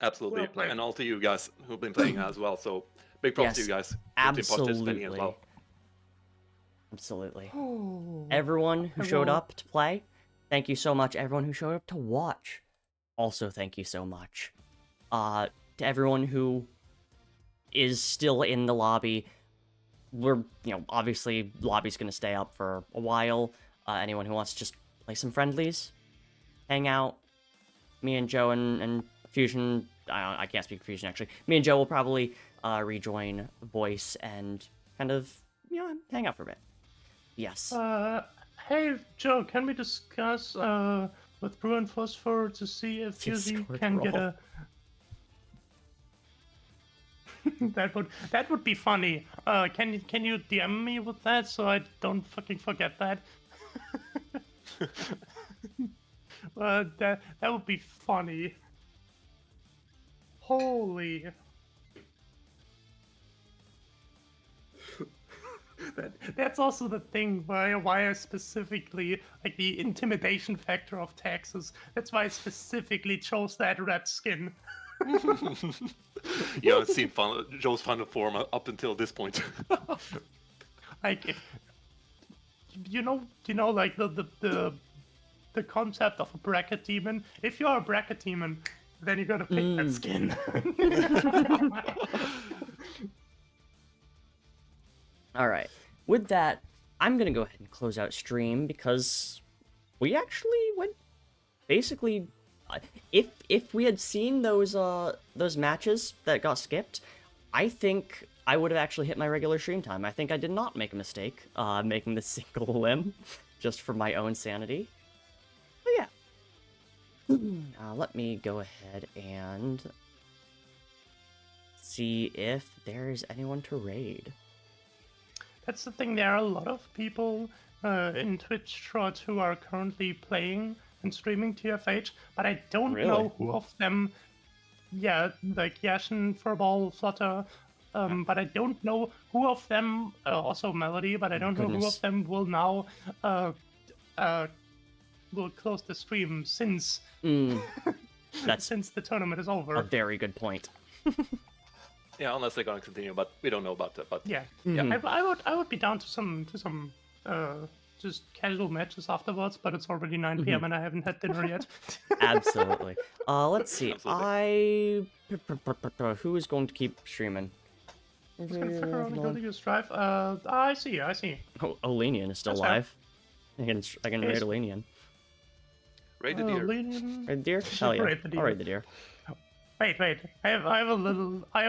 Absolutely, Well played. and all to you guys who've been playing as well. So big props to you guys who've been participating as well. Absolutely. Oh, Everyone who showed will- up to play, thank you so much. Everyone who showed up to watch, also thank you so much. To everyone who is still in the lobby, we're, obviously lobby's gonna stay up for a while. Anyone who wants to just play some friendlies, hang out, me and Joe and Fusion, I can't speak for Fusion actually. Me and Joe will probably rejoin Voice and kind of, hang out for a bit. Yes. Hey, Joe, can we discuss with Brew and Phosphor to see if Fusey Discord can get roll. a... that would be funny. Can you DM me with that so I don't fucking forget that? That would be funny. Holy. That's also the thing why I specifically like the intimidation factor of Texas. That's why I specifically chose that red skin. You haven't seen Joe's final form up until this point. Like if you know like the concept of a bracket demon. If you are a bracket demon, then you gotta pick that skin. All right. With that, I'm gonna go ahead and close out stream because we actually went basically. If we had seen those matches that got skipped, I think I would have actually hit my regular stream time. I think I did not make a mistake making this single limb, just for my own sanity. But yeah. Let me go ahead and see if there's anyone to raid. That's the thing. There are a lot of people in TwitchTrot who are currently playing and streaming TFH, but I don't know who of them. Yeah, like Yashin, Furball, Flutter, but I don't know who of them. Also Melody, but I don't know who of them will now will close the stream since That's since the tournament is over. A very good point. Yeah, unless they're gonna continue, but we don't know about that. But Yeah, Mhm. I would be down to some just casual matches afterwards, but it's already 9 p.m. and I haven't had dinner yet. Absolutely. Let's see. Absolutely. Who is going to keep streaming? I'm just gonna figure out how to use Drive. I see. Oh, Olenian is still That's fair. live. I can raid Yes. Olenian. raid the deer. Raid the deer? Hell yeah. Raid the deer. I'll raid the deer. Wait. I have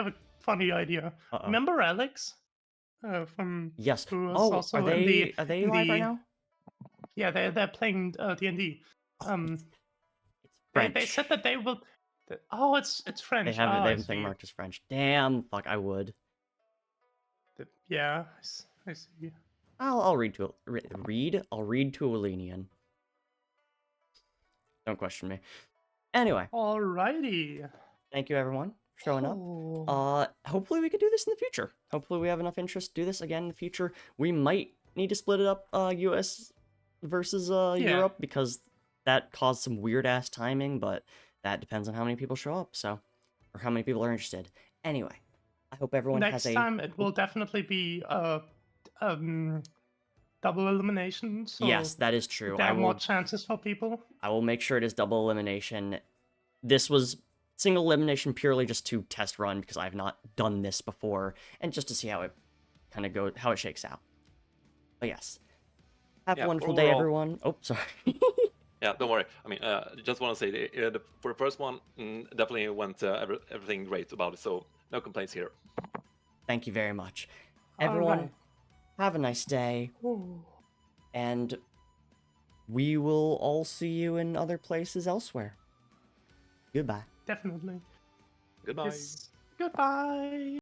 a funny idea. Uh-oh. Remember Alex? From Yes. who was Oh, also are they in live right the- now? Yeah, they're playing D&D. French. They said that they will. Oh, it's French. They have I a thing see. marked as French. Damn, fuck, I would. Yeah, I see. I'll read to I'll read to Olenian. Don't question me. Anyway, Alrighty. thank you everyone for showing up. Oh. Hopefully we can do this in the future. Hopefully we have enough interest to do this again in the future. We might need to split it up, US versus Europe, because that caused some weird ass timing, but that depends on how many people show up, so, or how many people are interested. Anyway, I hope everyone Next has a... time it will definitely be double elimination. So Yes, that is true. there are more chances for people. I will make sure it is double elimination. This was single elimination purely just to test run because I've not done this before and just to see how it kind of goes, how it shakes out. But yes, have a wonderful day, everyone. Oh, sorry. Yeah, don't worry. I mean, just want to say for the first one, definitely went everything great about it. So no complaints here. Thank you very much, everyone. Alright. Have a nice day, and we will all see you in other places elsewhere. Goodbye. Definitely. Goodbye. Yes. Goodbye.